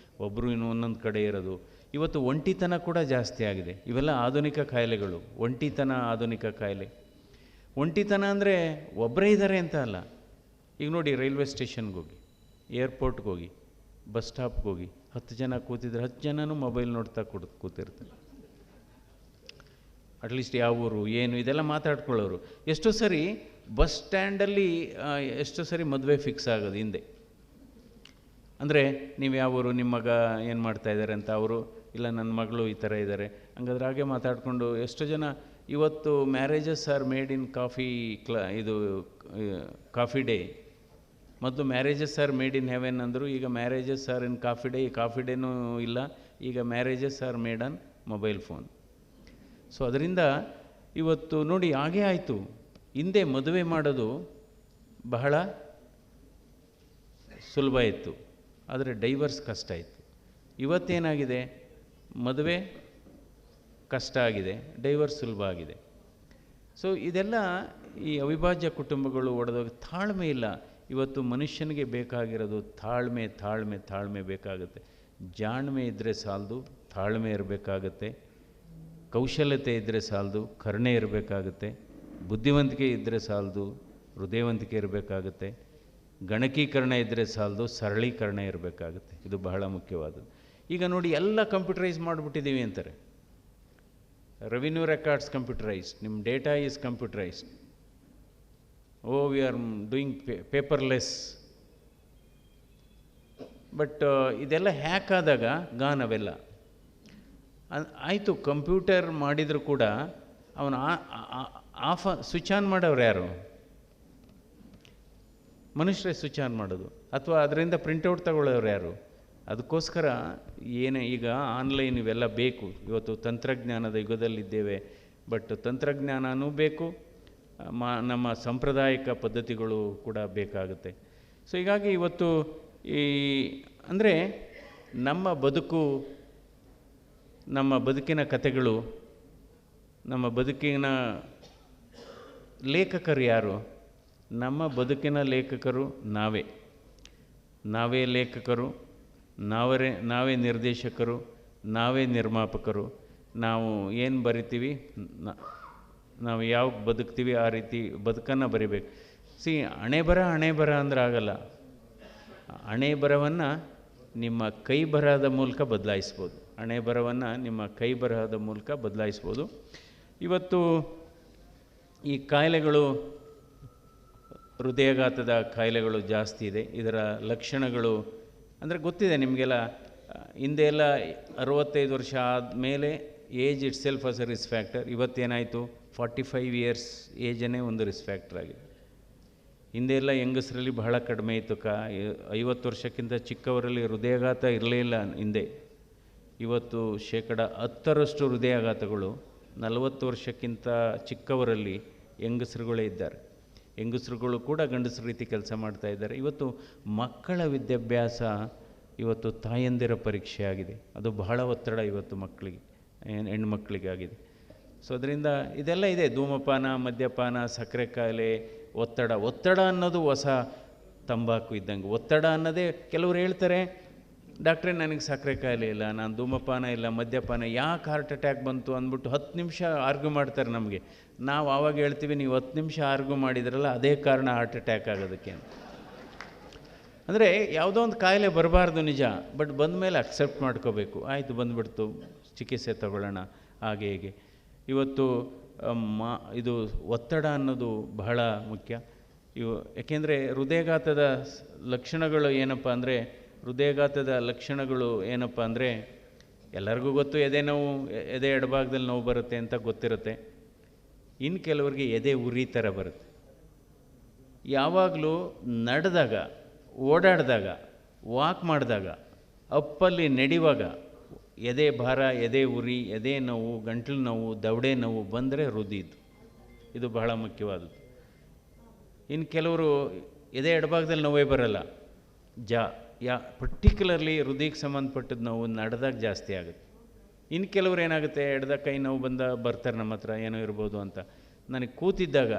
ಒಬ್ಬರು ಒಂದೊಂದು ಕಡೆ ಇರೋದು. ಇವತ್ತು ಒಂಟಿತನ ಕೂಡ ಜಾಸ್ತಿ ಆಗಿದೆ. ಇವೆಲ್ಲ ಆಧುನಿಕ ಕಾಯಿಲೆಗಳು. ಒಂಟಿತನ ಆಧುನಿಕ ಕಾಯಿಲೆ. ಒಂಟಿತನ ಅಂದರೆ ಒಬ್ಬರೇ ಇದ್ದಾರೆ ಅಂತ ಅಲ್ಲ. ಈಗ ನೋಡಿ, ರೈಲ್ವೆ ಸ್ಟೇಷನ್ಗೆ ಹೋಗಿ, ಏರ್ಪೋರ್ಟ್ಗೆ ಹೋಗಿ, ಬಸ್ ಸ್ಟಾಪ್ಗೆ ಹೋಗಿ, 10 ಜನ ಕೂತಿದ್ರೆ 10 ಜನನೂ ಮೊಬೈಲ್ ನೋಡ್ತಾ ಕೂತಿರ್ತಾರೆ. ಅಟ್ಲೀಸ್ಟ್ ಯಾವ ಊರು ಏನು ಇದೆಲ್ಲ ಮಾತಾಡ್ಕೊಳ್ಳೋರು. ಎಷ್ಟೋ ಸರಿ ಬಸ್ ಸ್ಟ್ಯಾಂಡಲ್ಲಿ ಎಷ್ಟೋ ಸರಿ ಮದುವೆ ಫಿಕ್ಸ್ ಆಗೋದು ಹಿಂದೆ. ಅಂದರೆ ನೀವು ಯಾವ ಊರು, ನಿಮ್ಮ ಮಗ ಏನು ಮಾಡ್ತಾಯಿದ್ದಾರೆ ಅಂತ, ಅವರು ಇಲ್ಲ ನನ್ನ ಮಗಳು ಈ ಥರ ಇದ್ದಾರೆ, ಹಂಗಾದ್ರೆ ಹಾಗೆ ಮಾತಾಡಿಕೊಂಡು ಎಷ್ಟೋ ಜನ. ಇವತ್ತು marriages are made in coffee day. ಮೊದಲು marriages are made in heaven ಅಂದರು, ಈಗ marriages are in coffee day. ಈ ಕಾಫಿ ಡೇನೂ ಇಲ್ಲ, ಈಗ marriages are made on mobile phone. So ಅದರಿಂದ ಇವತ್ತು ನೋಡಿ ಹಾಗೇ ಆಯಿತು. ಹಿಂದೆ ಮದುವೆ ಮಾಡೋದು ಬಹಳ ಸುಲಭ ಇತ್ತು, ಆದರೆ ಡೈವರ್ಸ್ ಕಷ್ಟ ಇತ್ತು. ಇವತ್ತೇನಾಗಿದೆ, ಮದುವೆ ಕಷ್ಟ ಆಗಿದೆ, ಡೈವರ್ಸ್ ಸುಲಭ ಆಗಿದೆ. ಸೊ ಇದೆಲ್ಲ ಈ ಅವಿಭಾಜ್ಯ ಕುಟುಂಬಗಳು ಒಡೆದೋಗಿ. ತಾಳ್ಮೆ ಇಲ್ಲ. ಇವತ್ತು ಮನುಷ್ಯನಿಗೆ ಬೇಕಾಗಿರೋದು ತಾಳ್ಮೆ ಬೇಕಾಗುತ್ತೆ. ಜಾಣ್ಮೆ ಇದ್ದರೆ ಸಾಲದು, ತಾಳ್ಮೆ ಇರಬೇಕಾಗತ್ತೆ. ಕೌಶಲ್ಯತೆ ಇದ್ದರೆ ಸಾಲದು, ಕರುಣೆ ಇರಬೇಕಾಗುತ್ತೆ. ಬುದ್ಧಿವಂತಿಕೆ ಇದ್ದರೆ ಸಾಲದು, ಹೃದಯವಂತಿಕೆ ಇರಬೇಕಾಗುತ್ತೆ. ಗಣಕೀಕರಣ ಇದ್ದರೆ ಸಾಲದು, ಸರಳೀಕರಣ ಇರಬೇಕಾಗುತ್ತೆ. ಇದು ಬಹಳ ಮುಖ್ಯವಾದದ್ದು. ಈಗ ನೋಡಿ, ಎಲ್ಲ ಕಂಪ್ಯೂಟರೈಸ್ ಮಾಡಿಬಿಟ್ಟಿದ್ದೀವಿ ಅಂತಾರೆ. ರೆವಿನ್ಯೂ ರೆಕಾರ್ಡ್ಸ್ ಕಂಪ್ಯೂಟರೈಸ್ಡ್, ನಿಮ್ಮ data is computerised. We are doing paperless. But ಇದೆಲ್ಲ ಹ್ಯಾಕ್ ಆದಾಗ ಅವೆಲ್ಲ ಆಯಿತು. ಕಂಪ್ಯೂಟರ್ ಮಾಡಿದರೂ ಕೂಡ ಅವನು ಸ್ವಿಚ್ ಆನ್ ಮಾಡೋರು ಯಾರು? ಮನುಷ್ಯರೇ ಸ್ವಿಚ್ ಆನ್ ಮಾಡೋದು, ಅಥವಾ ಅದರಿಂದ ಪ್ರಿಂಟೌಟ್ ತಗೊಳ್ಳೋರು ಯಾರು? ಅದಕ್ಕೋಸ್ಕರ ಈಗ ಆನ್ಲೈನ್ ಇವೆಲ್ಲ ಬೇಕು. ಇವತ್ತು ತಂತ್ರಜ್ಞಾನದ ಯುಗದಲ್ಲಿದ್ದೇವೆ. ಬಟ್ ತಂತ್ರಜ್ಞಾನವೂ ಬೇಕು, ನಮ್ಮ ಸಾಂಪ್ರದಾಯಿಕ ಪದ್ಧತಿಗಳು ಕೂಡ ಬೇಕಾಗುತ್ತೆ. ಸೊ ಹೀಗಾಗಿ ಇವತ್ತು ಅಂದರೆ ನಮ್ಮ ಬದುಕಿನ ಕಥೆಗಳು, ನಮ್ಮ ಬದುಕಿನ ಲೇಖಕರು ಯಾರು? ನಮ್ಮ ಬದುಕಿನ ಲೇಖಕರು ನಾವೇ ಲೇಖಕರು, ನಾವೇ ನಿರ್ದೇಶಕರು, ನಾವೇ ನಿರ್ಮಾಪಕರು. ನಾವು ಏನು ಬರಿತೀವಿ, ನಾವು ಯಾವ ಬದುಕ್ತೀವಿ ಆ ರೀತಿ ಬದುಕನ್ನು ಬರಿಬೇಕು. ಹಣೆ ಬರ ಅಂದ್ರೆ ಆಗಲ್ಲ. ಹಣೆ ಬರವನ್ನು ನಿಮ್ಮ ಕೈ ಬರಹದ ಮೂಲಕ ಬದಲಾಯಿಸ್ಬೋದು. ಹಣೆ ಬರಹವನ್ನು ನಿಮ್ಮ ಕೈ ಬರಹದ ಮೂಲಕ ಬದಲಾಯಿಸ್ಬೋದು. ಇವತ್ತು ಈ ಕಾಯಿಲೆಗಳು, ಹೃದಯಾಘಾತದ ಕಾಯಿಲೆಗಳು ಜಾಸ್ತಿ ಇದೆ. ಇದರ ಲಕ್ಷಣಗಳು ಅಂದರೆ ಗೊತ್ತಿದೆ ನಿಮಗೆಲ್ಲ. ಹಿಂದೆ ಎಲ್ಲ 65 ವರ್ಷ ಆದಮೇಲೆ age itself as a risk factor. ಇವತ್ತೇನಾಯಿತು, 45 ಇಯರ್ಸ್ ಏಜನ್ನೇ ಒಂದು ರಿಸ್ಕ್ ಫ್ಯಾಕ್ಟರ್ ಆಗಿದೆ. ಹಿಂದೆ ಎಲ್ಲ ಹೆಂಗಸರಲ್ಲಿ ಬಹಳ ಕಡಿಮೆ ಇತ್ತು. 50 ವರ್ಷಕ್ಕಿಂತ ಚಿಕ್ಕವರಲ್ಲಿ ಹೃದಯಾಘಾತ ಇರಲೇ ಇಲ್ಲ ಹಿಂದೆ. ಇವತ್ತು 10% ಹೃದಯಾಘಾತಗಳು 40 ವರ್ಷಕ್ಕಿಂತ ಚಿಕ್ಕವರಲ್ಲಿ ಹೆಂಗಸರುಗಳೇ ಇದ್ದಾರೆ. ಹೆಂಗಸರುಗಳು ಕೂಡ ಗಂಡಸರ ರೀತಿ ಕೆಲಸ ಮಾಡ್ತಾ ಇದ್ದಾರೆ. ಇವತ್ತು ಮಕ್ಕಳ ವಿದ್ಯಾಭ್ಯಾಸ ಇವತ್ತು ತಾಯಂದಿರ ಪರೀಕ್ಷೆ ಆಗಿದೆ. ಅದು ಬಹಳ ಒತ್ತಡ ಇವತ್ತು ಮಕ್ಕಳಿಗೆ, ಹೆಣ್ಮಕ್ಳಿಗೆ ಆಗಿದೆ. ಸೊ ಅದರಿಂದ ಇದೆಲ್ಲ ಇದೆ. ಧೂಮಪಾನ, ಮದ್ಯಪಾನ, ಸಕ್ಕರೆ ಕಾಯಿಲೆ, ಒತ್ತಡ ಅನ್ನೋದು ಹೊಸ ತಂಬಾಕು ಇದ್ದಂಗೆ. ಒತ್ತಡ ಅನ್ನೋದೇ, ಕೆಲವರು ಹೇಳ್ತಾರೆ, ಡಾಕ್ಟ್ರೇ ನನಗೆ ಸಕ್ಕರೆ ಕಾಯಿಲೆ ಇಲ್ಲ, ನಾನು ಧೂಮಪಾನ ಇಲ್ಲ, ಮದ್ಯಪಾನ, ಯಾಕೆ ಹಾರ್ಟ್ ಅಟ್ಯಾಕ್ ಬಂತು ಅಂದ್ಬಿಟ್ಟು 10 ನಿಮಿಷ ಆರ್ಗ್ಯೂ ಮಾಡ್ತಾರೆ ನಮಗೆ. ನಾವು ಆವಾಗ ಹೇಳ್ತೀವಿ, ನೀವು 10 ನಿಮಿಷ ಆರ್ಗ್ಯೂ ಮಾಡಿದ್ರಲ್ಲ ಅದೇ ಕಾರಣ ಹಾರ್ಟ್ ಅಟ್ಯಾಕ್ ಆಗೋದಕ್ಕೆ ಅಂತ. ಅಂದರೆ ಯಾವುದೋ ಒಂದು ಕಾಯಿಲೆ ಬರಬಾರ್ದು ನಿಜ, ಬಟ್ ಬಂದ ಮೇಲೆ ಅಕ್ಸೆಪ್ಟ್ ಮಾಡ್ಕೋಬೇಕು. ಆಯಿತು, ಬಂದುಬಿಡ್ತು, ಚಿಕಿತ್ಸೆ ತಗೊಳ್ಳೋಣ, ಹಾಗೆ ಹೀಗೆ. ಇವತ್ತು ಇದು ಒತ್ತಡ ಅನ್ನೋದು ಬಹಳ ಮುಖ್ಯ. ಯಾಕೆಂದರೆ ಹೃದಯಾಘಾತದ ಲಕ್ಷಣಗಳು ಏನಪ್ಪ ಅಂದರೆ, ಎಲ್ಲರಿಗೂ ಗೊತ್ತು, ಎದೆ ನೋವು, ಎದೆ ಎಡಭಾಗದಲ್ಲಿ ನೋವು ಬರುತ್ತೆ ಅಂತ ಗೊತ್ತಿರುತ್ತೆ. ಇನ್ನು ಕೆಲವರಿಗೆ ಎದೆ ಉರಿ ಥರ ಬರುತ್ತೆ. ಯಾವಾಗಲೂ ನಡೆದಾಗ, ಓಡಾಡಿದಾಗ, ವಾಕ್ ಮಾಡಿದಾಗ, ಅಪ್ಪಲ್ಲಿ ನಡೆಯುವಾಗ ಎದೆ ಭಾರ, ಎದೆ ಉರಿ, ಎದೆ ನೋವು, ಗಂಟಲು ನೋವು, ದವಡೆ ನೋವು ಬಂದರೆ ಇದು ಬಹಳ ಮುಖ್ಯವಾದದ್ದು. ಇನ್ನು ಕೆಲವರು ಎದೆ ಎಡಭಾಗದಲ್ಲಿ ನೋವೇ ಬರಲ್ಲ, ಪರ್ಟಿಕ್ಯುಲರ್ಲಿ ಹೃದಯಕ್ಕೆ ಸಂಬಂಧಪಟ್ಟದ್ದು ನೋವು ನಡೆದಾಗ ಜಾಸ್ತಿ ಆಗುತ್ತೆ. ಇನ್ನು ಕೆಲವರು ಏನಾಗುತ್ತೆ, ಎಡದ ಕೈ ನೋವು ಬರ್ತಾರೆ ನಮ್ಮ ಹತ್ರ, ಏನೋ ಇರ್ಬೋದು ಅಂತ. ನನಗೆ ಕೂತಿದ್ದಾಗ,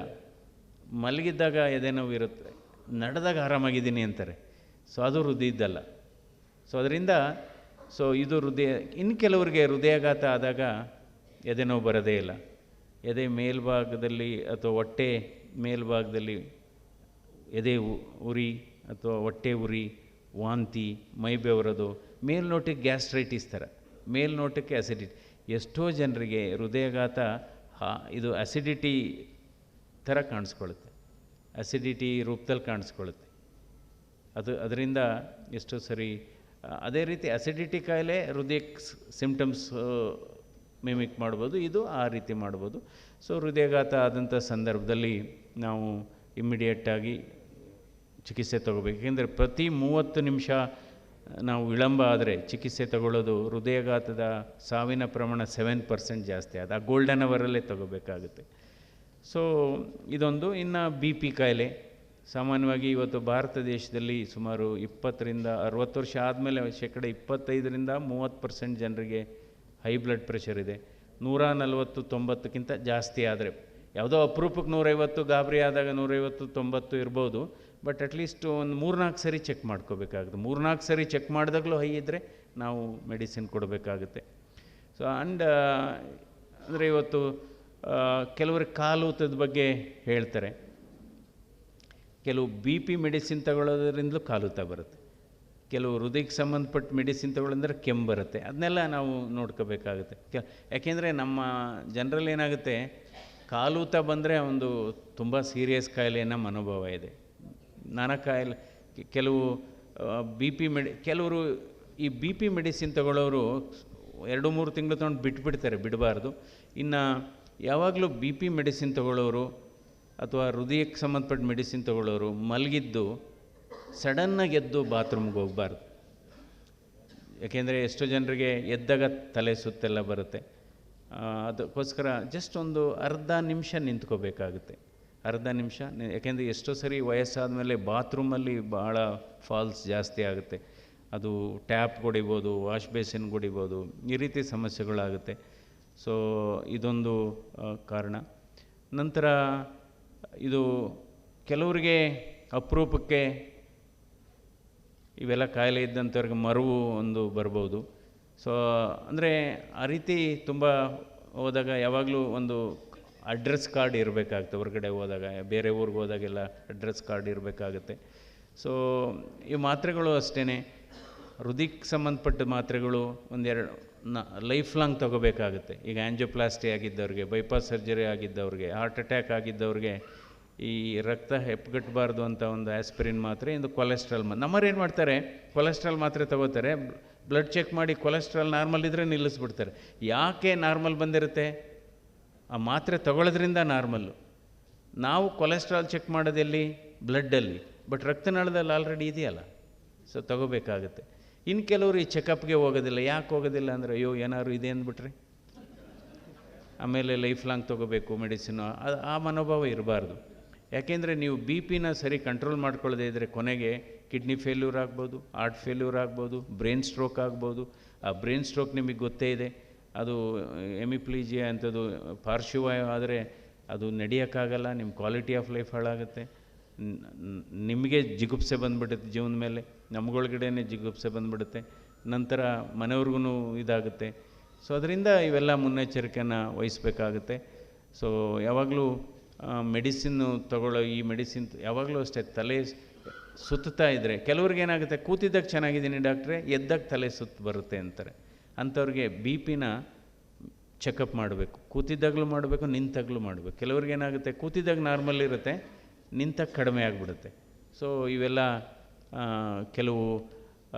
ಮಲಗಿದ್ದಾಗ ಎದೆ ನೋವು ಇರುತ್ತೆ, ನಡೆದಾಗ ಆರಾಮಾಗಿದ್ದೀನಿ ಅಂತಾರೆ. ಸೊ ಅದು ಹೃದಯದ್ದಲ್ಲ. ಸೊ ಅದರಿಂದ ಇದು ಇನ್ನು ಕೆಲವರಿಗೆ ಹೃದಯಾಘಾತ ಆದಾಗ ಎದೆ ನೋವು ಬರೋದೇ ಇಲ್ಲ. ಎದೆ ಮೇಲ್ಭಾಗದಲ್ಲಿ ಅಥವಾ ಹೊಟ್ಟೆ ಮೇಲ್ಭಾಗದಲ್ಲಿ ಎದೆ ಉರಿ ಅಥವಾ ಹೊಟ್ಟೆ ಉರಿ, ವಾಂತಿ, ಮೈ ಬೆವರೋದು, ಮೇಲ್ನೋಟಕ್ಕೆ ಗ್ಯಾಸ್ಟ್ರೈಟಿಸ್ ಥರ, ಮೇಲ್ನೋಟಕ್ಕೆ ಅಸಿಡಿಟಿ. ಎಷ್ಟೋ ಜನರಿಗೆ ಹೃದಯಾಘಾತ ಇದು ಅಸಿಡಿಟಿ ಥರ ಕಾಣಿಸ್ಕೊಳ್ಳುತ್ತೆ, ಅಸಿಡಿಟಿ ರೂಪದಲ್ಲಿ ಕಾಣಿಸ್ಕೊಳ್ಳುತ್ತೆ. ಅದರಿಂದ ಎಷ್ಟೋ ಸರಿ ಅದೇ ರೀತಿ ಅಸಿಡಿಟಿ ಕಾಯಿಲೆ ಹೃದಯಕ್ಕೆ ಸಿಂಪ್ಟಮ್ಸ್ ಮಿಮಿಕ್ ಮಾಡ್ಬೋದು, ಇದು ಆ ರೀತಿ ಮಾಡ್ಬೋದು. ಸೊ ಹೃದಯಾಘಾತ ಆದಂಥ ಸಂದರ್ಭದಲ್ಲಿ ನಾವು ಇಮ್ಮಿಡಿಯೇಟಾಗಿ ಚಿಕಿತ್ಸೆ ತಗೋಬೇಕು. ಏಕೆಂದರೆ ಪ್ರತಿ 30 ನಿಮಿಷ ನಾವು ವಿಳಂಬ ಆದರೆ ಚಿಕಿತ್ಸೆ ತಗೊಳ್ಳೋದು, ಹೃದಯಾಘಾತದ ಸಾವಿನ ಪ್ರಮಾಣ 7% ಜಾಸ್ತಿ ಆ ಗೋಲ್ಡನ್ ಅವರಲ್ಲೇ ತಗೋಬೇಕಾಗುತ್ತೆ. ಸೊ ಇದೊಂದು. ಇನ್ನು BP ಕಾಯಿಲೆ ಸಾಮಾನ್ಯವಾಗಿ ಇವತ್ತು ಭಾರತ ದೇಶದಲ್ಲಿ ಸುಮಾರು 20ರಿಂದ 60 ವರ್ಷ ಆದಮೇಲೆ 25ರಿಂದ 30% ಜನರಿಗೆ ಹೈ ಬ್ಲಡ್ ಪ್ರೆಷರ್ ಇದೆ. 140-90ಕ್ಕಿಂತ ಜಾಸ್ತಿ ಆದರೆ, ಯಾವುದೋ ಅಪರೂಪಕ್ಕೆ 150, ಗಾಬರಿ ಆದಾಗ 150-90 ಇರ್ಬೋದು. ಬಟ್ ಅಟ್ಲೀಸ್ಟ್ ಒಂದು 3-4 ಸರಿ ಚೆಕ್ ಮಾಡ್ಕೋಬೇಕಾಗುತ್ತೆ. 3-4 ಸರಿ ಚೆಕ್ ಮಾಡಿದಾಗಲೂ ಹೈ ಇದ್ದರೆ ನಾವು ಮೆಡಿಸಿನ್ ಕೊಡಬೇಕಾಗುತ್ತೆ. ಸೊ ಅಂದರೆ ಇವತ್ತು ಕೆಲವರು ಕಾಲೂತದ ಬಗ್ಗೆ ಹೇಳ್ತಾರೆ. ಕೆಲವು BP ಮೆಡಿಸಿನ್ ತಗೊಳ್ಳೋದ್ರಿಂದಲೂ ಕಾಲೂತ ಬರುತ್ತೆ. ಕೆಲವು ಹೃದಯಕ್ಕೆ ಸಂಬಂಧಪಟ್ಟ ಮೆಡಿಸಿನ್ ತಗೊಳ್ಳೋದ್ರೆ ಕೆಮ್ಮು ಬರುತ್ತೆ. ಅದನ್ನೆಲ್ಲ ನಾವು ನೋಡ್ಕೋಬೇಕಾಗುತ್ತೆ. ಯಾಕೆಂದರೆ ನಮ್ಮ ಜನರಲ್ಲಿ ಏನಾಗುತ್ತೆ, ಕಾಲೂತ ಬಂದರೆ ಒಂದು ತುಂಬ ಸೀರಿಯಸ್ ಕಾಯಿಲೆ ಅನ್ನೋ ಮನೋಭಾವ ಇದೆ. ನಾನಾ ಕಾಯಿಲೆ, ಕೆಲವು ಕೆಲವರು ಈ BP ಮೆಡಿಸಿನ್ ತಗೊಳ್ಳೋರು 2-3 ತಿಂಗಳು ತೊಗೊಂಡು ಬಿಟ್ಬಿಡ್ತಾರೆ, ಬಿಡಬಾರ್ದು. ಇನ್ನು ಯಾವಾಗಲೂ BP ಮೆಡಿಸಿನ್ ತಗೊಳ್ಳೋರು ಅಥವಾ ಹೃದಯಕ್ಕೆ ಸಂಬಂಧಪಟ್ಟ ಮೆಡಿಸಿನ್ ತಗೊಳ್ಳೋರು ಮಲಗಿದ್ದು ಸಡನ್ನಾಗಿ ಎದ್ದು ಬಾತ್ರೂಮ್ಗೆ ಹೋಗಬಾರ್ದು. ಯಾಕೆಂದರೆ ಎಷ್ಟೋ ಜನರಿಗೆ ಎದ್ದಾಗ ತಲೆ ಸುತ್ತೆಲ್ಲ ಬರುತ್ತೆ. ಅದಕ್ಕೋಸ್ಕರ ಜಸ್ಟ್ ಒಂದು ಅರ್ಧ ನಿಮಿಷ ನಿಂತ್ಕೋಬೇಕಾಗುತ್ತೆ. ಅರ್ಧ ನಿಮಿಷ. ಯಾಕೆಂದರೆ ಎಷ್ಟೋ ಸರಿ ವಯಸ್ಸಾದ ಮೇಲೆ ಬಾತ್ರೂಮಲ್ಲಿ ಭಾಳ ಫಾಲ್ಸ್ ಜಾಸ್ತಿ ಆಗುತ್ತೆ. ಅದು ಟ್ಯಾಪ್ ಹೊಡಿಬೋದು, ವಾಶ್ ಬೇಸಿನ್ ಹೊಡಿಬೋದು, ಈ ರೀತಿ ಸಮಸ್ಯೆಗಳಾಗುತ್ತೆ. ಸೊ ಇದೊಂದು ಕಾರಣ. ನಂತರ ಇದು ಕೆಲವರಿಗೆ ಅಪರೂಪಕ್ಕೆ ಇವೆಲ್ಲ ಕಾಯಿಲೆ ಇದ್ದಂಥವ್ರಿಗೆ ಮರುವು ಒಂದು ಬರ್ಬೋದು. ಸೊ ಅಂದರೆ ಆ ರೀತಿ ತುಂಬ ಹೋದಾಗ ಯಾವಾಗಲೂ ಒಂದು ಅಡ್ರೆಸ್ ಕಾರ್ಡ್ ಇರಬೇಕಾಗುತ್ತೆ. ಹೊರಗಡೆ ಹೋದಾಗ, ಬೇರೆ ಊರಿಗೆ ಹೋದಾಗೆಲ್ಲ ಅಡ್ರೆಸ್ ಕಾರ್ಡ್ ಇರಬೇಕಾಗುತ್ತೆ. ಸೊ ಈ ಮಾತ್ರೆಗಳು ಅಷ್ಟೇ, ಹೃದಯಕ್ಕೆ ಸಂಬಂಧಪಟ್ಟ ಮಾತ್ರೆಗಳು ಒಂದೆರಡು ಲೈಫ್ ಲಾಂಗ್ ತೊಗೋಬೇಕಾಗುತ್ತೆ. ಈಗ ಆ್ಯಂಜಿಯೋಪ್ಲಾಸ್ಟಿ ಆಗಿದ್ದವ್ರಿಗೆ, ಬೈಪಾಸ್ ಸರ್ಜರಿ ಆಗಿದ್ದವ್ರಿಗೆ, ಹಾರ್ಟ್ ಅಟ್ಯಾಕ್ ಆಗಿದ್ದವ್ರಿಗೆ ಈ ರಕ್ತ ಹೆಪ್ಪುಗಟ್ಟಬಾರ್ದು ಅಂತ ಒಂದು ಆಸ್ಪಿರಿನ್ ಮಾತ್ರೆ, ಇಂದು ಕೊಲೆಸ್ಟ್ರಾಲ್ ನಮ್ಮವ್ರು ಏನು ಮಾಡ್ತಾರೆ, ಕೊಲೆಸ್ಟ್ರಾಲ್ ಮಾತ್ರೆ ತೊಗೋತಾರೆ, ಬ್ಲಡ್ ಚೆಕ್ ಮಾಡಿ ಕೊಲೆಸ್ಟ್ರಾಲ್ ನಾರ್ಮಲ್ ಇದ್ದರೆ ನಿಲ್ಲಿಸ್ಬಿಡ್ತಾರೆ. ಯಾಕೆ ನಾರ್ಮಲ್ ಬಂದಿರುತ್ತೆ? ಆ ಮಾತ್ರೆ ತಗೊಳ್ಳೋದ್ರಿಂದ ನಾರ್ಮಲ್ಲು. ನಾವು ಕೊಲೆಸ್ಟ್ರಾಲ್ ಚೆಕ್ ಮಾಡೋದೆಲ್ಲಿ? ಬ್ಲಡ್ಡಲ್ಲಿ, ಬಟ್ ರಕ್ತನಾಳದಲ್ಲಿ ಆಲ್ರೆಡಿ ಇದೆಯಲ್ಲ, ಸೊ ತಗೋಬೇಕಾಗುತ್ತೆ. ಇನ್ನು ಕೆಲವರು ಈ ಚೆಕಪ್ಗೆ ಹೋಗೋದಿಲ್ಲ. ಯಾಕೆ ಹೋಗೋದಿಲ್ಲ ಅಂದರೆ, ಅಯ್ಯೋ ಏನಾದ್ರು ಇದೆ ಅಂದ್ಬಿಟ್ರೆ ಆಮೇಲೆ ಲೈಫ್ ಲಾಂಗ್ ತೊಗೋಬೇಕು ಮೆಡಿಸಿನು, ಆ ಮನೋಭಾವ ಇರಬಾರ್ದು. ಯಾಕೆಂದರೆ ನೀವು ಬಿ ಪಿನ ಸರಿ ಕಂಟ್ರೋಲ್ ಮಾಡ್ಕೊಳ್ಳೋದೇ ಇದ್ದರೆ ಕೊನೆಗೆ ಕಿಡ್ನಿ ಫೇಲ್ಯೂರ್ ಆಗ್ಬೋದು, ಹಾರ್ಟ್ ಫೇಲ್ಯೂರ್ ಆಗ್ಬೋದು, ಬ್ರೈನ್ ಸ್ಟ್ರೋಕ್ ಆಗ್ಬೋದು. ಆ ಬ್ರೈನ್ ಸ್ಟ್ರೋಕ್ ನಿಮಗೆ ಗೊತ್ತೇ ಇದೆ, ಅದು ಎಮಿಪ್ಲೀಜಿಯಾ ಅಂಥದ್ದು ಪಾರ್ಶ್ವವಾಯು ಆದರೆ ಅದು ನಡೆಯೋಕ್ಕಾಗಲ್ಲ, ನಿಮ್ಮ ಕ್ವಾಲಿಟಿ ಆಫ್ ಲೈಫ್ ಹಾಳಾಗುತ್ತೆ, ನಿಮಗೆ ಜಿಗುಪ್ಸೆ ಬಂದುಬಿಡುತ್ತೆ ಜೀವನ ಮೇಲೆ, ನಮಗೊಳಗಡೆನೇ ಜಿಗುಪ್ಸೆ ಬಂದುಬಿಡುತ್ತೆ, ನಂತರ ಮನೆಯವ್ರಿಗೂ ಇದಾಗುತ್ತೆ. ಸೊ ಅದರಿಂದ ಇವೆಲ್ಲ ಮುನ್ನೆಚ್ಚರಿಕೆಯನ್ನು ವಹಿಸಬೇಕಾಗುತ್ತೆ. ಸೊ ಯಾವಾಗಲೂ ಮೆಡಿಸಿನ್ನು ತಗೊಳ್ಳೋ, ಈ ಮೆಡಿಸಿನ್ ಯಾವಾಗಲೂ ಅಷ್ಟೇ ತಲೆ ಸುತ್ತಾ ಇದ್ದರೆ, ಕೆಲವ್ರಿಗೆ ಏನಾಗುತ್ತೆ, ಕೂತಿದ್ದಾಗ ಚೆನ್ನಾಗಿದ್ದೀನಿ ಡಾಕ್ಟ್ರೇ, ಎದ್ದಾಗ ತಲೆ ಸುತ್ತು ಬರುತ್ತೆ ಅಂತಾರೆ. ಅಂಥವ್ರಿಗೆ ಬಿ ಪಿನ ಚೆಕಪ್ ಮಾಡಬೇಕು, ಕೂತಿದ್ದಾಗಲೂ ಮಾಡಬೇಕು, ನಿಂತಾಗಲೂ ಮಾಡಬೇಕು. ಕೆಲವ್ರಿಗೆ ಏನಾಗುತ್ತೆ, ಕೂತಿದ್ದಾಗ ನಾರ್ಮಲ್ ಇರುತ್ತೆ, ನಿಂತಾಗ ಕಡಿಮೆ ಆಗಿಬಿಡುತ್ತೆ. ಸೊ ಇವೆಲ್ಲ ಕೆಲವು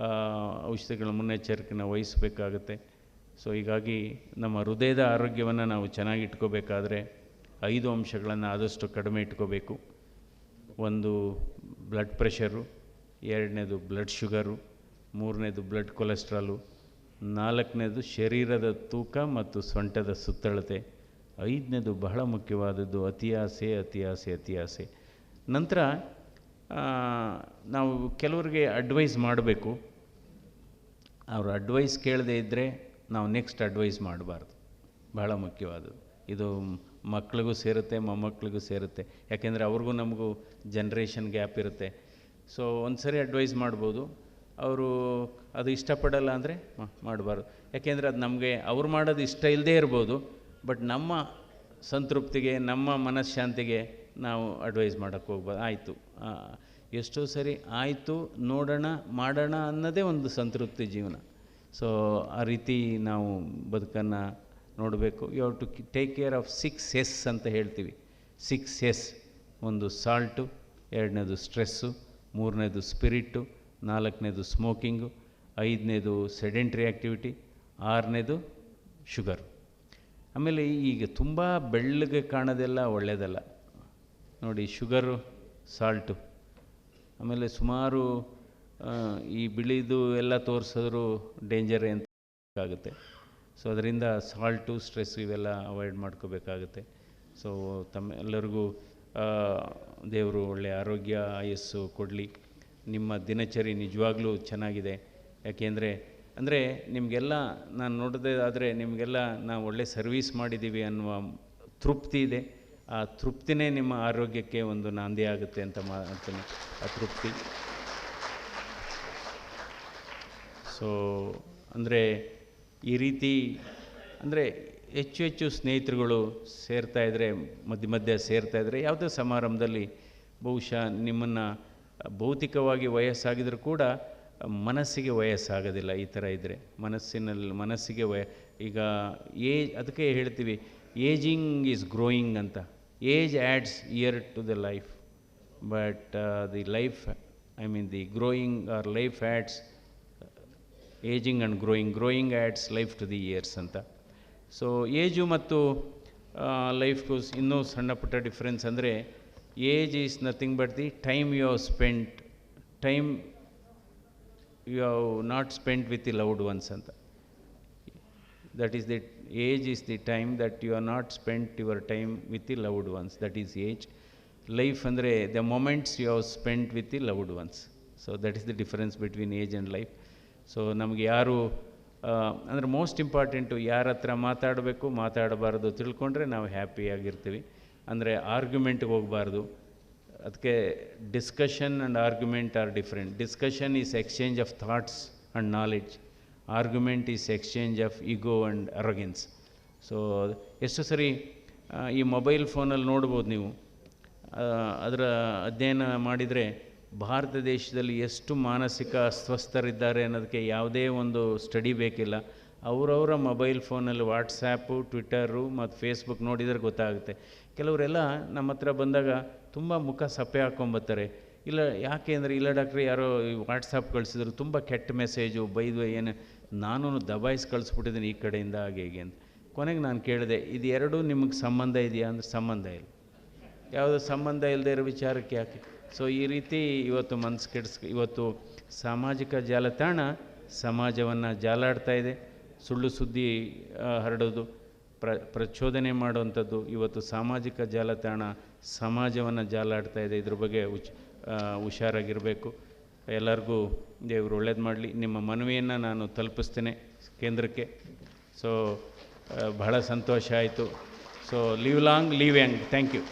ಔಷಧಿಗಳ ಮುನ್ನೆಚ್ಚರಿಕೆನ ವಹಿಸಬೇಕಾಗುತ್ತೆ. ಸೊ ಹೀಗಾಗಿ ನಮ್ಮ ಹೃದಯದ ಆರೋಗ್ಯವನ್ನು ನಾವು ಚೆನ್ನಾಗಿ ಇಟ್ಕೋಬೇಕಾದ್ರೆ 5 ಅಂಶಗಳನ್ನು ಆದಷ್ಟು ಕಡಿಮೆ ಇಟ್ಕೋಬೇಕು. ಒಂದು ಬ್ಲಡ್ ಪ್ರೆಷರು, 2ನೇದು ಬ್ಲಡ್ ಶುಗರು, 3ನೇದು ಬ್ಲಡ್ ಕೊಲೆಸ್ಟ್ರಾಲು, 4ನೇದು ಶರೀರದ ತೂಕ ಮತ್ತು ಸೊಂಟದ ಸುತ್ತಳತೆ, 5ನೇದು ಬಹಳ ಮುಖ್ಯವಾದದ್ದು ಅತಿ ಆಸೆ, ಅತಿ ಆಸೆ, ಅತಿ ಆಸೆ. ನಂತರ ನಾವು ಕೆಲವರಿಗೆ ಅಡ್ವೈಸ್ ಮಾಡಬೇಕು. ಅವರು ಅಡ್ವೈಸ್ ಕೇಳದೇ ಇದ್ದರೆ ನಾವು ನೆಕ್ಸ್ಟ್ ಅಡ್ವೈಸ್ ಮಾಡಬಾರ್ದು, ಬಹಳ ಮುಖ್ಯವಾದದ್ದು. ಇದು ಮಕ್ಕಳಿಗೂ ಸೇರುತ್ತೆ, ಮೊಮ್ಮಕ್ಕಳಿಗೂ ಸೇರುತ್ತೆ. ಯಾಕೆಂದರೆ ಅವ್ರಿಗೂ ನಮಗೂ ಜನ್ರೇಷನ್ ಗ್ಯಾಪ್ ಇರುತ್ತೆ. ಸೊ ಒಂದು ಸರಿ ಅಡ್ವೈಸ್ ಮಾಡ್ಬೋದು, ಅವರು ಅದು ಇಷ್ಟಪಡಲ್ಲ ಅಂದರೆ ಮಾಡಬಾರ್ದು. ಯಾಕೆಂದರೆ ಅದು ನಮಗೆ ಅವ್ರು ಮಾಡೋದು ಇಷ್ಟ ಇಲ್ಲದೇ ಇರ್ಬೋದು, ಬಟ್ ನಮ್ಮ ಸಂತೃಪ್ತಿಗೆ, ನಮ್ಮ ಮನಃಶಾಂತಿಗೆ ನಾವು ಅಡ್ವೈಸ್ ಮಾಡೋಕ್ಕೆ ಹೋಗ್ಬಾರ್ದು. ಆಯಿತು, ಎಷ್ಟೋ ಸರಿ ಆಯಿತು, ನೋಡೋಣ, ಮಾಡೋಣ ಅನ್ನೋದೇ ಒಂದು ಸಂತೃಪ್ತಿ ಜೀವನ. ಸೊ ಆ ರೀತಿ ನಾವು ಬದುಕನ್ನು ನೋಡಬೇಕು. You have to take care of 6 S ಅಂತ ಹೇಳ್ತೀವಿ. 6 S: ಒಂದು ಸಾಲ್ಟು, 2ನೇದು ಸ್ಟ್ರೆಸ್ಸು, 3ನೇದು ಸ್ಪಿರಿಟ್ಟು, 4ನೇದು ಸ್ಮೋಕಿಂಗು, 5ನೇದು ಸೆಡೆಂಟ್ರಿ ಆ್ಯಕ್ಟಿವಿಟಿ, 6ನೇದು ಶುಗರು. ಆಮೇಲೆ ಈಗ ತುಂಬ ಬೆಳ್ಳಗೆ ಕಾಣೋದೆಲ್ಲ ಒಳ್ಳೆಯದಲ್ಲ ನೋಡಿ, ಶುಗರು, ಸಾಲ್ಟು. ಆಮೇಲೆ ಸುಮಾರು ಈ ಬಿಳಿದು ಎಲ್ಲ ತೋರಿಸಿದ್ರು ಡೇಂಜರೇ ಅಂತ ಆಗುತ್ತೆ. ಸೊ ಅದರಿಂದ ಸಾಲ್ಟು, ಸ್ಟ್ರೆಸ್ ಇವೆಲ್ಲ ಅವಾಯ್ಡ್ ಮಾಡ್ಕೋಬೇಕಾಗುತ್ತೆ. ಸೊ ತಮ್ಮೆಲ್ಲರಿಗೂ ದೇವರು ಒಳ್ಳೆಯ ಆರೋಗ್ಯ, ಆಯಸ್ಸು ಕೊಡಲಿ. ನಿಮ್ಮ ದಿನಚರಿ ನಿಜವಾಗ್ಲೂ ಚೆನ್ನಾಗಿದೆ. ಯಾಕೆಂದರೆ ನಿಮಗೆಲ್ಲ ನಾನು ನೋಡೋದೇ ಆದರೆ ನಿಮಗೆಲ್ಲ ನಾವು ಒಳ್ಳೆ ಸರ್ವೀಸ್ ಮಾಡಿದ್ದೀವಿ ಅನ್ನುವ ತೃಪ್ತಿ ಇದೆ. ಆ ತೃಪ್ತಿನೇ ನಿಮ್ಮ ಆರೋಗ್ಯಕ್ಕೆ ಒಂದು ನಾಂದಿ ಆಗುತ್ತೆ ಅಂತ ಮಾಡ್ತೀನಿ, ಆ ತೃಪ್ತಿ. ಸೊ ಈ ರೀತಿ ಹೆಚ್ಚು ಸ್ನೇಹಿತರುಗಳು ಸೇರ್ತಾಯಿದ್ರೆ, ಮಧ್ಯೆ ಸೇರ್ತಾಯಿದ್ರೆ, ಯಾವುದೇ ಸಮಾರಂಭದಲ್ಲಿ ಬಹುಶಃ ನಿಮ್ಮನ್ನು ಭೌತಿಕವಾಗಿ ವಯಸ್ಸಾಗಿದ್ರೂ ಕೂಡ ಮನಸ್ಸಿಗೆ ವಯಸ್ಸಾಗೋದಿಲ್ಲ. ಈ ಥರ ಇದ್ದರೆ ಮನಸ್ಸಿಗೆ ಈಗ ಅದಕ್ಕೆ ಹೇಳ್ತೀವಿ ಏಜಿಂಗ್ ಈಸ್ ಗ್ರೋಯಿಂಗ್ ಅಂತ. Age adds year to the life, but the life the growing are life adds ageing and growing adds life to the years ಅಂತ. ಸೊ ಏಜು ಮತ್ತು ಲೈಫ್ಗೂ ಇನ್ನೂ ಸಣ್ಣ ಪುಟ್ಟ ಡಿಫ್ರೆನ್ಸ್ ಅಂದರೆ, age is nothing but the time you have spent, time you have not spent with the loved ones ಅಂತ. That is the age is the time that you are not spent your time with the loved ones, that is age. Life ಅಂದರೆ the moments you have spent with the loved ones. So that is the difference between age and life. So ನಮಗೆ ಯಾರು most important, ಯಾರ ಹತ್ರ ಮಾತಾಡಬಾರ್ದು ತಿಳ್ಕೊಂಡ್ರೆ ನಾವು ಹ್ಯಾಪಿಯಾಗಿರ್ತೀವಿ. ಆರ್ಗ್ಯುಮೆಂಟ್ಗೆ ಹೋಗಬಾರ್ದು. ಅದಕ್ಕೆ discussion and argument are different. Discussion is exchange of thoughts and knowledge. Argument is exchange of ego and arrogance. So ಎಷ್ಟು ಸರಿ ಈ ಮೊಬೈಲ್ ಫೋನಲ್ಲಿ ನೋಡ್ಬೋದು ನೀವು, ಅದರ ಅಧ್ಯಯನ ಮಾಡಿದರೆ ಭಾರತ ದೇಶದಲ್ಲಿ ಎಷ್ಟು ಮಾನಸಿಕ ಅಸ್ವಸ್ಥರಿದ್ದಾರೆ ಅನ್ನೋದಕ್ಕೆ ಯಾವುದೇ ಒಂದು ಸ್ಟಡಿ ಬೇಕಿಲ್ಲ. ಅವರವರ ಮೊಬೈಲ್ ಫೋನಲ್ಲಿ ವಾಟ್ಸಾಪು, ಟ್ವಿಟ್ಟರು ಮತ್ತು ಫೇಸ್ಬುಕ್ ನೋಡಿದರೆ ಗೊತ್ತಾಗುತ್ತೆ. ಕೆಲವರೆಲ್ಲ ನಮ್ಮ ಹತ್ರ ಬಂದಾಗ ತುಂಬ ಮುಖ ಸಪ್ಪೆ ಹಾಕ್ಕೊಂಬತ್ತಾರೆ. ಇಲ್ಲ ಯಾಕೆ ಅಂದರೆ, ಇಲ್ಲ ಡಾಕ್ಟ್ರಿ ಯಾರೋ ವಾಟ್ಸಾಪ್ ಕಳಿಸಿದ್ರು, ತುಂಬ ಕೆಟ್ಟ ಮೆಸೇಜು, ಬೈದು ಏನು ನಾನು ದಬಾಯಿಸಿ ಕಳಿಸ್ಬಿಟ್ಟಿದ್ದೀನಿ ಈ ಕಡೆಯಿಂದ ಹಾಗೆ ಹೀಗೆ ಅಂತ. ಕೊನೆಗೆ ನಾನು ಕೇಳಿದೆ, ಇದು ಎರಡೂ ನಿಮಗೆ ಸಂಬಂಧ ಇದೆಯಾ ಅಂದರೆ ಸಂಬಂಧ ಇಲ್ಲ. ಯಾವುದೋ ಸಂಬಂಧ ಇಲ್ಲದೆ ಇರೋ ವಿಚಾರಕ್ಕೆ ಯಾಕೆ? ಸೊ ಈ ರೀತಿ ಇವತ್ತು ಮನಸ್ಸು ಇವತ್ತು ಸಾಮಾಜಿಕ ಜಾಲತಾಣ ಸಮಾಜವನ್ನು ಜಾಲಾಡ್ತಾ ಇದೆ. ಸುಳ್ಳು ಸುದ್ದಿ ಹರಡೋದು, ಪ್ರಚೋದನೆ ಮಾಡುವಂಥದ್ದು, ಇವತ್ತು ಸಾಮಾಜಿಕ ಜಾಲತಾಣ ಸಮಾಜವನ್ನು ಜಾಲಾಡ್ತಾ ಇದೆ. ಇದ್ರ ಬಗ್ಗೆ ಹುಷಾರಾಗಿರಬೇಕು. ಎಲ್ಲರಿಗೂ ದೇವರು ಒಳ್ಳೇದು ಮಾಡಲಿ. ನಿಮ್ಮ ಮನವಿಯನ್ನು ನಾನು ತಲುಪಿಸ್ತೇನೆ ಕೇಂದ್ರಕ್ಕೆ. ಸೊ ಬಹಳ ಸಂತೋಷ ಆಯಿತು. So live long, live young. Thank you.